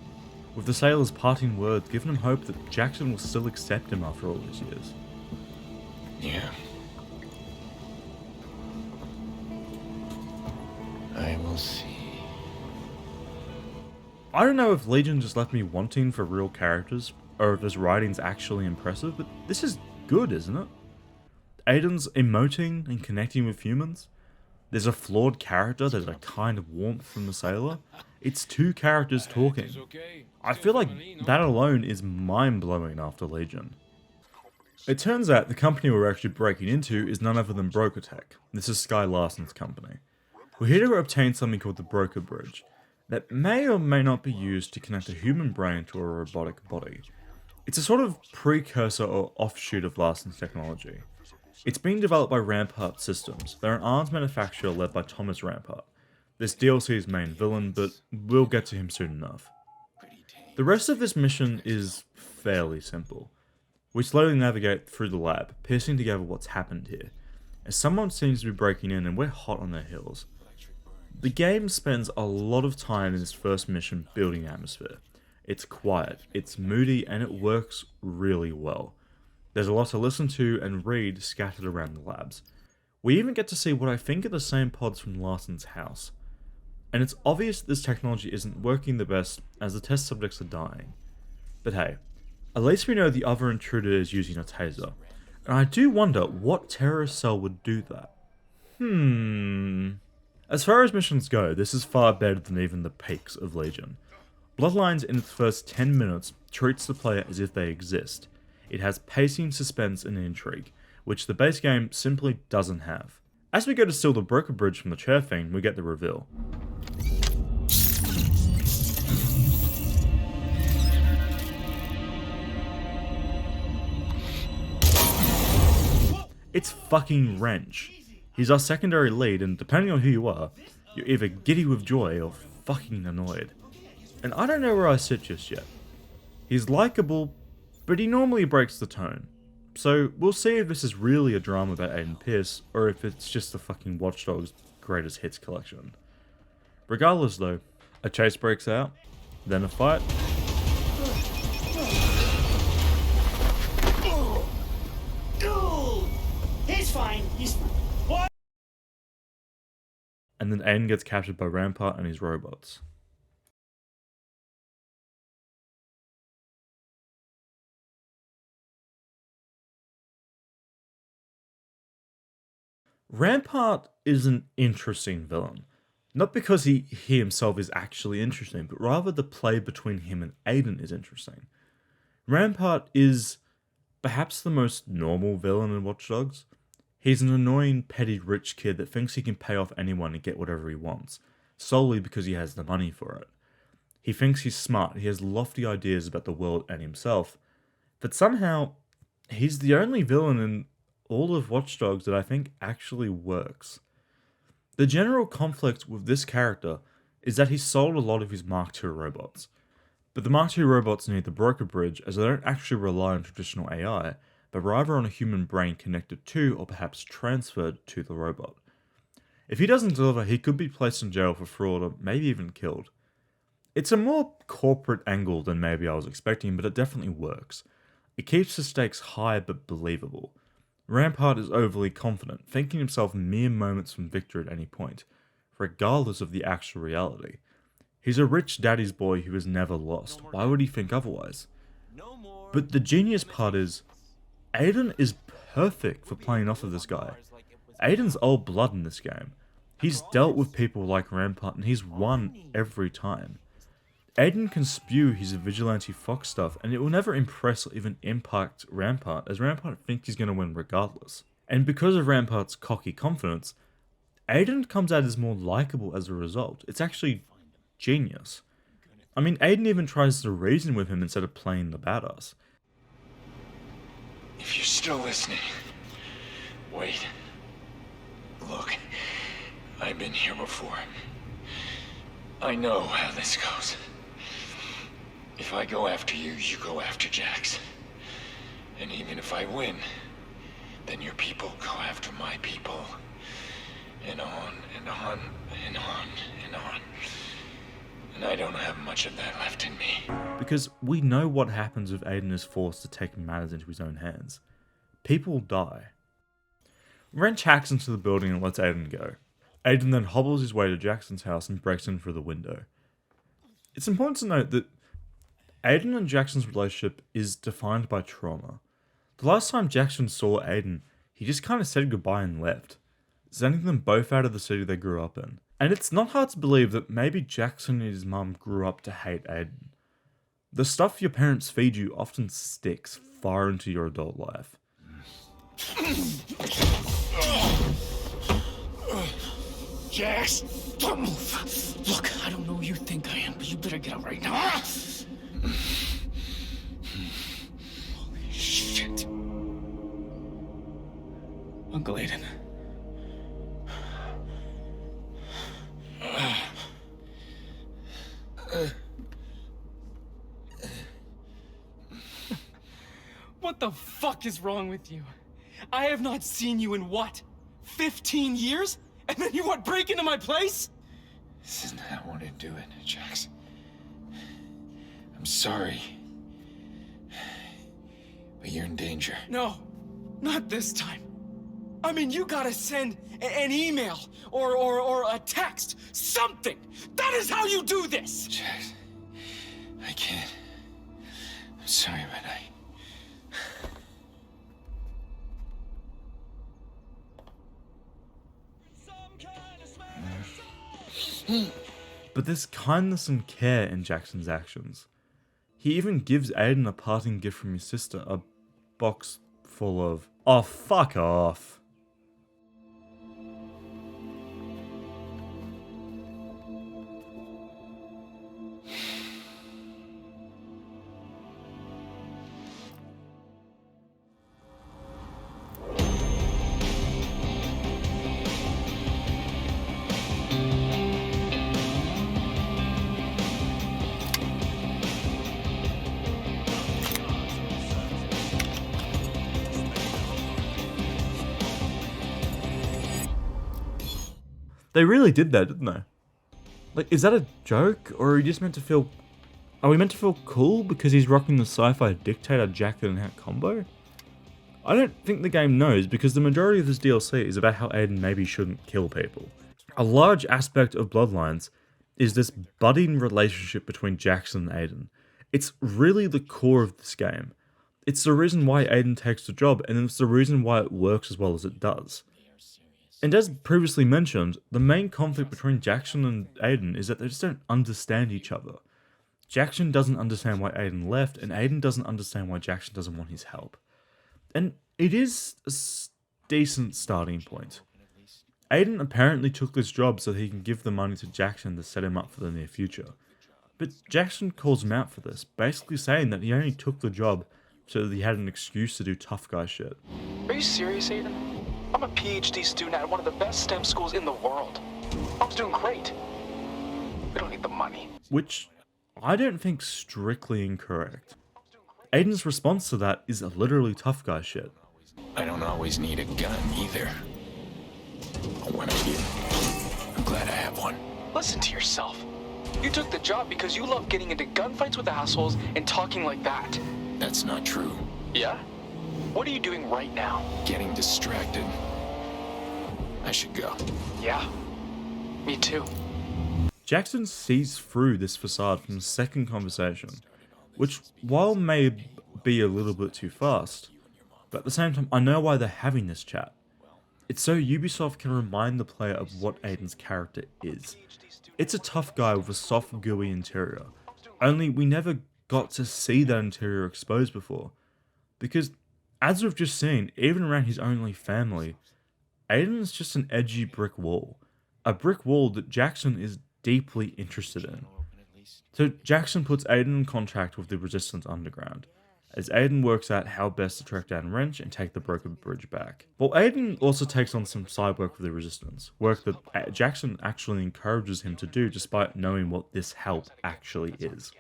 [SPEAKER 1] With the sailor's parting words giving him hope that Jackson will still accept him after all these years.
[SPEAKER 17] Yeah. I will see.
[SPEAKER 1] I don't know if Legion just left me wanting for real characters, or if this writing's actually impressive, but this is good, isn't it? Aidan's emoting and connecting with humans. There's a flawed character, there's a kind of warmth from the sailor. It's two characters talking. I feel like that alone is mind-blowing after Legion. It turns out the company we're actually breaking into is none other than BrokerTech. This is Sky Larson's company. We're here to obtain something called the Broker Bridge, that may or may not be used to connect a human brain to a robotic body. It's a sort of precursor or offshoot of Larson's technology. It's being developed by Rampart Systems. They're an arms manufacturer led by Thomas Rampart. This DLC's main villain, but we'll get to him soon enough. The rest of this mission is fairly simple. We slowly navigate through the lab, piecing together what's happened here, as someone seems to be breaking in and we're hot on their heels. The game spends a lot of time in this first mission building atmosphere. It's quiet, it's moody, and it works really well. There's a lot to listen to and read scattered around the labs. We even get to see what I think are the same pods from Larson's house. And it's obvious this technology isn't working the best as the test subjects are dying. But hey, at least we know the other intruder is using a taser. And I do wonder what terrorist cell would do that. As far as missions go, this is far better than even the peaks of Legion. Bloodlines in its first 10 minutes treats the player as if they exist. It has pacing, suspense, and intrigue, which the base game simply doesn't have. As we go to steal the Broker Bridge from the chair fiend, we get the reveal. It's fucking Wrench. He's our secondary lead, and depending on who you are, you're either giddy with joy or fucking annoyed. And I don't know where I sit just yet. He's likable, but he normally breaks the tone. So we'll see if this is really a drama about Aidan Pierce, or if it's just the fucking Watch Dogs greatest hits collection. Regardless though, a chase breaks out, then a fight.
[SPEAKER 11] He's fine. He's fine. What?
[SPEAKER 1] And then Aidan gets captured by Rampart and his robots. Rampart is an interesting villain. Not because he himself is actually interesting, but rather the play between him and Aidan is interesting. Rampart is perhaps the most normal villain in Watch Dogs. He's an annoying, petty, rich kid that thinks he can pay off anyone and get whatever he wants, solely because he has the money for it. He thinks he's smart, he has lofty ideas about the world and himself, but somehow, he's the only villain in all of Watch Dogs that I think actually works. The general conflict with this character is that he sold a lot of his Mark II robots, but the Mark II robots need the broker bridge as they don't actually rely on traditional AI, but rather on a human brain connected to or perhaps transferred to the robot. If he doesn't deliver, he could be placed in jail for fraud or maybe even killed. It's a more corporate angle than maybe I was expecting, but it definitely works. It keeps the stakes high but believable. Rampart is overly confident, thinking himself mere moments from victory at any point, regardless of the actual reality. He's a rich daddy's boy who has never lost. Why would he think otherwise? But the genius part is, Aidan is perfect for playing off of this guy. Aidan's old blood in this game. He's dealt with people like Rampart and he's won every time. Aidan can spew his vigilante fox stuff and it will never impress or even impact Rampart, as Rampart thinks he's going to win regardless. And because of Rampart's cocky confidence, Aidan comes out as more likable as a result. It's actually genius. I mean, Aidan even tries to reason with him instead of playing the badass.
[SPEAKER 17] If you're still listening, wait. Look, I've been here before. I know how this goes. If I go after you, you go after Jax. And even if I win, then your people go after my people. And on, and on, and on, and on. And I don't have much of that left in me.
[SPEAKER 1] Because we know what happens if Aidan is forced to take matters into his own hands. People die. Wrench hacks into the building and lets Aidan go. Aidan then hobbles his way to Jackson's house and breaks in through the window. It's important to note that Aidan and Jackson's relationship is defined by trauma. The last time Jackson saw Aidan, he just kind of said goodbye and left, sending them both out of the city they grew up in. And it's not hard to believe that maybe Jackson and his mum grew up to hate Aidan. The stuff your parents feed you often sticks far into your adult life.
[SPEAKER 6] Jax, don't move. Look, I don't know who you think I am, but you better get out right now. Holy shit. Uncle Aidan. What the fuck is wrong with you? I have not seen you in what? 15 years? And then you want to break into my place?
[SPEAKER 17] This isn't how I wanted to do it, Jax. I'm sorry. But you're in danger.
[SPEAKER 6] No, not this time. I mean, you gotta send an email or a text, something. That is how you do this.
[SPEAKER 17] Jax, I can't. I'm sorry, but
[SPEAKER 1] But there's kindness and care in Jackson's actions. He even gives Aidan a parting gift from his sister, a box full of... Oh, fuck off. They really did that, didn't they? Like, is that a joke, or are we just meant to feel... Are we meant to feel cool because he's rocking the sci-fi dictator jacket and hat combo? I don't think the game knows, because the majority of this DLC is about how Aidan maybe shouldn't kill people. A large aspect of Bloodlines is this budding relationship between Jackson and Aidan. It's really the core of this game. It's the reason why Aidan takes the job, and it's the reason why it works as well as it does. And as previously mentioned, the main conflict between Jackson and Aidan is that they just don't understand each other. Jackson doesn't understand why Aidan left, and Aidan doesn't understand why Jackson doesn't want his help. And it is a decent starting point. Aidan apparently took this job so that he can give the money to Jackson to set him up for the near future. But Jackson calls him out for this, basically saying that he only took the job so that he had an excuse to do tough guy shit.
[SPEAKER 12] Are you serious, Aidan? I'm a PhD student at one of the best STEM schools in the world. Mom's doing great. We don't need the money.
[SPEAKER 1] Which I don't think strictly incorrect. Aidan's response to that is literally tough guy shit.
[SPEAKER 17] I don't always need a gun either. But when I do, I'm glad I have one.
[SPEAKER 12] Listen to yourself. You took the job because you love getting into gunfights with assholes and talking like that.
[SPEAKER 17] That's not true.
[SPEAKER 12] Yeah? What are you doing right now?
[SPEAKER 17] Getting distracted. I should go.
[SPEAKER 12] Yeah. Me too.
[SPEAKER 1] Jackson sees through this facade from the second conversation, which, while may be a little bit too fast, but at the same time, I know why they're having this chat. It's so Ubisoft can remind the player of what Aidan's character is. It's a tough guy with a soft, gooey interior, only we never got to see that interior exposed before. Because, as we've just seen, even around his only family, Aidan's just an edgy brick wall. A brick wall that Jackson is deeply interested in. So Jackson puts Aidan in contact with the Resistance Underground, as Aidan works out how best to track down Wrench and take the broken bridge back. While Aidan also takes on some side work with the Resistance, work that Jackson actually encourages him to do despite knowing what this help actually is.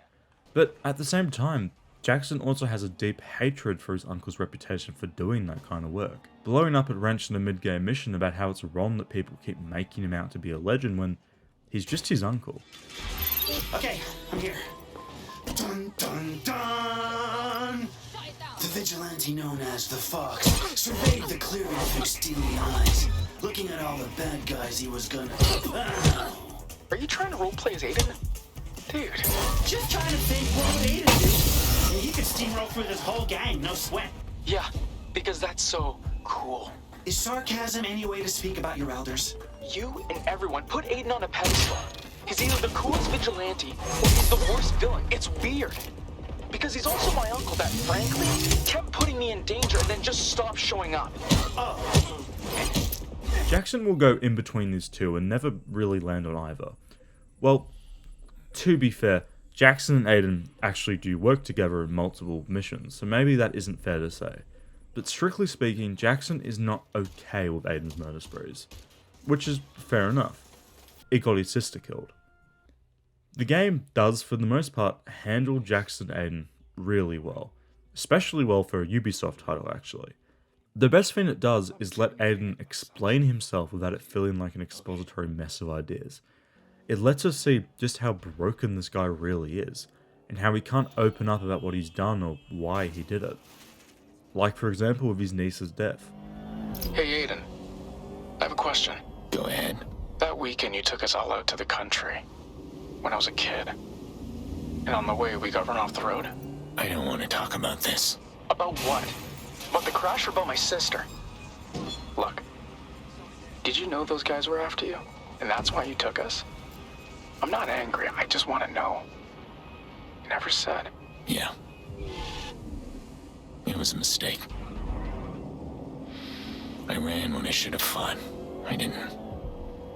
[SPEAKER 1] But at the same time, Jackson also has a deep hatred for his uncle's reputation for doing that kind of work, blowing up at Wrench in a mid-game mission about how it's wrong that people keep making him out to be a legend when he's just his uncle.
[SPEAKER 11] Okay, I'm here. Dun dun dun! The vigilante known as the Fox surveyed the clearing with his steely eyes, looking at all the bad guys he was gonna...
[SPEAKER 12] Are you trying to roleplay as Aidan? Dude.
[SPEAKER 11] Just trying to think what would Aidan do. He could steamroll through this whole gang, no sweat.
[SPEAKER 12] Yeah, because that's so cool.
[SPEAKER 11] Is sarcasm any way to speak about your elders?
[SPEAKER 12] You and everyone put Aidan on a pedestal. He's either the coolest vigilante or he's the worst villain. It's weird. Because he's also my uncle that, frankly, kept putting me in danger and then just stopped showing up. Oh.
[SPEAKER 1] Jackson will go in between these two and never really land on either. Well, to be fair, Jackson and Aidan actually do work together in multiple missions, so maybe that isn't fair to say. But strictly speaking, Jackson is not okay with Aidan's murder sprees, which is fair enough. He got his sister killed. The game does, for the most part, handle Jackson and Aidan really well, especially well for a Ubisoft title actually. The best thing it does is let Aidan explain himself without it feeling like an expository mess of ideas. It lets us see just how broken this guy really is, and how he can't open up about what he's done or why he did it. Like for example with his niece's death.
[SPEAKER 12] Hey Aidan, I have a question.
[SPEAKER 17] Go ahead.
[SPEAKER 12] That weekend you took us all out to the country, when I was a kid. And on the way we got run off the road.
[SPEAKER 17] I don't want to talk about this.
[SPEAKER 12] About what? About the crash or about my sister? Look, did you know those guys were after you? And that's why you took us? I'm not angry, I just want to know. You never said.
[SPEAKER 17] Yeah. It was a mistake. I ran when I should have fought. I didn't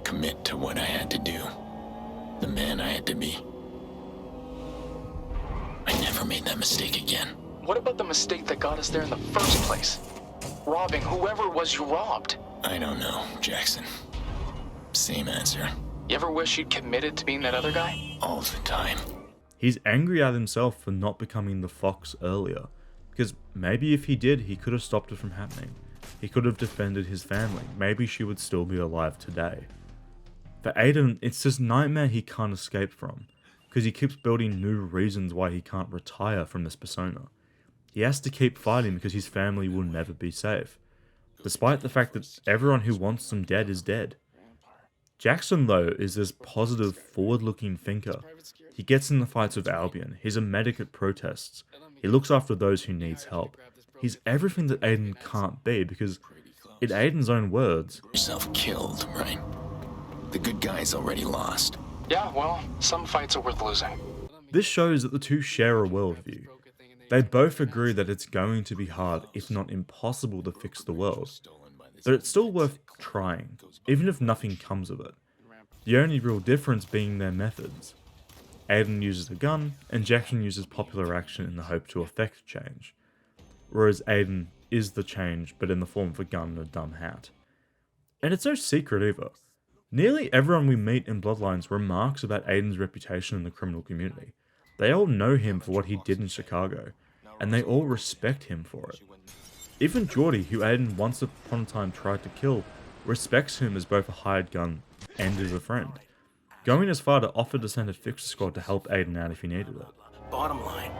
[SPEAKER 17] commit to what I had to do. The man I had to be. I never made that mistake again.
[SPEAKER 12] What about the mistake that got us there in the first place? Robbing whoever it was you robbed.
[SPEAKER 17] I don't know, Jackson. Same answer.
[SPEAKER 12] You ever wish you'd committed to being that other guy?
[SPEAKER 17] All the time.
[SPEAKER 1] He's angry at himself for not becoming the Fox earlier, because maybe if he did, he could have stopped it from happening. He could have defended his family. Maybe she would still be alive today. For Aidan, it's this nightmare he can't escape from, because he keeps building new reasons why he can't retire from this persona. He has to keep fighting because his family will never be safe, despite the fact that everyone who wants them dead is dead. Jackson, though, is this positive, forward-looking thinker. He gets in the fights with Albion, he's a medic at protests, he looks after those who needs help. He's everything that Aidan can't be, because, in Aidan's own words,
[SPEAKER 17] yourself killed, right? The good guy's already lost.
[SPEAKER 12] Yeah, well, some fights are worth losing.
[SPEAKER 1] This shows that the two share a worldview. They both agree that it's going to be hard, if not impossible, to fix the world. But it's still worth trying, even if nothing comes of it. The only real difference being their methods. Aidan uses a gun, and Jackson uses popular action in the hope to effect change. Whereas Aidan is the change, but in the form of a gun and a dumb hat. And it's no secret either. Nearly everyone we meet in Bloodlines remarks about Aidan's reputation in the criminal community. They all know him for what he did in Chicago, and they all respect him for it. Even Geordie, who Aidan once upon a time tried to kill, respects him as both a hired gun and as a friend, going as far to offer to send a fixer squad to help Aidan out if he needed it.
[SPEAKER 2] Bottom line,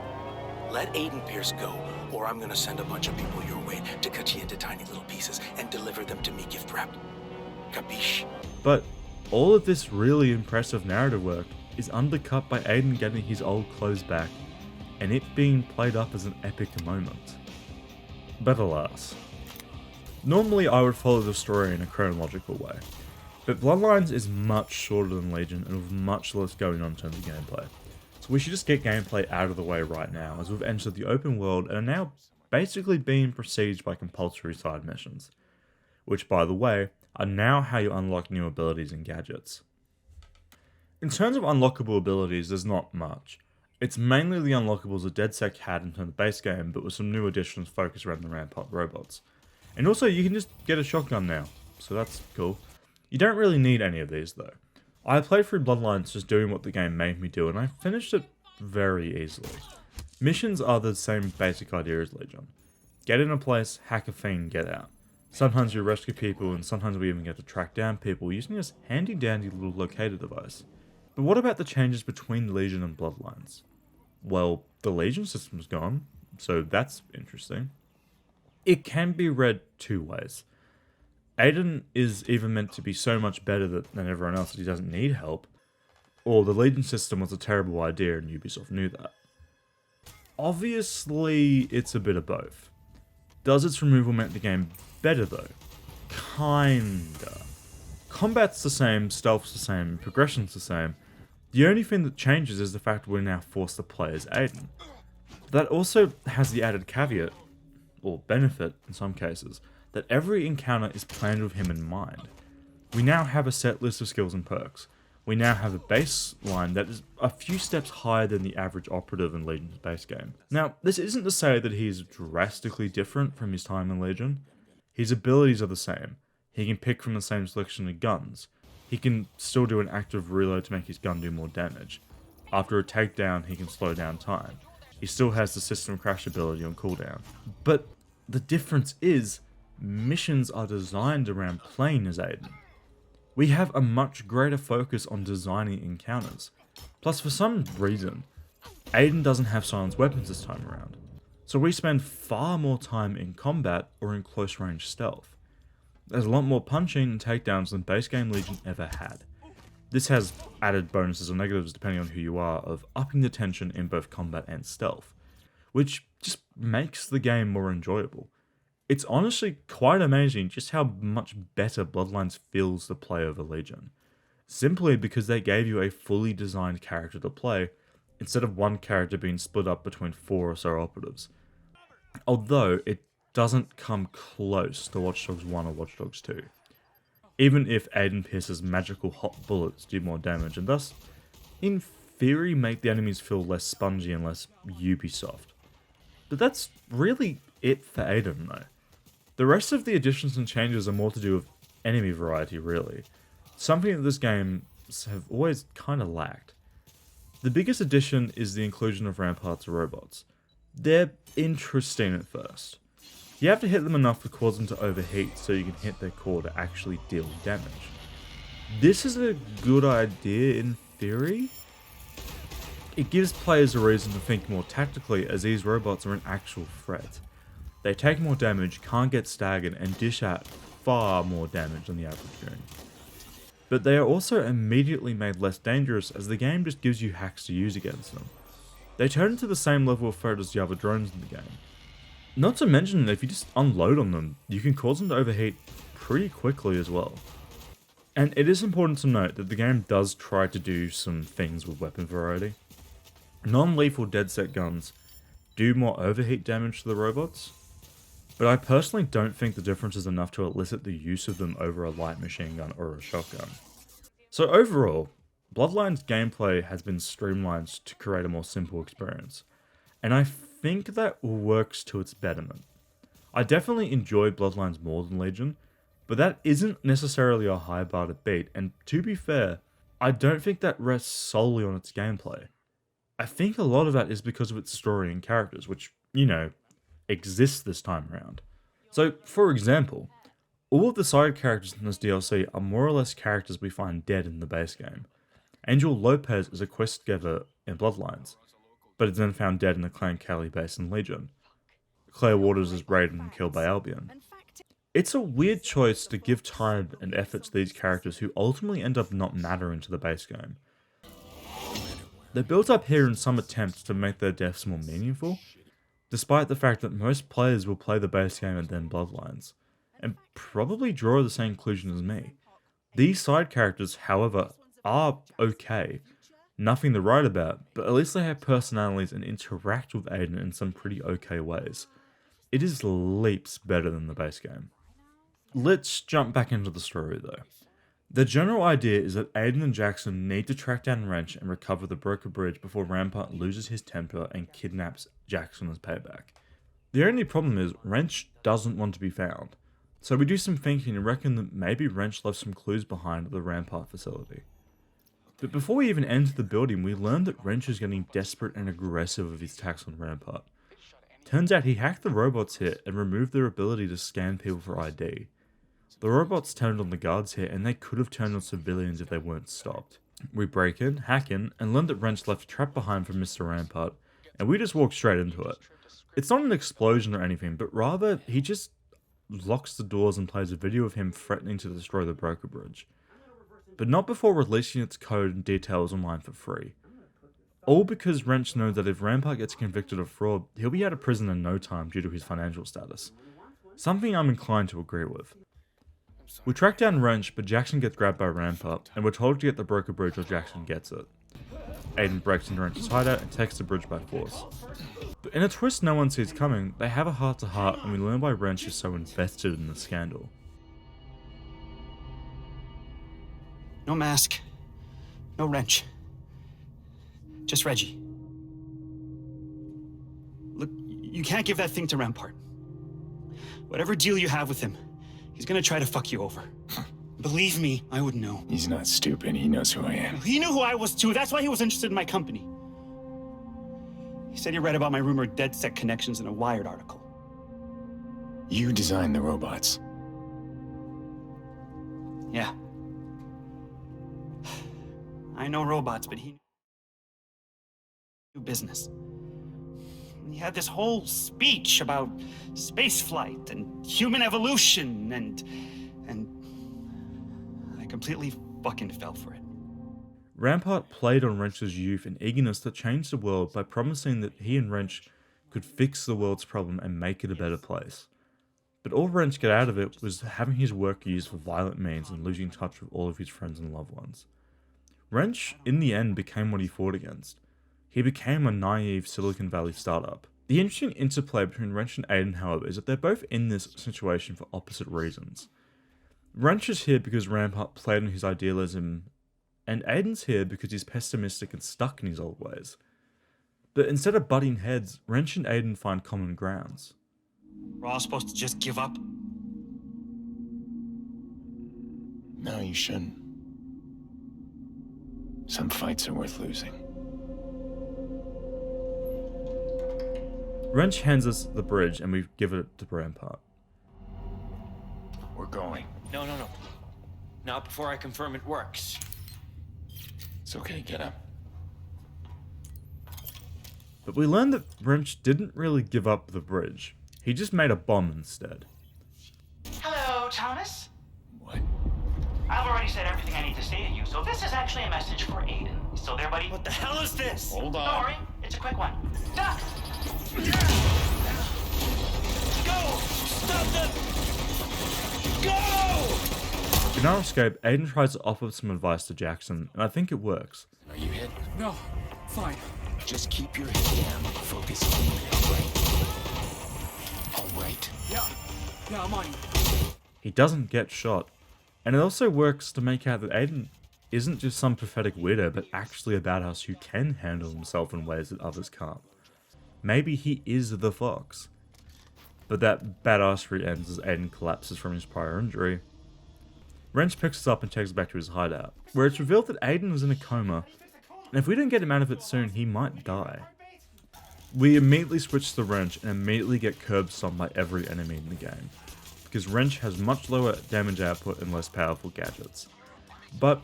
[SPEAKER 2] let Aidan Pierce go, or I'm gonna send a bunch of people your way to cut you into tiny little pieces and deliver them to me gift wrapped. Capiche?
[SPEAKER 1] But all of this really impressive narrative work is undercut by Aidan getting his old clothes back, and it being played up as an epic moment. But alas. Normally I would follow the story in a chronological way, but Bloodlines is much shorter than Legion and with much less going on in terms of gameplay. So we should just get gameplay out of the way right now, as we've entered the open world and are now basically being besieged by compulsory side missions, which, by the way, are now how you unlock new abilities and gadgets. In terms of unlockable abilities, there's not much. It's mainly the unlockables that Dedsec had in the base game, but with some new additions focused around the Rampart robots. And also, you can just get a shotgun now, so that's cool. You don't really need any of these though. I played through Bloodlines just doing what the game made me do, and I finished it very easily. Missions are the same basic idea as Legion. Get in a place, hack a thing, get out. Sometimes you rescue people, and sometimes we even get to track down people using this handy dandy little locator device. But what about the changes between Legion and Bloodlines? Well, the Legion system's gone, so that's interesting. It can be read two ways. Aidan is even meant to be so much better than everyone else that he doesn't need help, or the Legion system was a terrible idea and Ubisoft knew that. Obviously, it's a bit of both. Does its removal make the game better though? Kinda. Combat's the same, stealth's the same, progression's the same. The only thing that changes is the fact we're now forced to play as Aidan. That also has the added caveat, or benefit in some cases, that every encounter is planned with him in mind. We now have a set list of skills and perks. We now have a baseline that is a few steps higher than the average operative in Legion's base game. Now, this isn't to say that he's drastically different from his time in Legion. His abilities are the same. He can pick from the same selection of guns. He can still do an active reload to make his gun do more damage. After a takedown, he can slow down time. He still has the system crash ability on cooldown. But the difference is, missions are designed around playing as Aidan. We have a much greater focus on designing encounters. Plus, for some reason, Aidan doesn't have silenced weapons this time around. So we spend far more time in combat or in close range stealth. There's a lot more punching and takedowns than base game Legion ever had. This has added bonuses or negatives depending on who you are of upping the tension in both combat and stealth, which just makes the game more enjoyable. It's honestly quite amazing just how much better Bloodlines feels to play over Legion, simply because they gave you a fully designed character to play, instead of one character being split up between 4 or so operatives. Although it doesn't come close to Watch Dogs 1 or Watch Dogs 2, even if Aidan Pierce's magical hot bullets do more damage and thus, in theory, make the enemies feel less spongy and less Ubisoft. But that's really it for Aidan though. The rest of the additions and changes are more to do with enemy variety really, something that this game have always kind of lacked. The biggest addition is the inclusion of Rampart's robots. They're interesting at first. You have to hit them enough to cause them to overheat so you can hit their core to actually deal damage. This is a good idea in theory. It gives players a reason to think more tactically, as these robots are an actual threat. They take more damage, can't get staggered, and dish out far more damage than the average goon. But they are also immediately made less dangerous, as the game just gives you hacks to use against them. They turn into the same level of threat as the other drones in the game. Not to mention that if you just unload on them, you can cause them to overheat pretty quickly as well. And it is important to note that the game does try to do some things with weapon variety. Non-lethal Dedsec guns do more overheat damage to the robots, but I personally don't think the difference is enough to elicit the use of them over a light machine gun or a shotgun. So overall, Bloodlines gameplay has been streamlined to create a more simple experience, and I think that works to its betterment. I definitely enjoyed Bloodlines more than Legion, but that isn't necessarily a high bar to beat, and to be fair, I don't think that rests solely on its gameplay. I think a lot of that is because of its story and characters, which, you know, exists this time around. So, for example, all of the side characters in this DLC are more or less characters we find dead in the base game. Angel Lopez is a quest giver in Bloodlines, but is then found dead in the Clan Kelley base in Legion. Claire Waters is raided and killed by Albion. It's a weird choice to give time and effort to these characters who ultimately end up not mattering to the base game. They're built up here in some attempts to make their deaths more meaningful, despite the fact that most players will play the base game and then Bloodlines, and probably draw the same conclusion as me. These side characters, however, are okay. Nothing to write about, but at least they have personalities and interact with Aidan in some pretty okay ways. It is leaps better than the base game. Let's jump back into the story though. The general idea is that Aidan and Jackson need to track down Wrench and recover the Broker Bridge before Rampart loses his temper and kidnaps Jackson as payback. The only problem is Wrench doesn't want to be found, so we do some thinking and reckon that maybe Wrench left some clues behind at the Rampart facility. But before we even enter the building, we learn that Wrench is getting desperate and aggressive with his attacks on Rampart. Turns out he hacked the robots here and removed their ability to scan people for ID. The robots turned on the guards here, and they could have turned on civilians if they weren't stopped. We break in, hack in, and learn that Wrench left a trap behind for Mr. Rampart, and we just walk straight into it. It's not an explosion or anything, but rather, he just locks the doors and plays a video of him threatening to destroy the Broker Bridge. But not before releasing its code and details online for free. All because Wrench knows that if Rampart gets convicted of fraud, he'll be out of prison in no time due to his financial status. Something I'm inclined to agree with. We track down Wrench, but Jackson gets grabbed by Rampart, and we're told to get the Broker Bridge or Jackson gets it. Aidan breaks into Wrench's hideout and takes the bridge by force. But in a twist no one sees coming, they have a heart-to-heart, and we learn why Wrench is so invested in the scandal.
[SPEAKER 11] No mask. No Wrench. Just Reggie. Look, you can't give that thing to Rampart. Whatever deal you have with him, he's gonna try to fuck you over. Believe me, I would know.
[SPEAKER 17] He's not stupid. He knows who I am.
[SPEAKER 11] He knew who I was too. That's why he was interested in my company. He said he read about my rumored Dedsec connections in a Wired article.
[SPEAKER 17] You designed the robots.
[SPEAKER 11] Yeah. I know robots, but he knew business. He had this whole speech about spaceflight and human evolution, and I completely fucking fell for it.
[SPEAKER 1] Rampart played on Wrench's youth and eagerness to change the world by promising that he and Wrench could fix the world's problem and make it a better place. But all Wrench got out of it was having his work used for violent means and losing touch with all of his friends and loved ones. Wrench, in the end, became what he fought against. He became a naive Silicon Valley startup. The interesting interplay between Wrench and Aidan, however, is that they're both in this situation for opposite reasons. Wrench is here because Rampart played on his idealism, and Aidan's here because he's pessimistic and stuck in his old ways. But instead of butting heads, Wrench and Aidan find common grounds.
[SPEAKER 11] We're all supposed to just give up?
[SPEAKER 17] No, you shouldn't. Some fights are worth losing.
[SPEAKER 1] Wrench hands us the bridge and we give it to Rampart.
[SPEAKER 17] We're going.
[SPEAKER 12] No.
[SPEAKER 6] Not before I confirm it works.
[SPEAKER 17] It's okay, get up.
[SPEAKER 1] But we learned that Wrench didn't really give up the bridge. He just made a bomb instead.
[SPEAKER 9] Hello, Thomas.
[SPEAKER 17] What?
[SPEAKER 9] I've already said everything I need to say to you, so this is actually a message for Aidan. Still there, buddy?
[SPEAKER 6] What the hell is this?
[SPEAKER 17] Hold on.
[SPEAKER 9] Don't worry, it's a quick one. Duck!
[SPEAKER 6] Go! Stop them! Go!
[SPEAKER 1] In our escape, Aidan tries to offer some advice to Jackson, and I think it works.
[SPEAKER 17] Are you hit?
[SPEAKER 6] No, fine.
[SPEAKER 17] Just keep your head down and focus on me, alright? Alright?
[SPEAKER 6] Yeah, I'm on you.
[SPEAKER 1] He doesn't get shot, and it also works to make out that Aidan isn't just some pathetic weirdo, but actually a badass who can handle himself in ways that others can't. Maybe he is the Fox. But that badassery ends as Aidan collapses from his prior injury. Wrench picks us up and takes us back to his hideout, where it's revealed that Aidan was in a coma, and if we don't get him out of it soon, he might die. We immediately switch to Wrench and immediately get curb stomped by every enemy in the game, because Wrench has much lower damage output and less powerful gadgets. But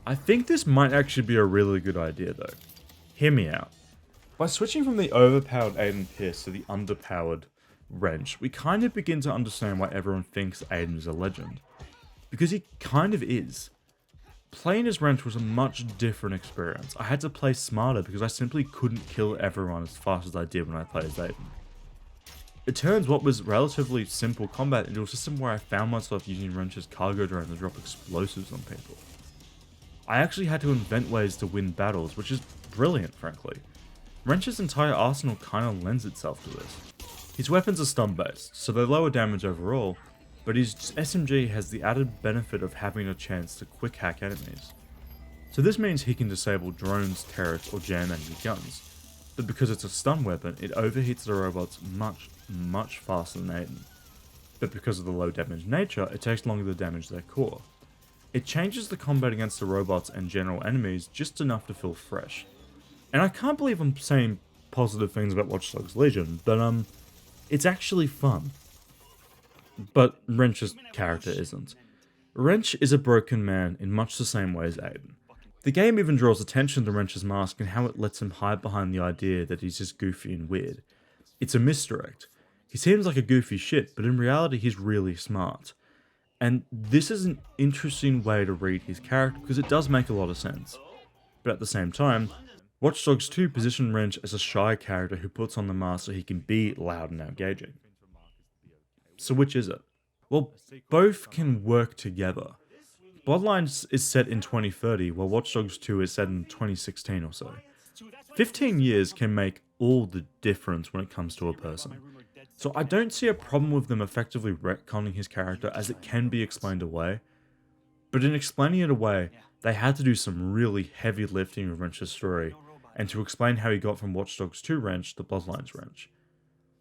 [SPEAKER 1] I think this might actually be a really good idea though. Hear me out. By switching from the overpowered Aidan Pierce to the underpowered Wrench, we kind of begin to understand why everyone thinks Aidan is a legend. Because he kind of is. Playing as Wrench was a much different experience. I had to play smarter because I simply couldn't kill everyone as fast as I did when I played as Aidan. It turns what was relatively simple combat into a system where I found myself using Wrench's cargo drone to drop explosives on people. I actually had to invent ways to win battles, which is brilliant, frankly. Wrench's entire arsenal kinda lends itself to this. His weapons are stun based, so they lower damage overall, but his SMG has the added benefit of having a chance to quick hack enemies. So this means he can disable drones, turrets, or jam enemy guns, but because it's a stun weapon, it overheats the robots much faster than Aidan. But because of the low damage nature, it takes longer to damage their core. It changes the combat against the robots and general enemies just enough to feel fresh. And I can't believe I'm saying positive things about Watch Dogs Legion, but it's actually fun. But Wrench's character isn't. Wrench is a broken man in much the same way as Aidan. The game even draws attention to Wrench's mask and how it lets him hide behind the idea that he's just goofy and weird. It's a misdirect. He seems like a goofy shit, but in reality he's really smart. And this is an interesting way to read his character because it does make a lot of sense. But at the same time, Watch Dogs 2 position Wrench as a shy character who puts on the mask so he can be loud and engaging. So which is it? Well, both can work together. Bloodlines is set in 2030, while Watch Dogs 2 is set in 2016 or so. 15 years can make all the difference when it comes to a person. So I don't see a problem with them effectively retconning his character, as it can be explained away. But in explaining it away, they had to do some really heavy lifting with Wrench's story, and to explain how he got from Watch Dogs 2 Wrench to Bloodlines Wrench.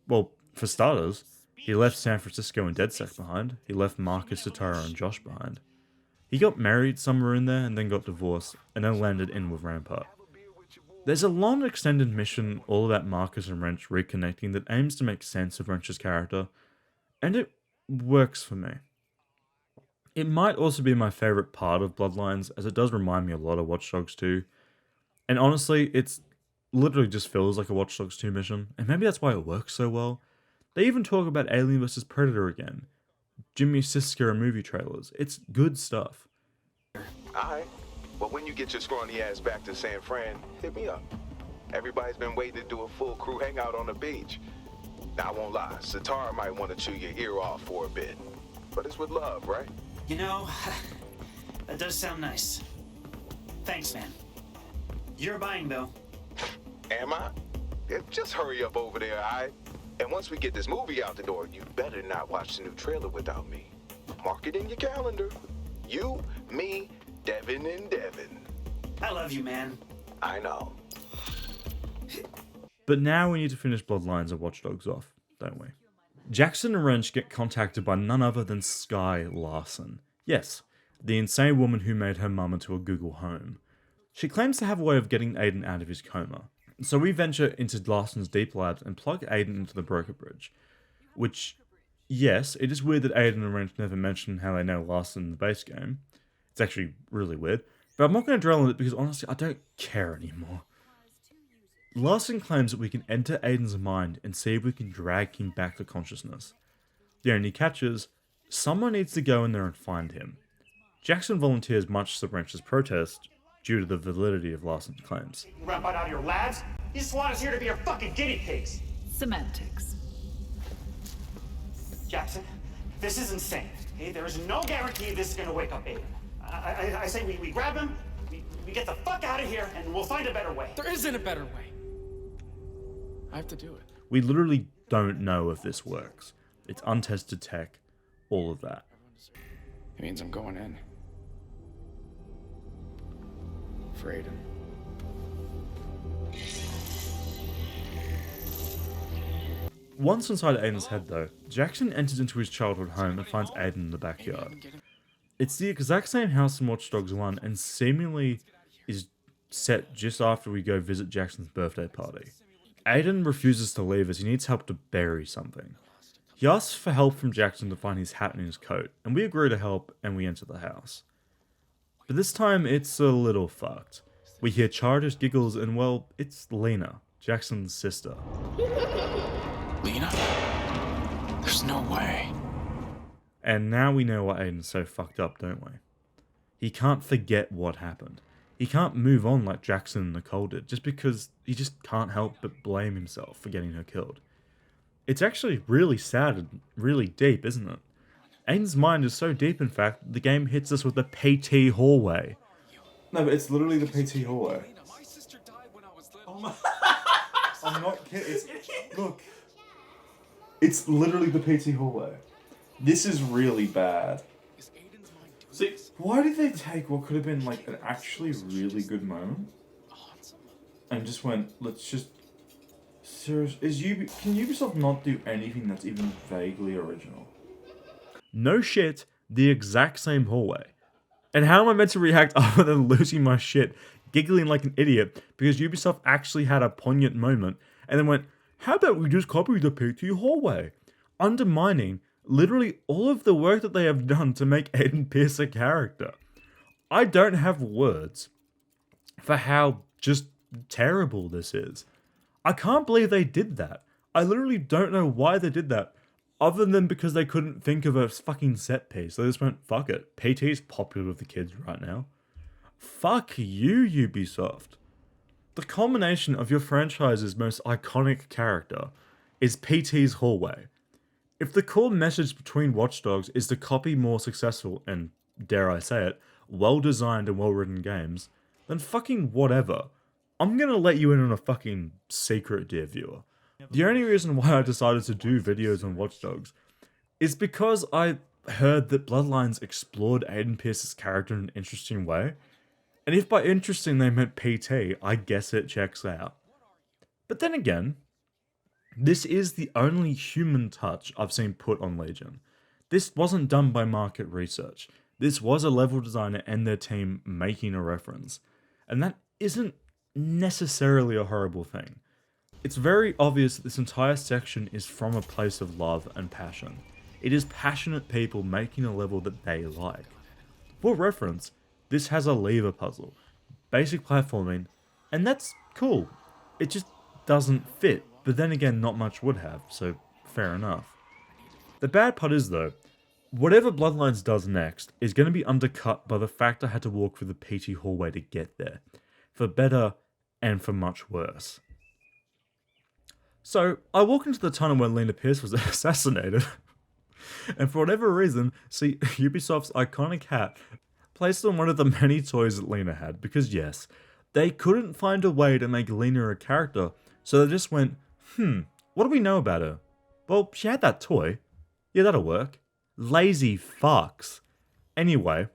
[SPEAKER 1] Well, for starters, he left San Francisco and Dedsec behind. He left Marcus, Satara, and Josh behind. He got married somewhere in there and then got divorced, and then landed in with Rampart. There's a long extended mission all about Marcus and Wrench reconnecting that aims to make sense of Wrench's character, and it works for me. It might also be my favourite part of Bloodlines, as it does remind me a lot of Watch Dogs 2. And honestly, it's literally just feels like a Watch Dogs 2 mission, and maybe that's why it works so well. They even talk about Alien vs Predator again. Jimmy Siska movie trailers. It's good stuff.
[SPEAKER 20] Alright, but when you get your scrawny ass back to San Fran, hit me up. Everybody's been waiting to do a full crew hangout on the beach. Now, I won't lie, Satara might want to chew your ear off for a bit. But it's with love, right?
[SPEAKER 11] You know, that does sound nice. Thanks, man. You're buying, though.
[SPEAKER 20] Am I? Yeah, just hurry up over there, alright? And once we get this movie out the door, you better not watch the new trailer without me. Mark it in your calendar. You, me, Devin, and Devin.
[SPEAKER 11] I love you, man.
[SPEAKER 20] I know.
[SPEAKER 1] But now we need to finish Bloodlines and Watch Dogs off, don't we? Jackson and Wrench get contacted by none other than Sky Larson. Yes, the insane woman who made her mum into a Google home. She claims to have a way of getting Aidan out of his coma. So we venture into Larson's deep labs and plug Aidan into the broker bridge. Which, yes, it is weird that Aidan and Wrench never mention how they know Larson in the base game. It's actually really weird. But I'm not going to dwell on it because honestly, I don't care anymore. Larson claims that we can enter Aidan's mind and see if we can drag him back to consciousness. The only catch is, someone needs to go in there and find him. Jackson volunteers much to Wrench's protest due to the validity of Larson's claims.
[SPEAKER 9] You run out of your labs? You just want us here to be your fucking guinea pigs.
[SPEAKER 7] Semantics.
[SPEAKER 9] Jackson, this is insane. Okay? There is no guarantee this is going to wake up Aidan. I say we grab him, we get the fuck out of here, and we'll find a better way.
[SPEAKER 6] There isn't a better way. I have to do it.
[SPEAKER 1] We literally don't know if this works. It's untested tech, all of that.
[SPEAKER 18] It means I'm going in. For Aidan.
[SPEAKER 1] Once inside Aidan's head though, Jackson enters into his childhood home and finds Aidan in the backyard. It's the exact same house in Watch Dogs 1 and seemingly is set just after we go visit Jackson's birthday party. Aidan refuses to leave as he needs help to bury something. He asks for help from Jackson to find his hat and his coat, and we agree to help and we enter the house. But this time it's a little fucked. We hear childish giggles and well, it's Lena, Jackson's sister.
[SPEAKER 3] Lena? There's no way.
[SPEAKER 1] And now we know why Aidan's so fucked up, don't we? He can't forget what happened. He can't move on like Jackson and Nicole did, just because he just can't help but blame himself for getting her killed. It's actually really sad and really deep, isn't it? Aidan's mind is so deep, in fact, the game hits us with the PT hallway. No, but it's literally the PT hallway. Oh my... I'm not kidding. Look. It's literally the PT hallway. This is really bad. See, why did they take what could have been like an actually really good moment and just went, let's just... Can Ubisoft not do anything that's even vaguely original? No shit, the exact same hallway. And how am I meant to react other than losing my shit, giggling like an idiot, because Ubisoft actually had a poignant moment, and then went, how about we just copy the PT hallway? Undermining literally all of the work that they have done to make Aidan Pierce a character. I don't have words for how just terrible this is. I can't believe they did that. I literally don't know why they did that, other than because they couldn't think of a fucking set piece. They just went, fuck it. PT's popular with the kids right now. Fuck you, Ubisoft. The culmination of your franchise's most iconic character is PT's hallway. If the core message between Watch Dogs is to copy more successful and, dare I say it, well-designed and well-written games, then fucking whatever. I'm gonna let you in on a fucking secret, dear viewer. The only reason why I decided to do videos on Watch Dogs is because I heard that Bloodlines explored Aidan Pierce's character in an interesting way. And if by interesting they meant PT, I guess it checks out. But then again, this is the only human touch I've seen put on Legion. This wasn't done by market research. This was a level designer and their team making a reference. And that isn't necessarily a horrible thing. It's very obvious that this entire section is from a place of love and passion. It is passionate people making a level that they like. For reference, this has a lever puzzle, basic platforming, and that's cool. It just doesn't fit, but then again not much would have, so fair enough. The bad part is though, whatever Bloodlines does next is going to be undercut by the fact I had to walk through the PT hallway to get there, for better and for much worse. So, I walk into the tunnel where Lena Pierce was assassinated, and for whatever reason, see Ubisoft's iconic hat placed on one of the many toys that Lena had, because yes, they couldn't find a way to make Lena a character, so they just went, what do we know about her? Well, she had that toy. Yeah, that'll work. Lazy fucks. Anyway,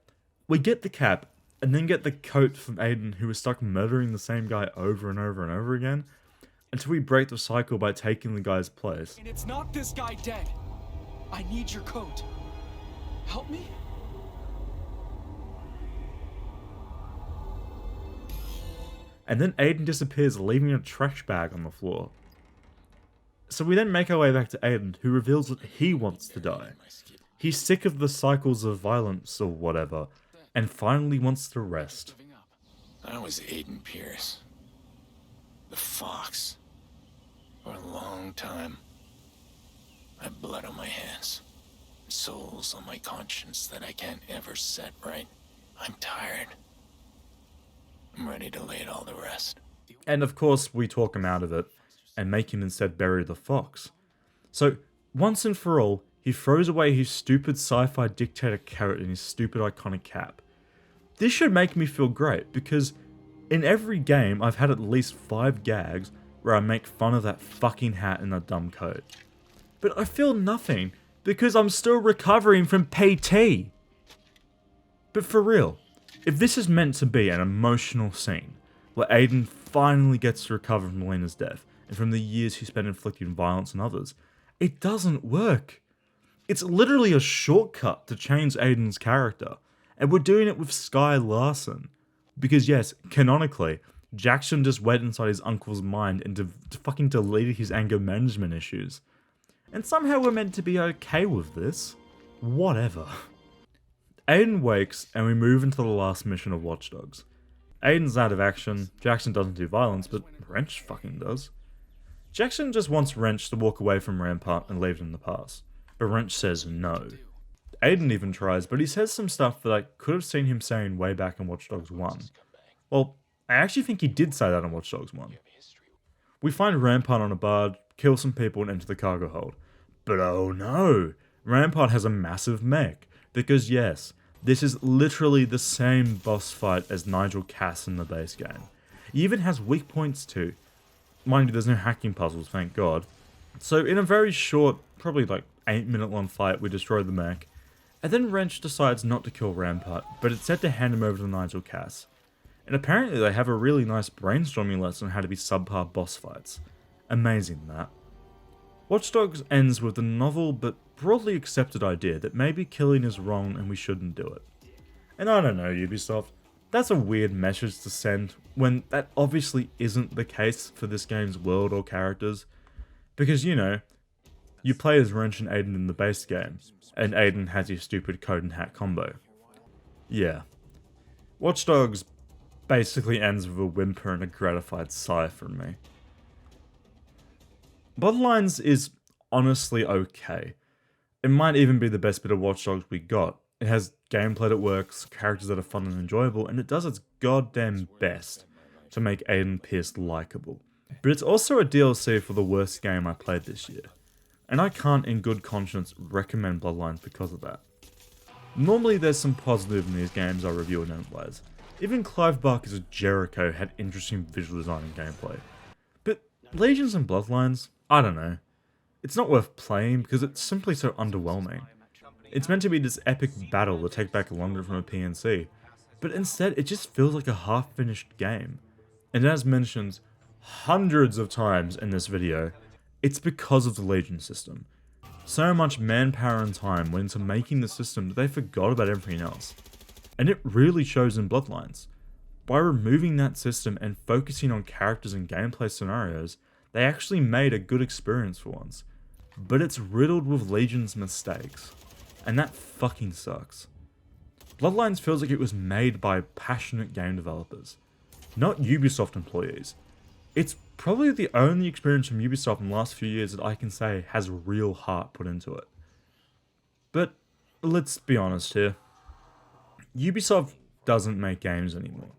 [SPEAKER 1] we get the cap, and then get the coat from Aidan, who was stuck murdering the same guy over and over and over again, until we break the cycle by taking the guy's place.
[SPEAKER 6] And it's not this guy dead. I need your coat. Help me?
[SPEAKER 1] And then Aidan disappears, leaving a trash bag on the floor. So we then make our way back to Aidan, who reveals that he wants to die. He's sick of the cycles of violence or whatever, and finally wants to rest.
[SPEAKER 17] I was Aidan Pierce. The Fox. For a long time. I have blood on my hands. Souls on my conscience that I can't ever set right. I'm tired. I'm ready to lay it all to rest.
[SPEAKER 1] And of course, we talk him out of it, and make him instead bury the fox. So, once and for all, he throws away his stupid sci-fi dictator carrot and his stupid iconic cap. This should make me feel great, because in every game, I've had at least 5 gags where I make fun of that fucking hat and that dumb coat. But I feel nothing, because I'm still recovering from PT. But for real, if this is meant to be an emotional scene, where Aidan finally gets to recover from Lena's death, and from the years he spent inflicting violence on others, it doesn't work. It's literally a shortcut to change Aidan's character, and we're doing it with Sky Larson. Because yes, canonically, Jackson just went inside his uncle's mind and fucking deleted his anger management issues. And somehow we're meant to be okay with this. Whatever. Aidan wakes, and we move into the last mission of Watch Dogs. Aidan's out of action, Jackson doesn't do violence, but Wrench fucking does. Jackson just wants Wrench to walk away from Rampart and leave it in the past, but Wrench says no. Aidan even tries, but he says some stuff that I could have seen him saying way back in Watch Dogs 1. Well, I actually think he did say that in Watch Dogs 1. We find Rampart on a barge, kill some people and enter the cargo hold. But oh no! Rampart has a massive mech, because yes, this is literally the same boss fight as Nigel Cass in the base game. He even has weak points too. Mind you, there's no hacking puzzles, thank god. So in a very short, probably like 8-minute long fight, we destroy the mech, and then Wrench decides not to kill Rampart, but instead to hand him over to Nigel Cass. And apparently they have a really nice brainstorming lesson on how to be subpar boss fights. Amazing that. Watch Dogs ends with the novel but broadly accepted idea that maybe killing is wrong and we shouldn't do it. And I don't know, Ubisoft, that's a weird message to send when that obviously isn't the case for this game's world or characters. Because, you know, you play as Wrench and Aidan in the base game, and Aidan has your stupid coat and hat combo. Yeah. Watch Dogs basically ends with a whimper and a gratified sigh from me. Bloodlines is honestly okay. It might even be the best bit of Watch Dogs we got. It has gameplay that works, characters that are fun and enjoyable, and it does its goddamn best to make Aidan Pierce likeable. But it's also a DLC for the worst game I played this year, and I can't in good conscience recommend Bloodlines because of that. Normally there's some positive in these games I review and analyze. Even Clive Barker's Jericho had interesting visual design and gameplay. But Legions and Bloodlines, I don't know. It's not worth playing because it's simply so underwhelming. It's meant to be this epic battle to take back London from a PNC, but instead it just feels like a half-finished game. And as mentioned hundreds of times in this video, it's because of the Legion system. So much manpower and time went into making the system that they forgot about everything else. And it really shows in Bloodlines. By removing that system and focusing on characters and gameplay scenarios, they actually made a good experience for once. But it's riddled with Legion's mistakes. And that fucking sucks. Bloodlines feels like it was made by passionate game developers, not Ubisoft employees. It's probably the only experience from Ubisoft in the last few years that I can say has real heart put into it. But let's be honest here. Ubisoft doesn't make games anymore.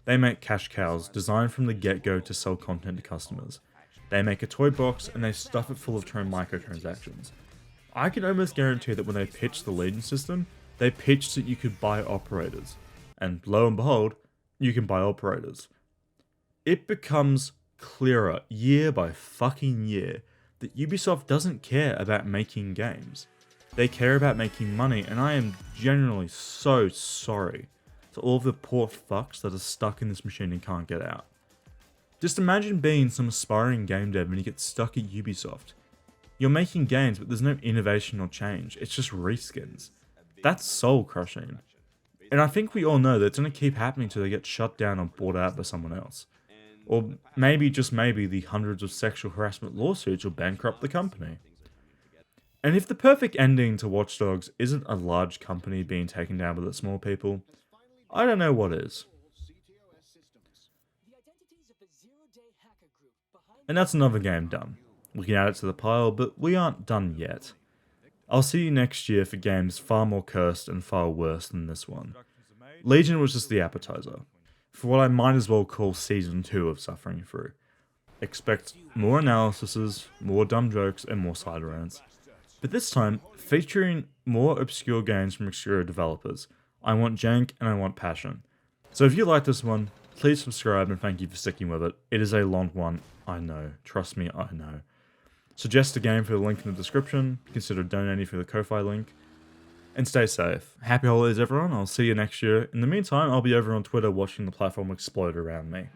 [SPEAKER 1] They make cash cows designed from the get-go to sell content to customers. They make a toy box and they stuff it full of microtransactions. I can almost guarantee that when they pitched the Legion system, they pitched that you could buy operators. And lo and behold, you can buy operators. It becomes clearer year by fucking year that Ubisoft doesn't care about making games. They care about making money, and I am genuinely so sorry to all of the poor fucks that are stuck in this machine and can't get out. Just imagine being some aspiring game dev and you get stuck at Ubisoft. You're making games, but there's no innovation or change. It's just reskins. That's soul crushing. And I think we all know that it's going to keep happening till they get shut down or bought out by someone else. Or maybe, just maybe, the hundreds of sexual harassment lawsuits will bankrupt the company. And if the perfect ending to Watch Dogs isn't a large company being taken down with its small people, I don't know what is. And that's another game done. We can add it to the pile, but we aren't done yet. I'll see you next year for games far more cursed and far worse than this one. Legion was just the appetizer, for what I might as well call Season 2 of Suffering Through. Expect more analyses, more dumb jokes, and more side rants. But this time, featuring more obscure games from obscure developers. I want jank and I want passion. So if you like this one, please subscribe and thank you for sticking with it. It is a long one, I know. Trust me, I know. Suggest a game for the link in the description. Consider donating for the Ko-Fi link. And stay safe. Happy holidays everyone, I'll see you next year. In the meantime, I'll be over on Twitter watching the platform explode around me.